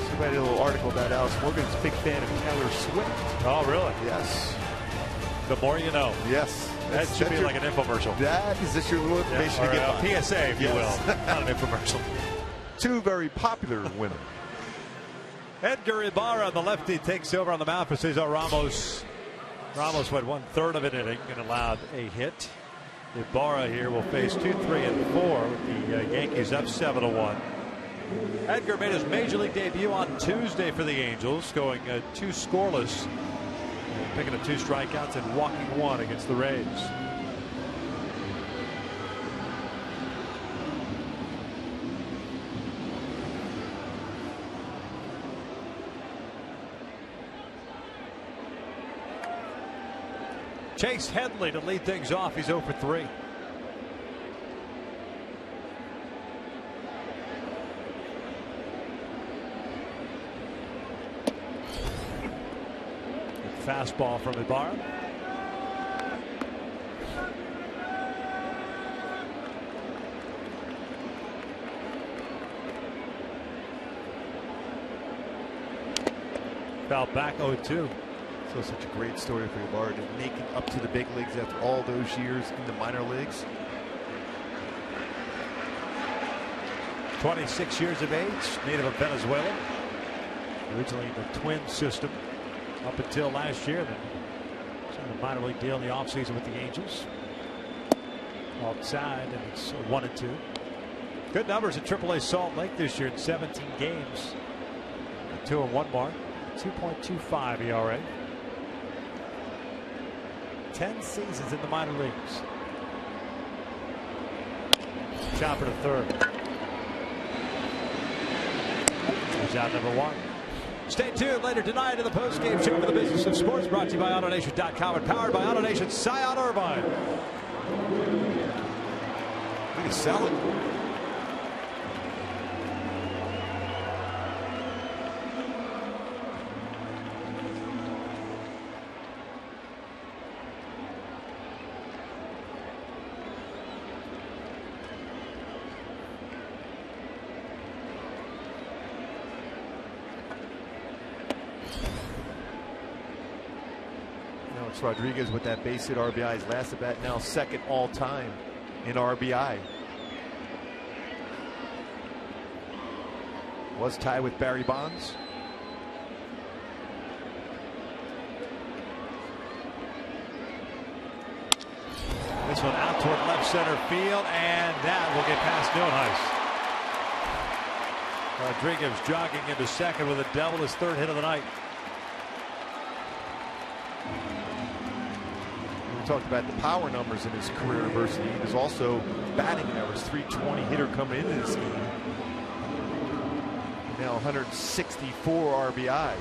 Somebody did a little article about Alex Morgan's a big fan of Taylor Swift. Oh, really? Yes. The more you know. Yes. That should be like an infomercial. That is just your little information to get by. A PSA, if you will. Not an infomercial. Two very popular women. Edgar Ibarra, the lefty, takes over on the mound for Cesar Ramos. Ramos went 1/3 of an inning and allowed a hit. Ibarra here will face 2, 3, and 4 with the Yankees up 7-1. Edgar made his major league debut on Tuesday for the Angels, going 2 scoreless, picking up 2 strikeouts and walking 1 against the Rays. Chase Headley to lead things off. He's 0 for 3. Fastball from Ibarra. Foul back 0-2. So such a great story for Ibarra to make it up to the big leagues after all those years in the minor leagues. 26 years of age, native of Venezuela. Originally in the twin system up until last year. Then signed a minor league deal in the offseason with the Angels. Outside, and it's 1-2. Good numbers at AAA Salt Lake this year in 17 games. 2-1 mark. 2.25 ERA. 10 seasons in the minor leagues. Chopper to third. He's out number 1. Stay tuned later tonight in the postgame show for the Business of Sports, brought to you by AutoNation.com and powered by AutoNation. Scion Irvine. Look at Salad. Rodriguez with that base hit RBI, his last at bat, now second all time in RBI. Was tied with Barry Bonds. This one out toward left center field, and that will get past Neuheis. Rodriguez jogging into second with a double, his third hit of the night. Talked about the power numbers in his career adversity. He was also batting average, 320 hitter coming into this game. Now 164 RBI.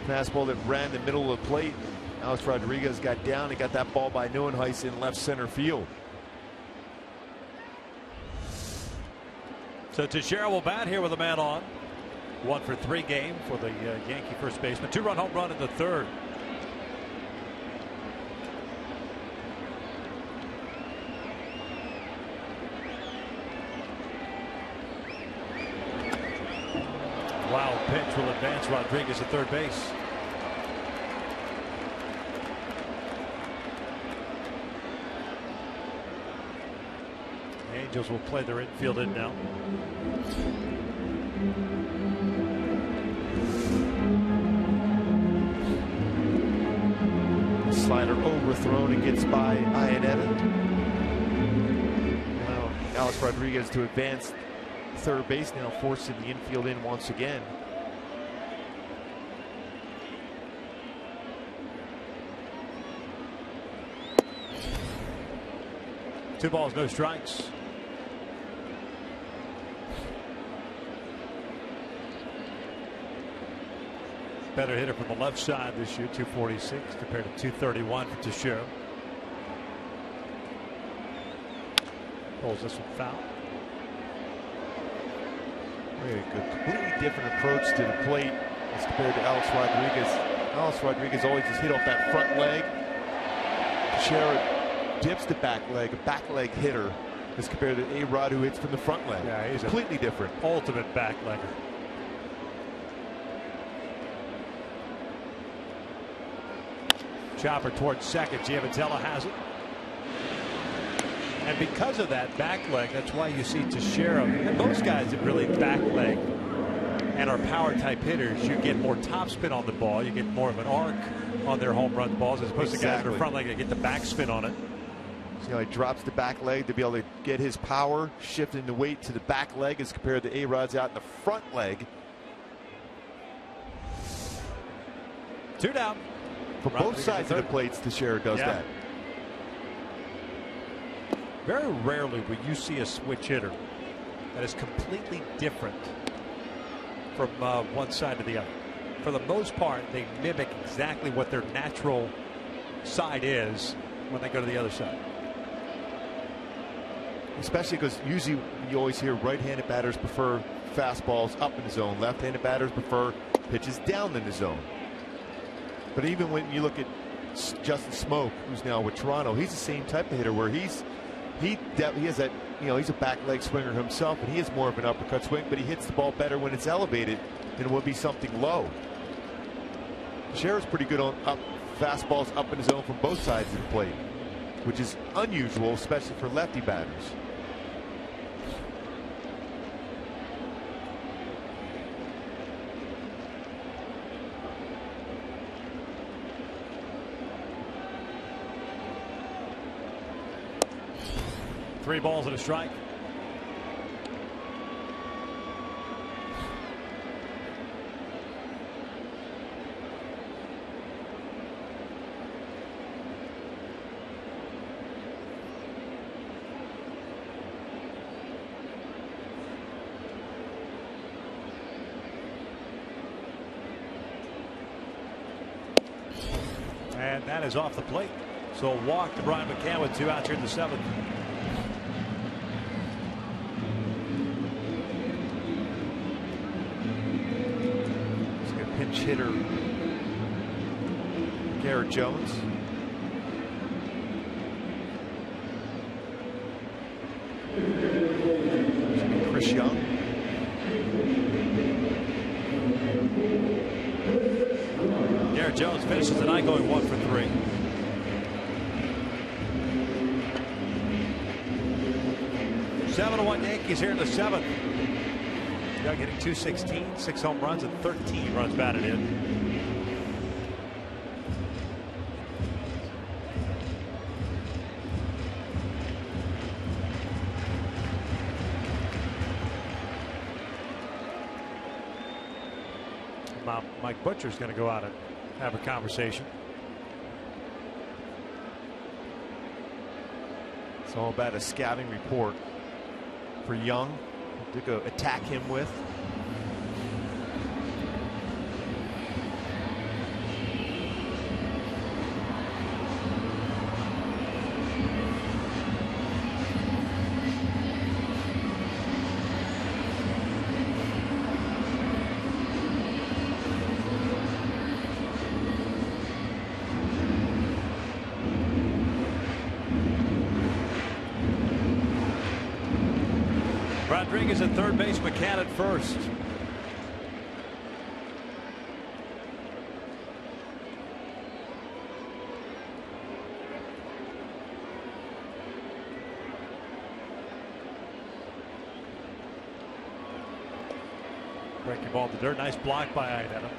Fastball that ran the middle of the plate. Alex Rodriguez got down and got that ball by Neuheis in left center field. So Teixeira will bat here with a man on. 1 for 3 game for the Yankee first baseman. 2-run home run in the third. Wild pitch will advance Rodriguez at third base. The Angels will play their infield in now. Slider overthrown and gets by Iannetta. Now Alex Rodriguez to advance third base, now forcing the infield in once again. Two balls, no strikes. Better hitter from the left side this year, 246 compared to 231 for Teixeira. Pulls this one foul. Very good. Completely different approach to the plate as compared to Alex Rodriguez. Alex Rodriguez always just hit off that front leg. Teixeira dips the back leg, a back leg hitter, as compared to A-Rod, who hits from the front leg. Yeah, he's completely different. Ultimate back legger. Chopper towards second. Giavotella has it. And because of that back leg, that's why you see Teixeira and most guys that really back leg and are power type hitters, you get more topspin on the ball. You get more of an arc on their home run balls as opposed to guys that are front leg that get the backspin on it. See how he drops the back leg to be able to get his power, shifting the weight to the back leg as compared to A-Rod's out in the front leg. 2 down. For both sides of the plates, Teixeira does that. Very rarely will you see a switch hitter that is completely different from one side to the other. for the most part, they mimic exactly what their natural side is when they go to the other side. Especially because usually you always hear right-handed batters prefer fastballs up in the zone. Left-handed batters prefer pitches down in the zone. But even when you look at Justin Smoke, who's now with Toronto, he's the same type of hitter where he has that, he's a back leg swinger himself, and he has more of an uppercut swing, but he hits the ball better when it's elevated than it would be something low. Teixeira's pretty good on fastballs up in the zone from both sides of the plate, which is unusual, especially for lefty batters. Three balls and a strike. And that is off the plate. So a walk to Brian McCann with 2 outs here in the 7th. Pinch hitter Garrett Jones. Chris Young. Garrett Jones finishes the night going 1 for 3. Seven to 1 Yankees here in the 7th. Young hitting .216, 6 home runs and 13 runs batted in. Mike Butcher's going to go out and have a conversation. It's all about a scouting report for Young to go attack him with. Rodriguez at third base, McCann at first. Breaking ball to dirt. Nice block by Iannetta.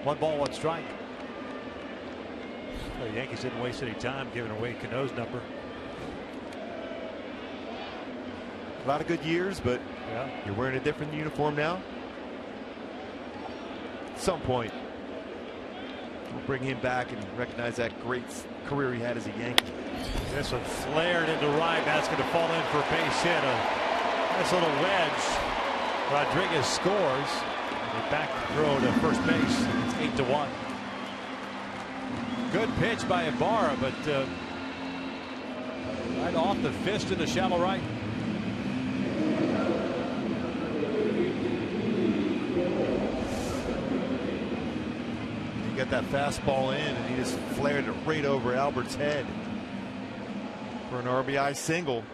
One ball, one strike. The Yankees didn't waste any time giving away Cano's number. A lot of good years, but yeah, you're wearing a different uniform now. At some point, we'll bring him back and recognize that great career he had as a Yankee. This one flared into right. That's going to fall in for a base hit. A nice little wedge. Rodriguez scores. And back throw to first base. It's 8-1. Good pitch by Ibarra, but right off the fist in the shallow right. He got that fastball in, and he just flared it right over Albert's head for an RBI single.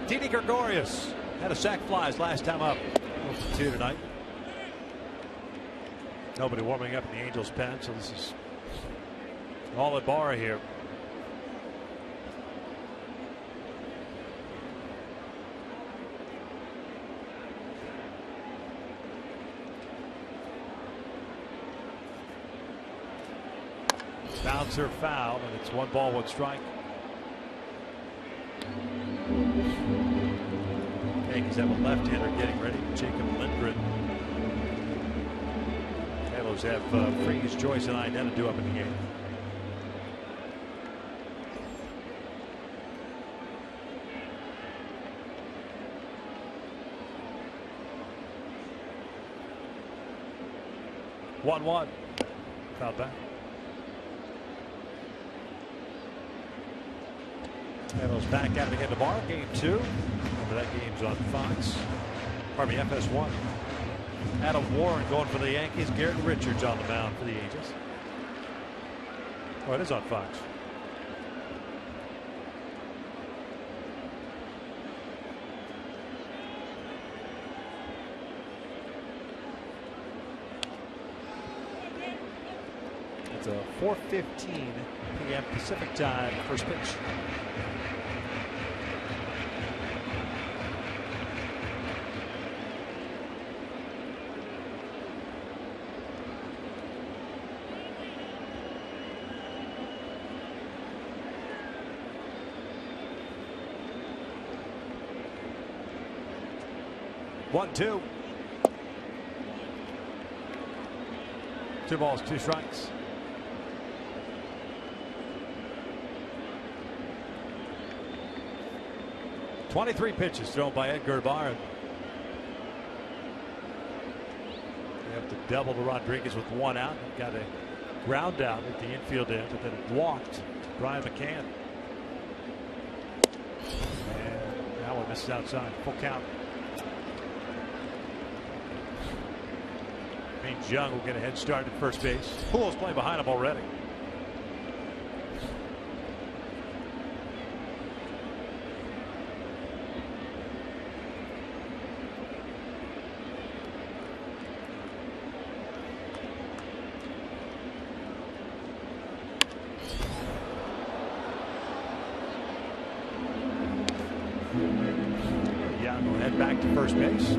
Didi Gregorius Had a sack flies last time up. 2 tonight. Nobody warming up in the Angels pen, so this is all at Barra here. Bouncer foul, and it's 1 ball, 1 strike. Yankees have a left-hander getting ready. Jacob Lindgren. Halos have Freeze, Joyce, and Inetta due up in the game. One. Foul back. Halos back at it again tomorrow. Game 2. Remember that game's on Fox. Pardon me, FS1. Adam Warren going for the Yankees. Garrett Richards on the mound for the Angels. Oh, it is on Fox. It's a 4:15 p.m. Pacific time. First pitch. One, 2. 2 balls, 2 strikes. .23 pitches thrown by Edgar Barr. They have to double to Rodriguez with 1 out. Got a ground out at the infield end, but then it walked to Brian McCann. And now one misses outside. Full count. Means Young will get a head start at first base. Pool's playing behind him already. Young will head back to first base.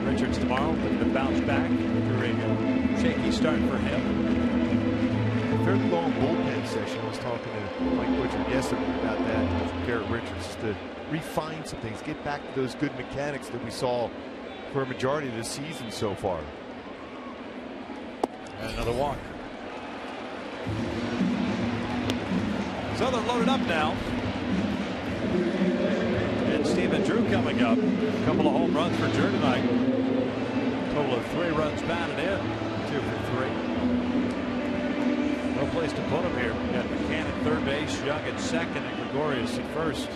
Richards tomorrow looking to bounce back after a shaky start for him. Fairly long bullpen session. I was talking to Mike Butcher yesterday about that with Garrett Richards to refine some things, get back to those good mechanics that we saw for a majority of the season so far. And another walk. So they're loaded up now. And Stephen Drew coming up. A couple of home runs for Drew tonight. Total of 3 runs batted in. 2 for 3. No place to put him here. We got McCann at third base, Young at second, and Gregorius at first.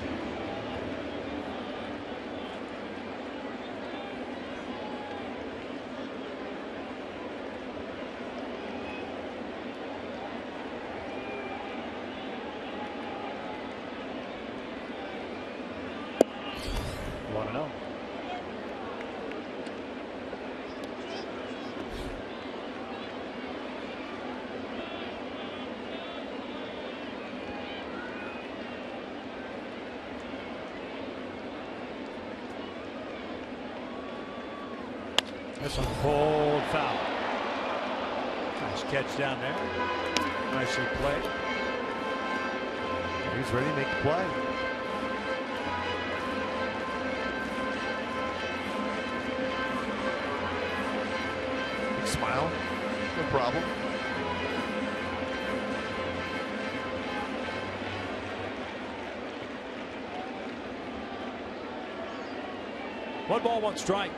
This one pulled foul. Nice catch down there. Nicely played. He's ready to make the play. Big smile. No problem. One ball, 1 strike.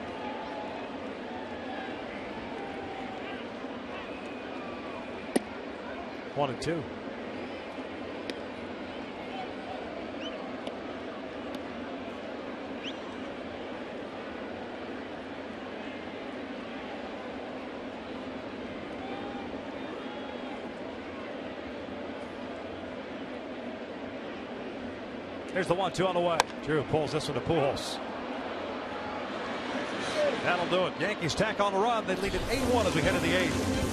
One and 2. Here's the 1-2 on the way. Drew pulls this one to Pujols. That'll do it. Yankees tack on a run. They lead at 8-1 as we head to the 8th.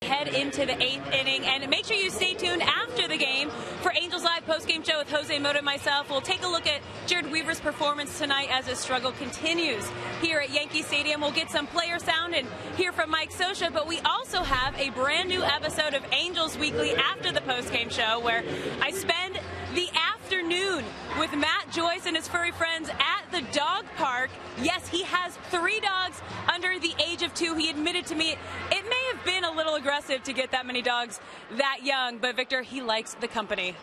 Head into the 8th inning, and make sure you stay tuned after the game for Angels Live postgame show with Jose Mota and myself. We'll take a look at Jared Weaver's performance tonight as his struggle continues here at Yankee Stadium. We'll get some player sound and hear from Mike Scioscia, but we also have a brand new episode of Angels Weekly after the postgame show where I spend the afternoon with Matt Joyce and his furry friends at the dog park. Yes, he has 3 dogs under the age of 2. He admitted to me it may have been a little aggressive to get that many dogs that young, but Victor, he likes the company.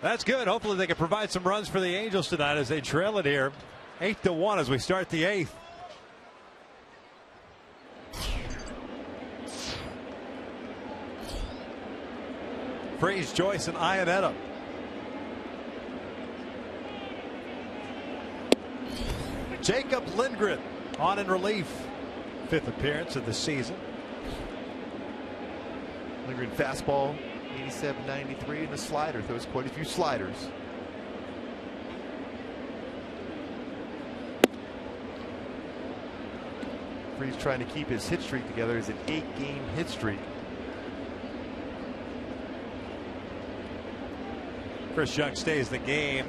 That's good. Hopefully they can provide some runs for the Angels tonight as they trail it here 8-1 as we start the 8th. Freeze, Joyce, and Iannetta. Jacob Lindgren on in relief. 5th appearance of the season. Lindgren fastball, 87-93, and a slider. Throws quite a few sliders. Freeze trying to keep his hit streak together. It's an 8-game hit streak. Chris Young stays the game.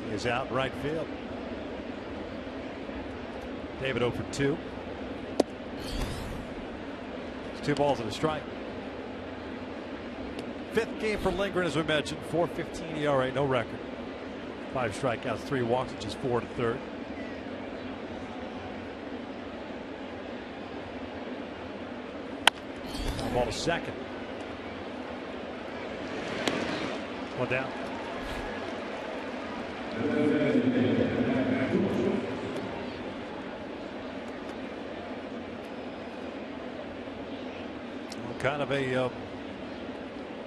He is out right field. David 0 for 2. It's 2 balls and a strike. 5th game for Lindgren, as we mentioned. 4.15 ERA, no record. 5 strikeouts, 3 walks, which is 4 to 3rd. Ball to second. 1 down. Kind of a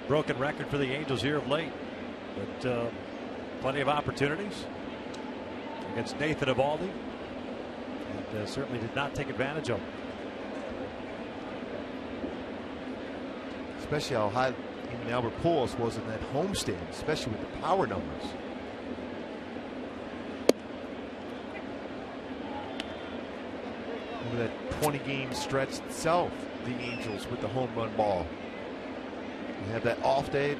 broken record for the Angels here of late, but plenty of opportunities against Nathan Eovaldi, and certainly did not take advantage of them. Especially how high even Albert Pujols was in that homestand, especially with the power numbers. Over that 20-game stretch itself, the Angels with the home run ball. They have that off day.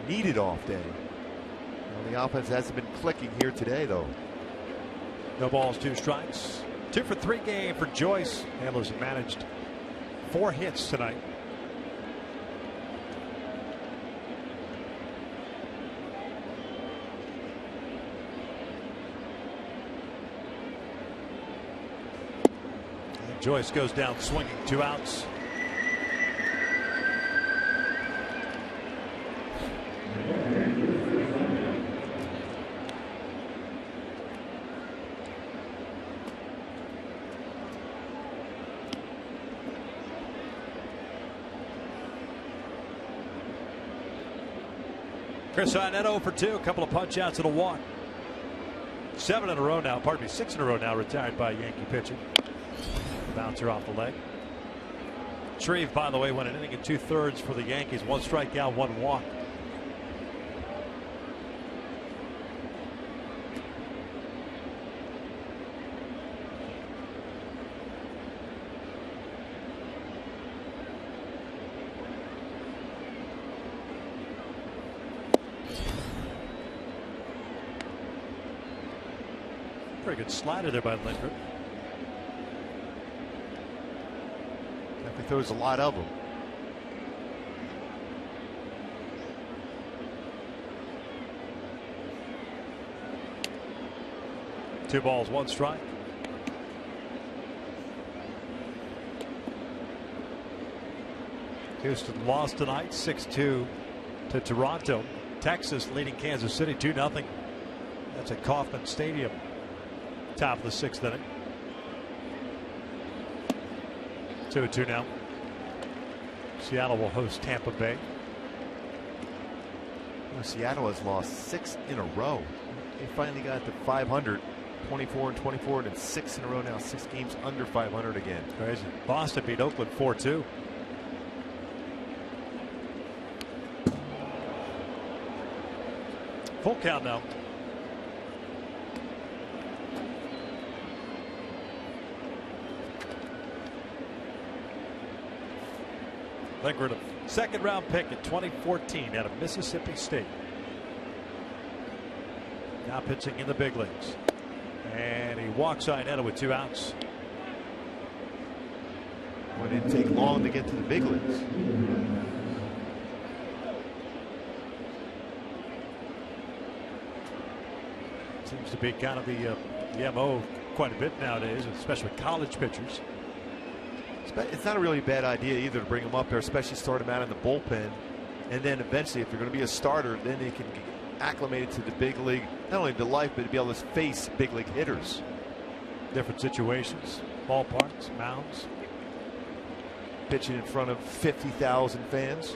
They needed off day. Well, the offense hasn't been clicking here today, though. No balls, 2 strikes. 2 for 3 game for Joyce. Handlers have managed 4 hits tonight. Joyce goes down swinging, 2 outs. Chris Iannetto for 2, a couple of punch outs and a walk. 7 in a row now, pardon me, 6 in a row now retired by Yankee pitching. Bouncer off the leg. Shreve, by the way, went an inning and 2/3 for the Yankees. 1 strikeout, 1 walk. Pretty good slider there by Lindgren. He throws a lot of them. Two balls, 1 strike. Houston lost tonight 6-2 to Toronto. Texas leading Kansas City 2-0. That's at Kauffman Stadium. Top of the 6th inning. 2-2 now. Seattle will host Tampa Bay. Seattle has lost 6 in a row. They finally got to 500, 24-24, and 6 in a row now. 6 games under 500 again. Crazy. Boston beat Oakland 4-2. Full count now. Lindgren, a 2nd round pick in 2014 out of Mississippi State. Now pitching in the big leagues. And he walks Iannetto with 2 outs. Well, it didn't take long to get to the big leagues. Seems to be kind of the MO quite a bit nowadays, especially with college pitchers. It's not a really bad idea either to bring them up there, especially start them out in the bullpen. And then eventually, if you're going to be a starter, then they can get acclimated to the big league, not only to life, but to be able to face big league hitters. Different situations, ballparks, mounds. Pitching in front of 50,000 fans.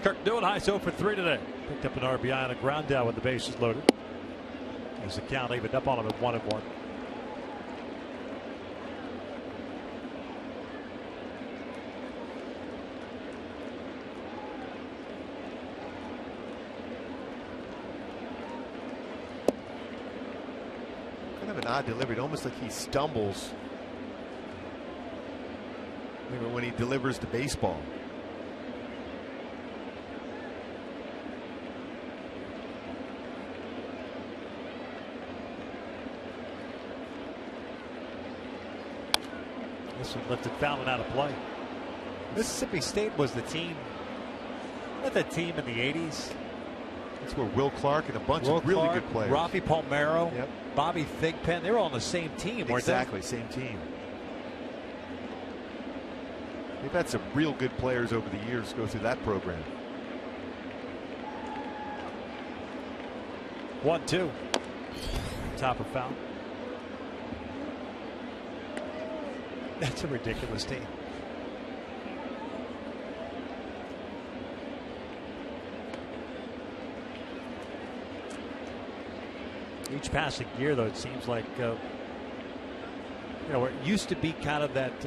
Kirk Neuenhuis 0 for 3 today. Picked up an RBI on a ground down with the bases loaded. As the count evened up on him at 1-1. Kind of an odd delivery, almost like he stumbles when he delivers the baseball. This one lifted Fallon out of play. Mississippi State was the team. Not the team in the 80s. That's where Will Clark and a bunch of really good players. Rafi Palmeiro, yep. Bobby Thigpen, they were all on the same team, weren't they? Exactly, same team. They've had some real good players over the years go through that program. 1-2. Top of foul. That's a ridiculous team. Each passing year, though, it seems like where it used to be kind of that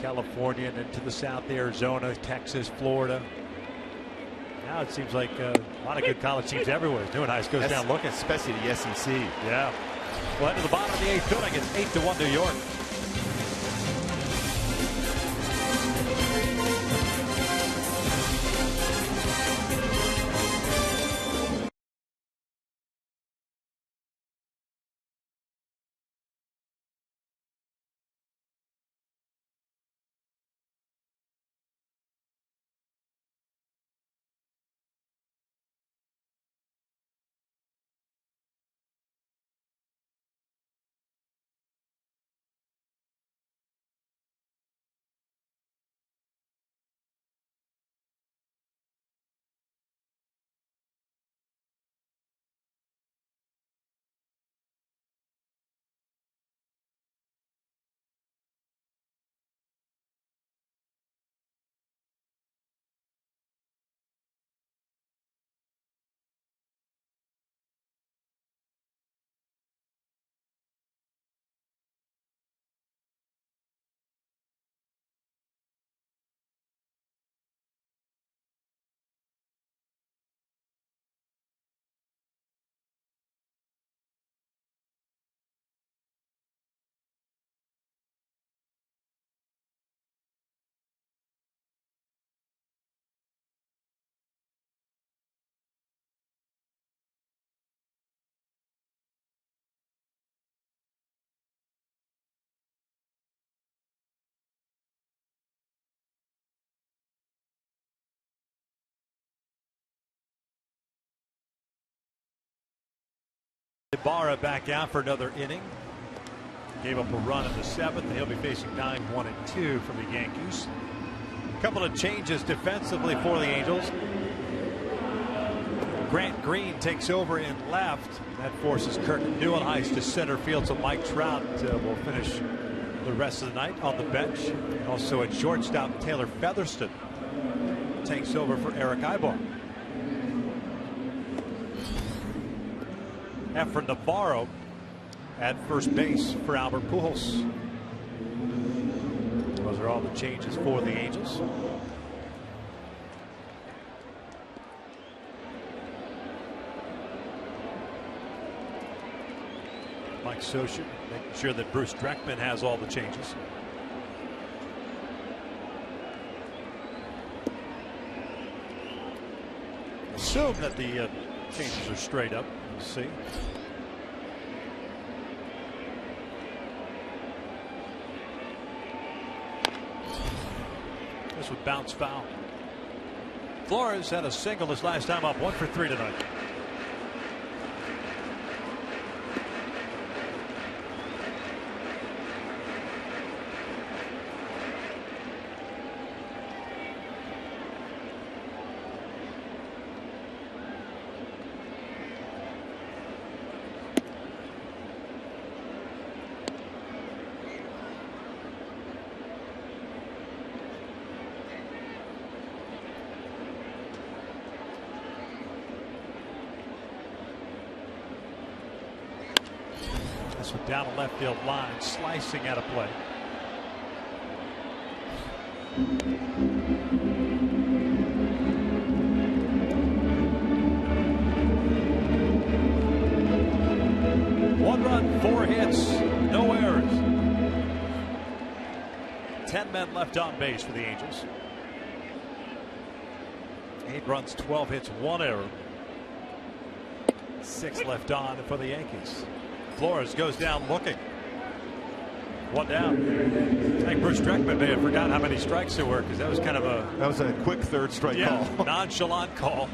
California and into the South, Arizona, Texas, Florida. Now it seems like a lot of good college teams everywhere. Neuenhuis goes down looking, especially the SEC. Yeah. Well, into the bottom of the 8th inning, it's 8-1 New York. Ibarra back out for another inning. Gave up a run in the 7th. He'll be facing 9-1-2 from the Yankees. A couple of changes defensively for the Angels. Grant Green takes over in left. That forces Kirk Neuenhuis to center field, so Mike Trout will finish the rest of the night on the bench. Also at shortstop, Taylor Featherston takes over for Eric Ibar. Efren Navarro at first base for Albert Pujols. Those are all the changes for the Angels. Mike Scioscia making sure that Bruce Dreckman has all the changes. Assume that the changes are straight up. We'll see. This would bounce foul. Flores had a single his last time up, 1 for 3 tonight. Down the left field line, slicing out of play. One run, 4 hits, no errors. 10 men left on base for the Angels. 8 runs, 12 hits, 1 error. 6 left on for the Yankees. Flores goes down looking. 1 down. I think Bruce Dreckman may have forgotten how many strikes there were, because that was kind of a quick third strike call. Nonchalant call.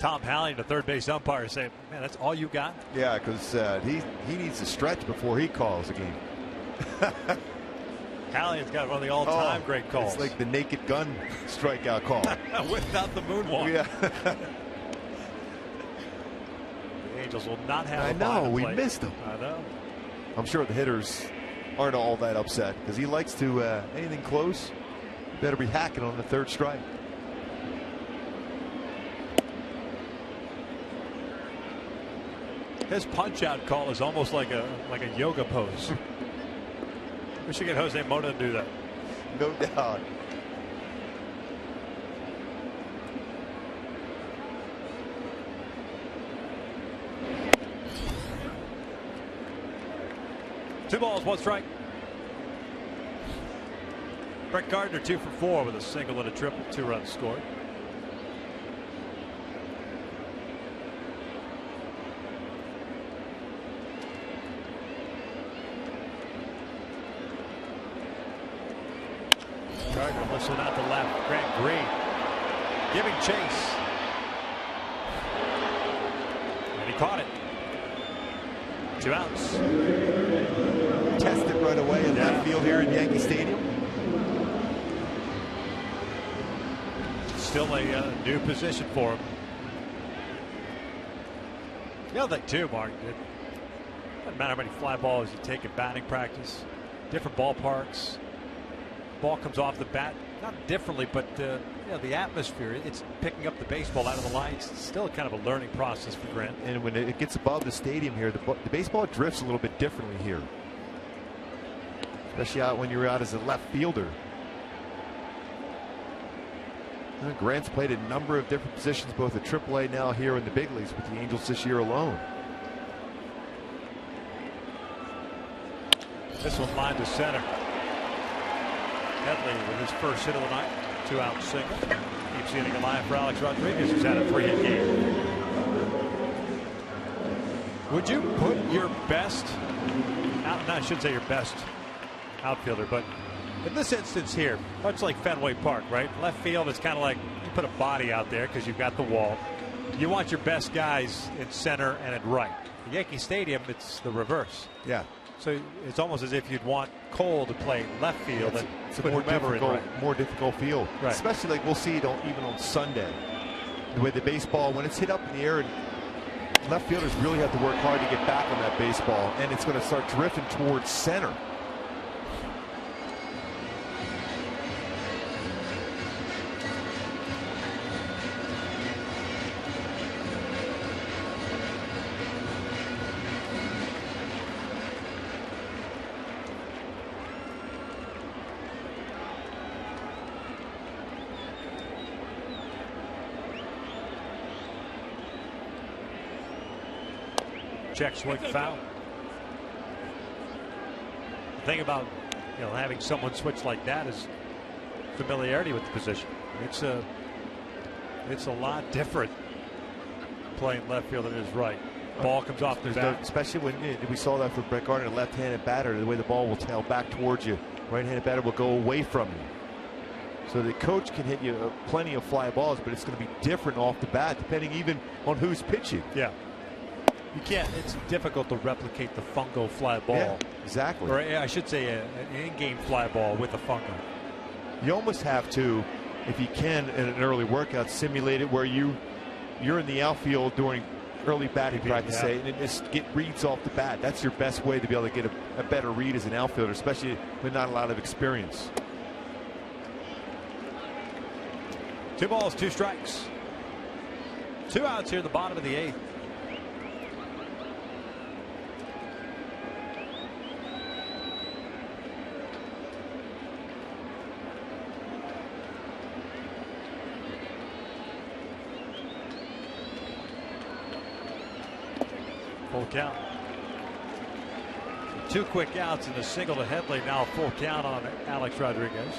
Tom Halling, the third base umpire, saying, "Man, that's all you got?" Yeah, because he needs to stretch before he calls a game. Hallian's got one of the all-time great calls. It's like the Naked Gun strikeout call. Without the moonwalk. Yeah. The Angels will not have I know, we missed him. I know. I'm sure the hitters aren't all that upset, because he likes to, anything close, better be hacking on the third strike. His punch-out call is almost like a yoga pose. We should get Jose Mota to do that. No doubt. Two balls, 1 strike. Brett Gardner 2 for 4 with a single and a triple, 2 runs scored. Gardner looks out to left. Grant Green giving chase. And he caught it. 2 outs. Tested right away in left field here in Yankee Stadium. Still a new position for him. The other thing too, Mark, it doesn't matter how many fly balls you take in batting practice. Different ballparks. Ball comes off the bat, not differently, but the atmosphere, it's picking up the baseball out of the line. It's still kind of a learning process for Grant. And when it gets above the stadium here, the baseball drifts a little bit differently here, especially out when you're out as a left fielder. Grant's played a number of different positions, both at AAA now here in the big leagues with the Angels this year alone. This one lined to center. Headley with his first hit of the night, 2-out single. Keeps the inning alive for Alex Rodriguez, who's had a 3-hit game. Would you put your best, I shouldn't say your best, outfielder. But in this instance here, much like Fenway Park, right? Left field is kind of like you put a body out there because you've got the wall. You want your best guys in center and at right. At Yankee Stadium, it's the reverse. Yeah. So it's almost as if you'd want Cole to play left field. It's a more difficult field. Right. Especially like we'll see it even on Sunday. The way the baseball, when it's hit up in the air, and left fielders really have to work hard to get back on that baseball, and it's going to start drifting towards center. Check swing foul. The thing about having someone switch like that is familiarity with the position. It's a lot different playing left field than it is right. Ball comes off the bat. Especially when we saw that for Brett Gardner, left-handed batter, the way the ball will tail back towards you. Right-handed batter will go away from you. So the coach can hit you plenty of fly balls, but it's going to be different off the bat, depending even on who's pitching. Yeah. You can't. It's difficult to replicate the fungo fly ball. Yeah, exactly. Or I should say an in-game fly ball with a fungo. You almost have to, if you can, in an early workout, simulate it where you're in the outfield during early batting practice, say, and just get reads off the bat. That's your best way to be able to get a better read as an outfielder, especially with not a lot of experience. 2 balls, 2 strikes. 2 outs here in the bottom of the 8th. Full count. 2 quick outs and a single to Headley. Now a full count on Alex Rodriguez.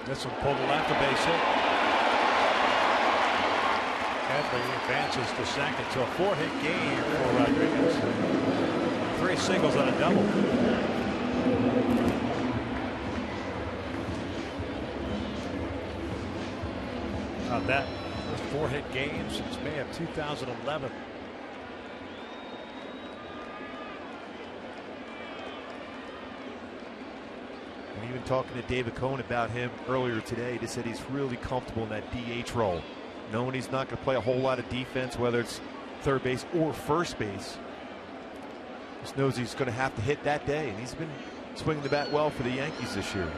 This one pulled left, a base hit. Headley advances to second, so a 4-hit game for Rodriguez. 3 singles and a double. That was 4-hit game since May of 2011. And even talking to David Cohn about him earlier today, he said he's really comfortable in that DH role, knowing he's not going to play a whole lot of defense, whether it's third base or first base. Just knows he's going to have to hit that day, and he's been swinging the bat well for the Yankees this year.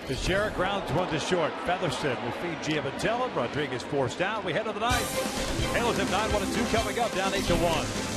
As Jarrett grounds one to short, Featherston will feed Giavatello. Rodriguez forced out. We head to the ninth. Halos have 9-1-2 coming up, down 8-1.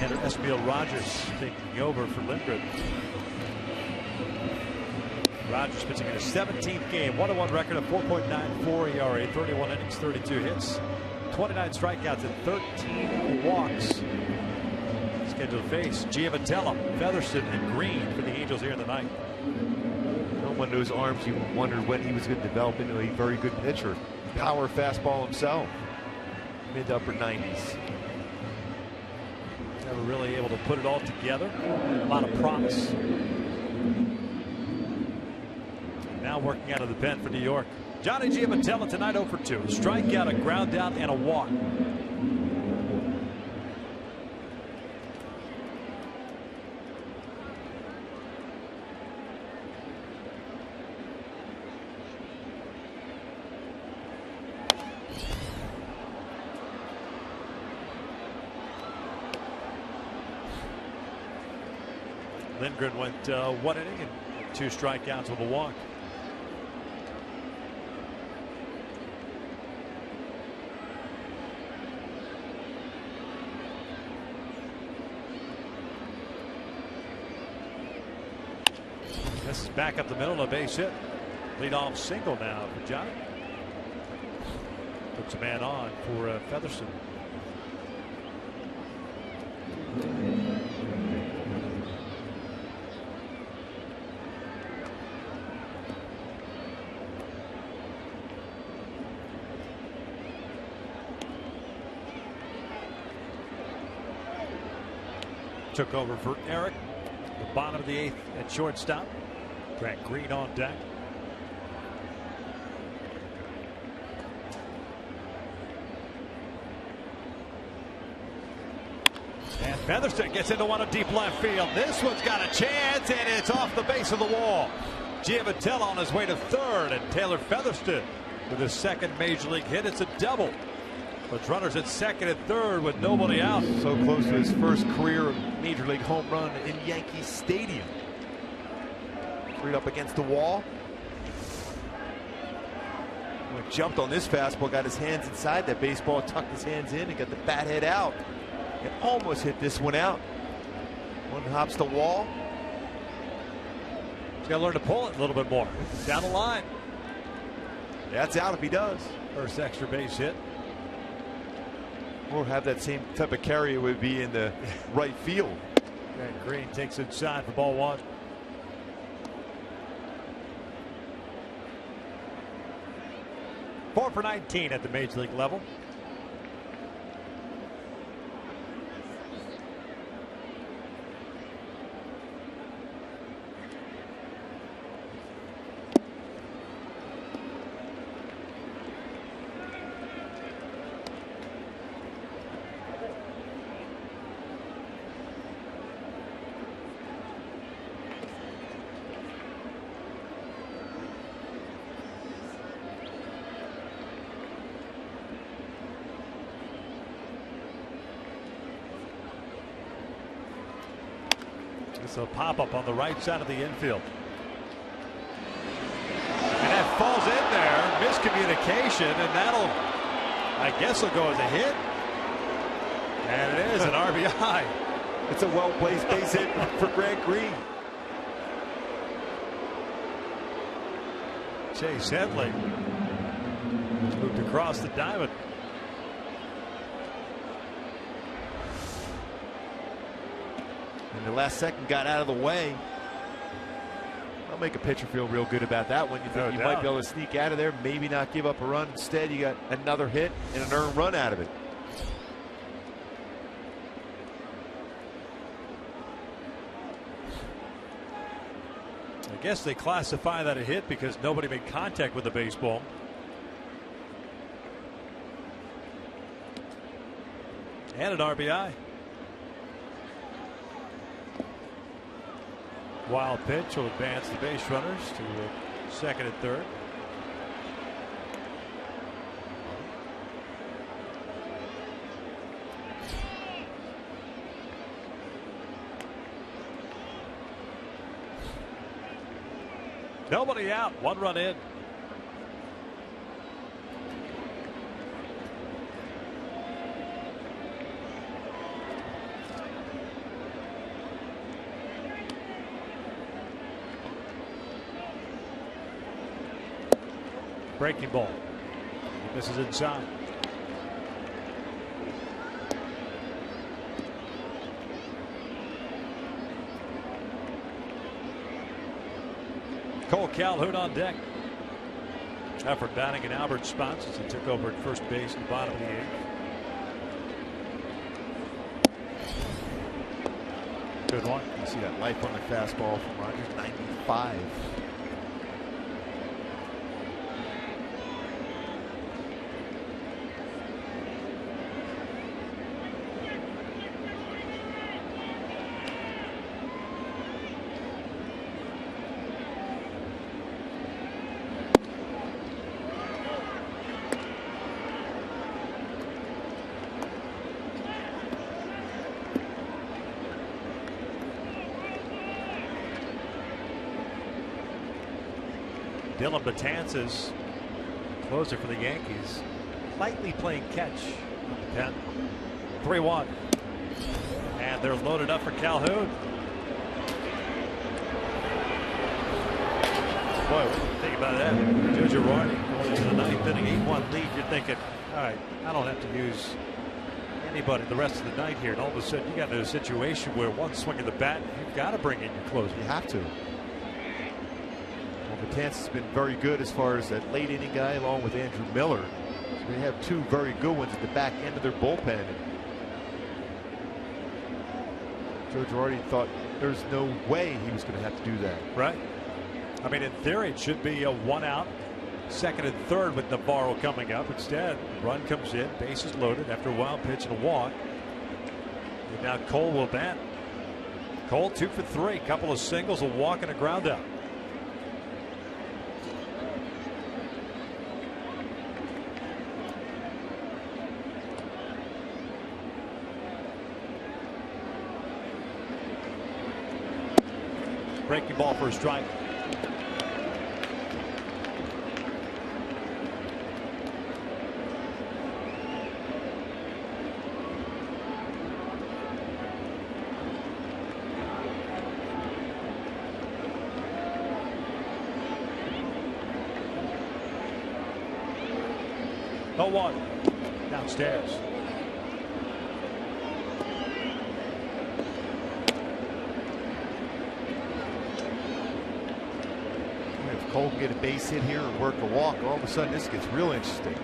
right-hander Esmiel Rogers taking over for Lindgren. Rogers pitching in his 17th game, 1-1 record, a 4.94 ERA, 31 innings, 32 hits, 29 strikeouts, and 13 walks. Scheduled to face Giavotella, Featherston, and Green for the Angels here in the ninth. One of those arms you wondered when he was going to develop into a very good pitcher. Power fastball himself. Mid to upper 90s. Never really able to put it all together. A lot of promise. Now working out of the pen for New York. Johnny Giavotella tonight 0 for 2. A strikeout, a ground out, and a walk. Lindgren went 1 inning and 2 strikeouts with a walk. This is back up the middle, a base hit. Leadoff single now for Johnny. Puts a man on for Featherston. Took over for Eric, the bottom of the 8th at shortstop. Grant Green on deck. And Featherston gets into one of deep left field. This one's got a chance, and it's off the base of the wall. Giavotella on his way to third, and Taylor Featherston with his second major league hit. It's a double. But runners at second and third with nobody out. So close to his first career major league home run in Yankee Stadium. Freed up against the wall. Jumped on this fastball, got his hands inside that baseball, tucked his hands in and got the bat head out. It almost hit this one out. One hops the wall. He's got to learn to pull it a little bit more. Down the line. That's out if he does. First extra base hit. Or have that same type of carry it would be in the right field. And Green takes inside for ball 1. Four for 19 at the major league level. It's a pop-up on the right side of the infield. And that falls in there. Miscommunication, and that'll, I guess, will go as a hit. And it is an RBI. It's a well-placed base hit for Grant Green. Chase Headley moved across the diamond. And the last second got out of the way. That'll make a pitcher feel real good about that one. You think you might be able to sneak out of there, maybe not give up a run. Instead, you got another hit and an earned run out of it. I guess they classify that a hit because nobody made contact with the baseball. And an RBI. Wild pitch will advance the base runners to second and third. Nobody out, 1 run in. Breaking ball. This is inside. Cole Calhoun on deck. Effort batting in Albert's spot as he took over at first base in the bottom of the 8th. Good one. You see that life on the fastball from Rogers, 95. Dylan Betances, closer for the Yankees, lightly playing catch. 3-1. And they're loaded up for Calhoun. Boy, what do you think about that? Joe Girardi going into the 9th inning, 8-1 lead. You're thinking, all right, I don't have to use anybody the rest of the night here. And all of a sudden, you got into a situation where one swing of the bat, you've got to bring in your closer. You have to. Betances has been very good as far as that late inning guy, along with Andrew Miller. So they have two very good ones at the back end of their bullpen. Joe Girardi thought there's no way he was going to have to do that. Right. I mean, in theory, it should be a 1 out, 2nd and 3rd with Navarro coming up. Instead, run comes in, bases loaded after a wild pitch and a walk. And now Cole will bat. Cole 2 for 3, couple of singles, a walk, and a ground out. Breaking ball for a strike. Oh, 1 downstairs. Cole can get a base hit here or work a walk, all of a sudden this gets real interesting.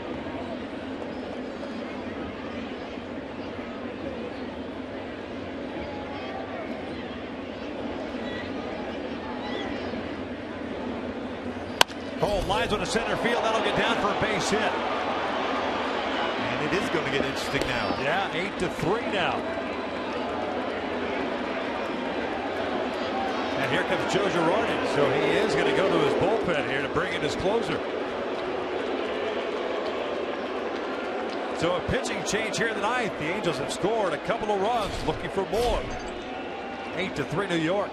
Cole lines on the center field. That'll get down for a base hit. And it is going to get interesting now. Yeah, 8-3 now. And here comes Joe Girardi. So he is going to go to his bullpen here to bring in his closer. So a pitching change here in the 9th. The Angels have scored a couple of runs, looking for more. 8-3 New York.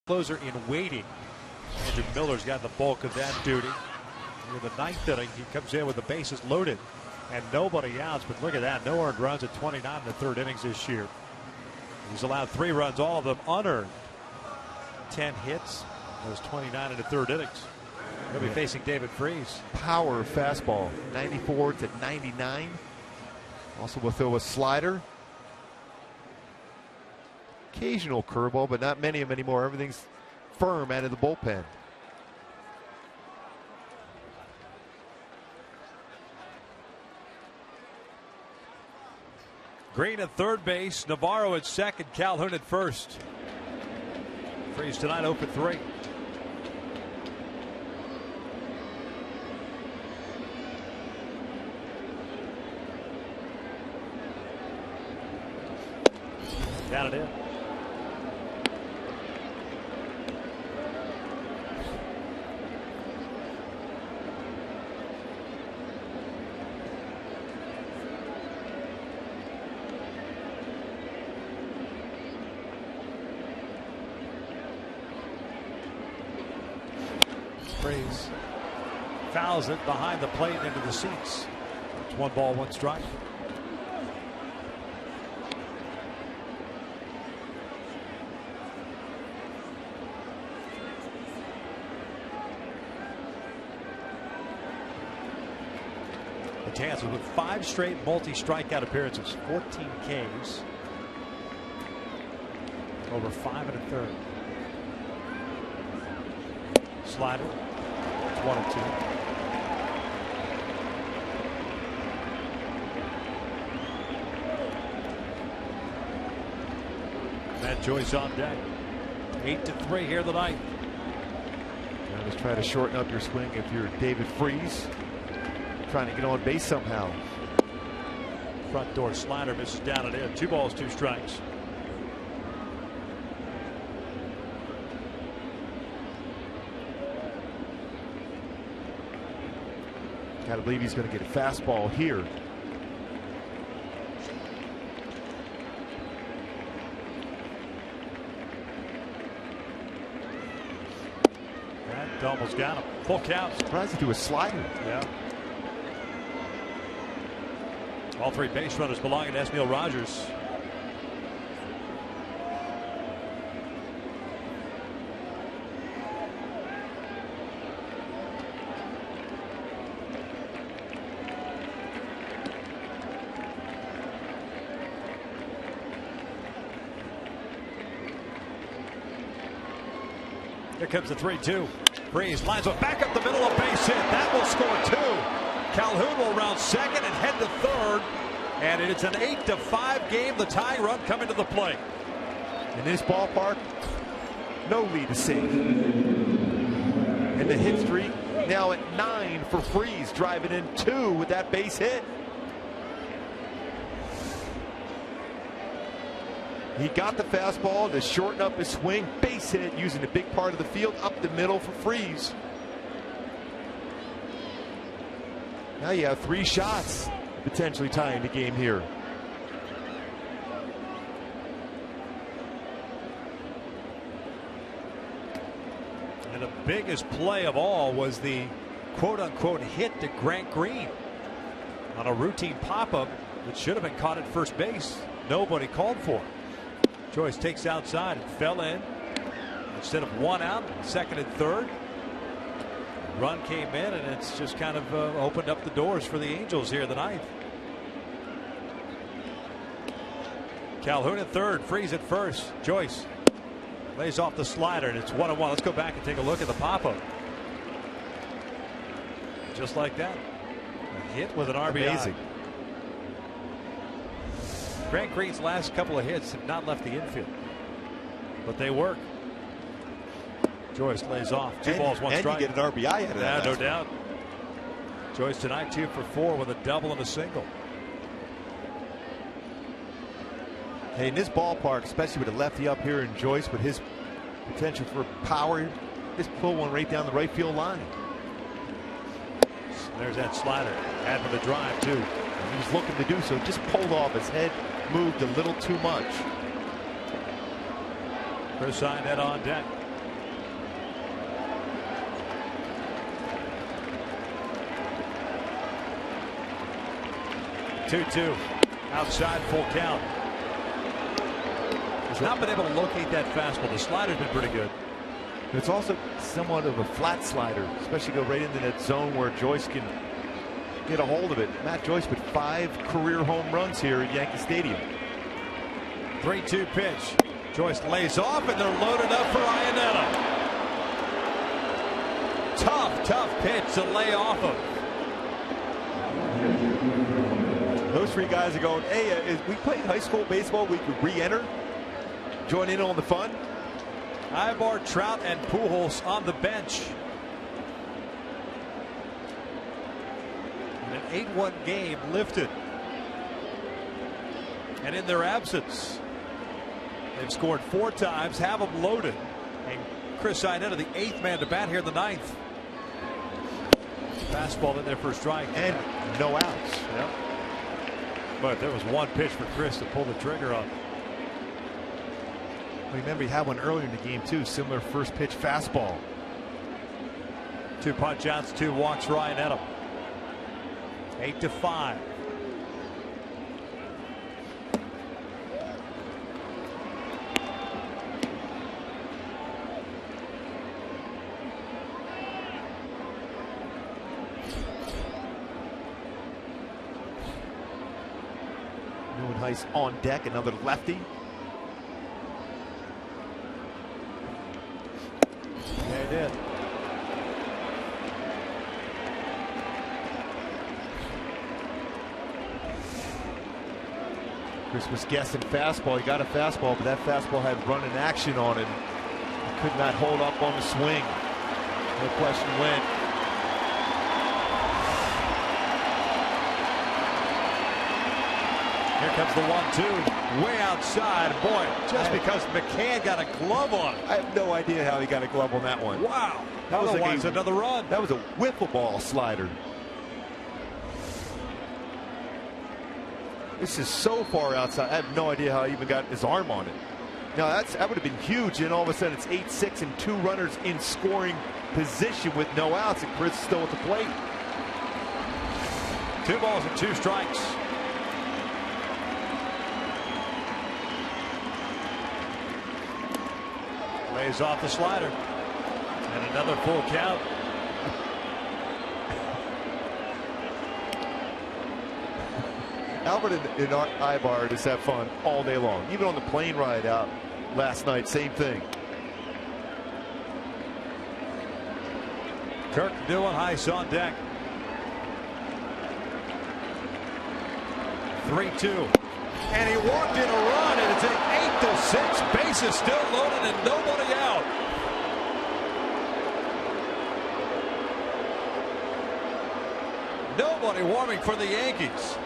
Closer in waiting. Andrew Miller's got the bulk of that duty. In the ninth inning, he comes in with the bases loaded and nobody outs. But look at that, no earned runs at 29 in the third innings this year. He's allowed 3 runs, all of them unearned. 10 hits, those 29 in the third innings. He'll be facing David Freese. Power fastball, 94 to 99. Also will throw a slider. Occasional curveball, but not many of them anymore. Everything's firm out of the bullpen. Green at third base, Navarro at second, Calhoun at first. Freese tonight 0 for 3. Got it in. Freese fouls it behind the plate into the seats. It's 1 ball, 1 strike. Betances with 5 straight multi-strikeout appearances, 14 Ks, over 5 1/3. Slider, 1-2. Matt Joyce on deck. 8-3 here tonight. Just try to shorten up your swing if you're David Freese. Trying to get on base somehow. Front door slider misses down and in. 2 balls, 2 strikes. Gotta believe he's going to get a fastball here. That almost got him. Full count. Surprised he threw a slider. Yeah. All 3 base runners belonging to Esmiel Rogers. Here comes the 3-2. Freese lines up back up the middle, a base hit. That will score 2. Calhoun will round second and head to third. And it's an 8-5 game. The tying run coming to the plate. In this ballpark, no lead is safe. And the hit streak now at 9 for Freese, driving in 2 with that base hit. He got the fastball to shorten up his swing. Base hit using the big part of the field up the middle for Freese. Now you have 3 shots potentially tying the game here. And the biggest play of all was the quote-unquote hit to Grant Green on a routine pop-up that should have been caught at first base. Nobody called for it. Joyce takes outside and fell in. Instead of 1 out, second and third. Run came in, and it's just kind of opened up the doors for the Angels here in the ninth. Calhoun at third, Freese at first. Joyce lays off the slider, and it's 1-1. Let's go back and take a look at the pop-up. Just like that. A hit with an RBI. Amazing. Grant Green's last couple of hits have not left the infield, but they work. Joyce lays off. 2 balls, 1 strike. And you get an RBI out of that. Yeah, no doubt. Joyce tonight 2 for 4 with a double and a single. Hey, in this ballpark, especially with a lefty up here in Joyce, with his potential for power, just pull one right down the right field line. There's that slider. Had for the drive, too. He was looking to do so. Just pulled off. His head moved a little too much. Chris Sinet on deck. 2-2. Outside, full count. He's not been able to locate that fastball. The slider's been pretty good. It's also somewhat of a flat slider, especially go right into that zone where Joyce can get a hold of it. Matt Joyce with 5 career home runs here at Yankee Stadium. 3-2 pitch. Joyce lays off, and they're loaded up for Iannetta. Tough pitch to lay off of. Those 3 guys are going, hey, we played high school baseball, we could re-enter, join in on the fun. Ibar, Trout, and Pujols on the bench. And an 8-1 game lifted. And in their absence, they've scored 4 times, have them loaded. And Chris Iannetta, the 8th man to bat here in the 9th. Fastball in there for a strike. And no outs. Yep. But there was one pitch for Chris to pull the trigger on. Remember, he had one earlier in the game, too. Similar first pitch fastball. 2 punch outs, 2 walks for Iannetta. 8-5. Nice on deck, another lefty. Yeah, he did. Chris was guessing fastball. He got a fastball, but that fastball had running action on it. He could not hold up on the swing. No question when. Here comes the 1-2, way outside. Boy, just because McCann got a glove on it. I have no idea how he got a glove on that one. Wow. That was Otherwise, like another run. That was a wiffle ball slider. This is so far outside. I have no idea how he even got his arm on it. Now that would have been huge, and all of a sudden it's 8-6 and 2 runners in scoring position with no outs, and Chris still at the plate. 2 balls and 2 strikes. Lays off the slider. And another full count. Albert and Ibar just have fun all day long. Even on the plane ride out last night, same thing. Kirk Neuenhuis on deck. 3-2. And he walked in a run, and it's an 8-6. Bases still loaded and nobody out. Nobody warming for the Yankees.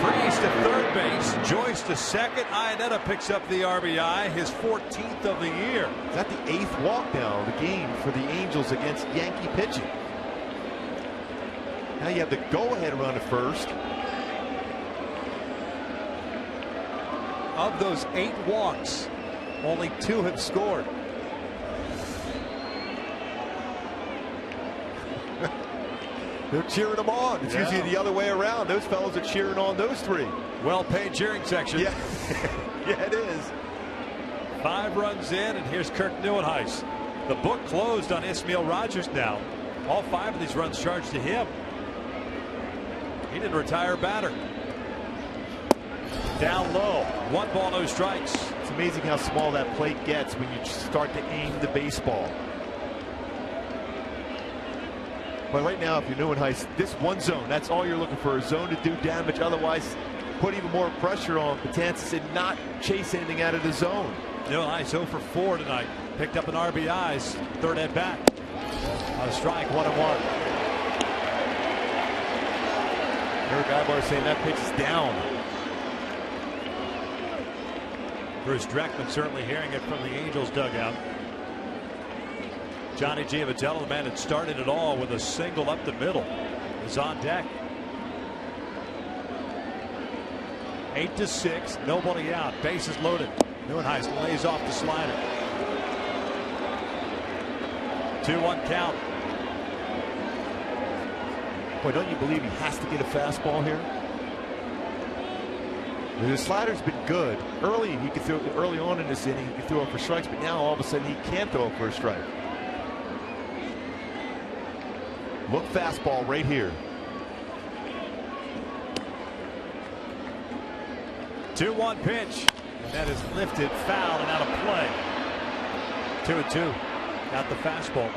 Freeze to third base. Joyce to second. Iannetta picks up the RBI, his 14th of the year. Is that the 8th walk now of the game for the Angels against Yankee pitching? Now you have the go-ahead run at first. Of those 8 walks, only 2 have scored. They're cheering them on. It's usually the other way around. Those fellows are cheering on those 3. Well-paid cheering section. Yeah, yeah, it is. 5 runs in, and here's Kirk Neuenhuis. The book closed on Ismael Rogers now. All 5 of these runs charged to him. He didn't retire a batter. Down low. 1 ball, no strikes. It's amazing how small that plate gets when you start to aim the baseball. But right now, if you're Neuenhuis, this one zone, that's all you're looking for, a zone to do damage. Otherwise, put even more pressure on Betances and not chase anything out of the zone. Neuenhuis 0 for 4 tonight. Picked up an RBIs. 3rd at bat. On a strike, 1-1. Eric Ibar saying that pitch is down. Bruce Dreckman certainly hearing it from the Angels dugout. Johnny Giavitello, the man that started it all with a single up the middle, is on deck. 8-6, nobody out, bases loaded. Neuenhuis lays off the slider. 2-1 count. Boy, don't you believe he has to get a fastball here? The slider's been good. Early, he could throw early on in this inning. He could throw it for strikes, but now all of a sudden he can't throw it for a strike. Look, fastball right here. 2-1 pitch. And that is lifted, fouled, and out of play. 2-2. Got the fastball.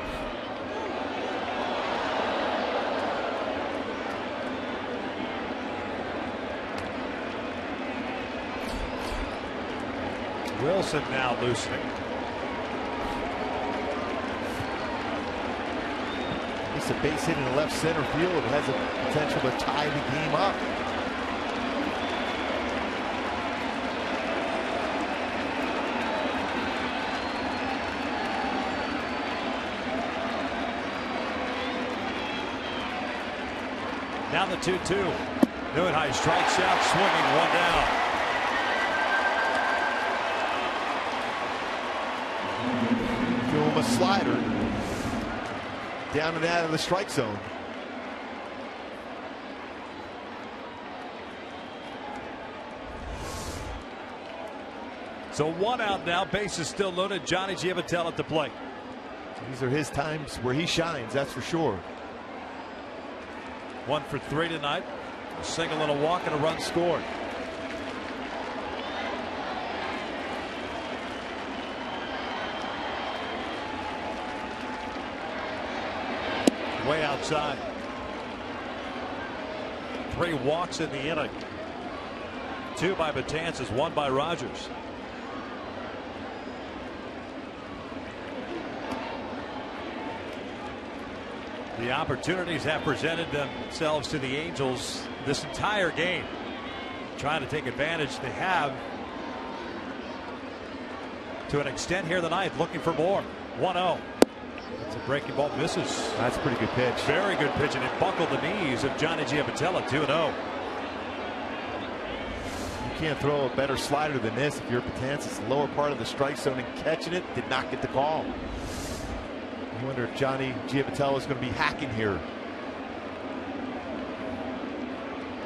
Wilson now loosening. It's a base hit in the left center field. It has a potential to tie the game up. Now the 2-2. Neuenheim strikes out, swinging, one down. Threw him a slider down and out of the strike zone. So 1 out now, bases still loaded. Johnny Giavotella at the plate. These are his times where he shines, that's for sure. 1 for 3 tonight. A single and a walk and a run scored. Way outside. 3 walks in the inning. 2 by Betances, 1 by Rogers. The opportunities have presented themselves to the Angels this entire game. Trying to take advantage. They have to an extent here tonight, looking for more. 1-0. It's a breaking ball, misses. That's a pretty good pitch. Very good pitch, and it buckled the knees of Johnny Giavotella. 2-0. You can't throw a better slider than this if you're Betances. Lower part of the strike zone and catching it, did not get the call. I wonder if Johnny Giavotella is going to be hacking here.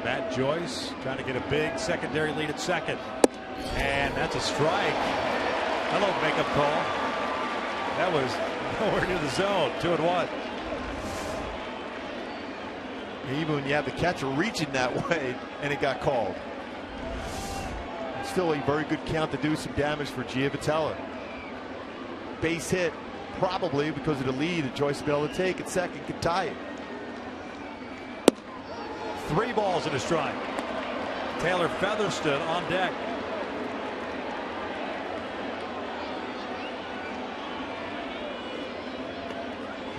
Matt Joyce trying to get a big secondary lead at second. And that's a strike. Hello, makeup call. That was nowhere near the zone. 2-1. Even when you have the catcher reaching that way and it got called. Still a very good count to do some damage for Giavotella. Base hit, probably because of the lead that Joyce will be able to take at second, could tie it. 3 balls and a strike. Taylor Featherston on deck.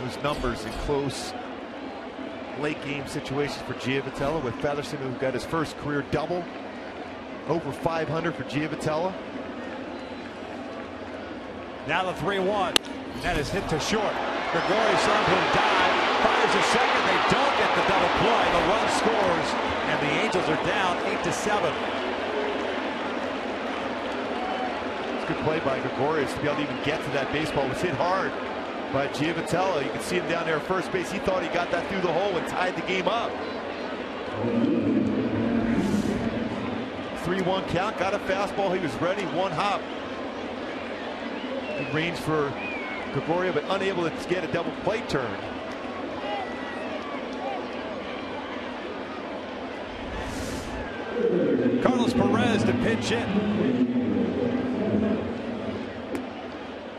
Those numbers in close late game situations for Giavotella, with Featherston, who got his first career double. Over 500 for Giavotella. Now the 3-1. That is hit to short. Gregorius on to dive. Fires a second. They don't get the double play. The run scores, and the Angels are down 8-7. It's a good play by Gregorius to be able to even get to that baseball. It was hit hard by Giavotella. You can see him down there at first base. He thought he got that through the hole and tied the game up. 3-1 count. Got a fastball. He was ready. 1 hop. Good range for Gregorio, but unable to get a double play turn. Carlos Perez to pitch in.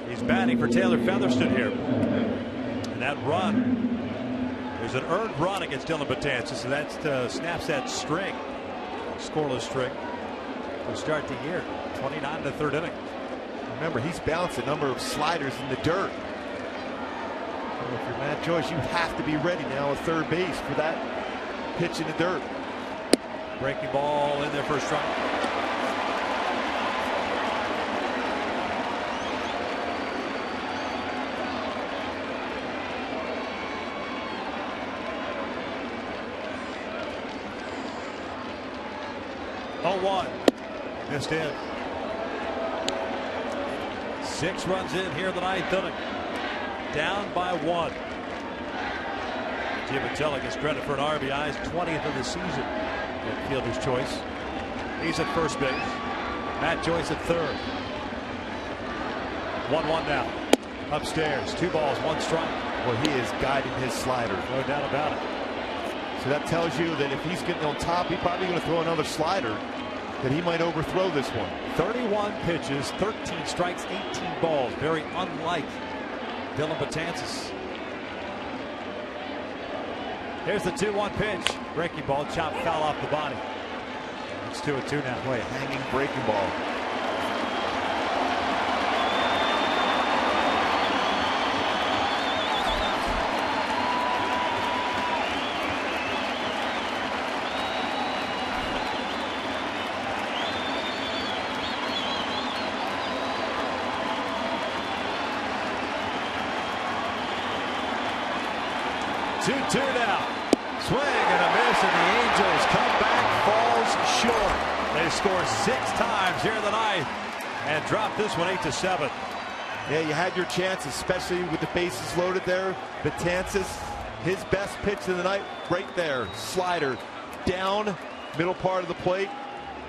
He's batting for Taylor Featherston here. And that run, there's an earned run against Dylan Betances, so that snaps that string, scoreless string, to start the year. 29 in the 3rd inning. Remember, he's bounced a number of sliders in the dirt. So if you're Matt Joyce, you have to be ready now at third base for that pitch in the dirt. Breaking ball in there for a strike. Oh, 1. Missed in. 6 runs in here in the 9th inning. Down by 1. Jim Matella gets credit for an RBI, 20th of the season at Fielder's Choice. He's at first base. Matt Joyce at third. 1-1 now. Upstairs, 2 balls, 1 strike. Well, he is guiding his slider. No doubt about it. So that tells you that if he's getting on top, he's probably going to throw another slider, that he might overthrow this one. 31 pitches, 13 strikes, 18 balls. Very unlike Dylan Betances. Here's the 2-1 pitch. Breaking ball, chop foul off the body. It's 2-2 now. Boy, hanging breaking ball. Two now. Swing and a miss, and the Angels come back, falls short. They score 6 times here in the ninth and drop this one 8-7. Yeah, you had your chance, especially with the bases loaded there. Betances, his best pitch of the night, right there. Slider down, middle part of the plate.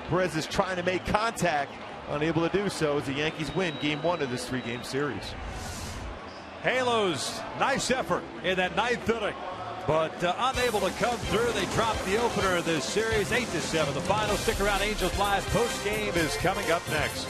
Perez is trying to make contact, unable to do so as the Yankees win Game 1 of this 3-game series. Halos, nice effort in that 9th inning, but unable to come through. They dropped the opener of this series, 8-7. The final. Stick around. Angels Live post game is coming up next.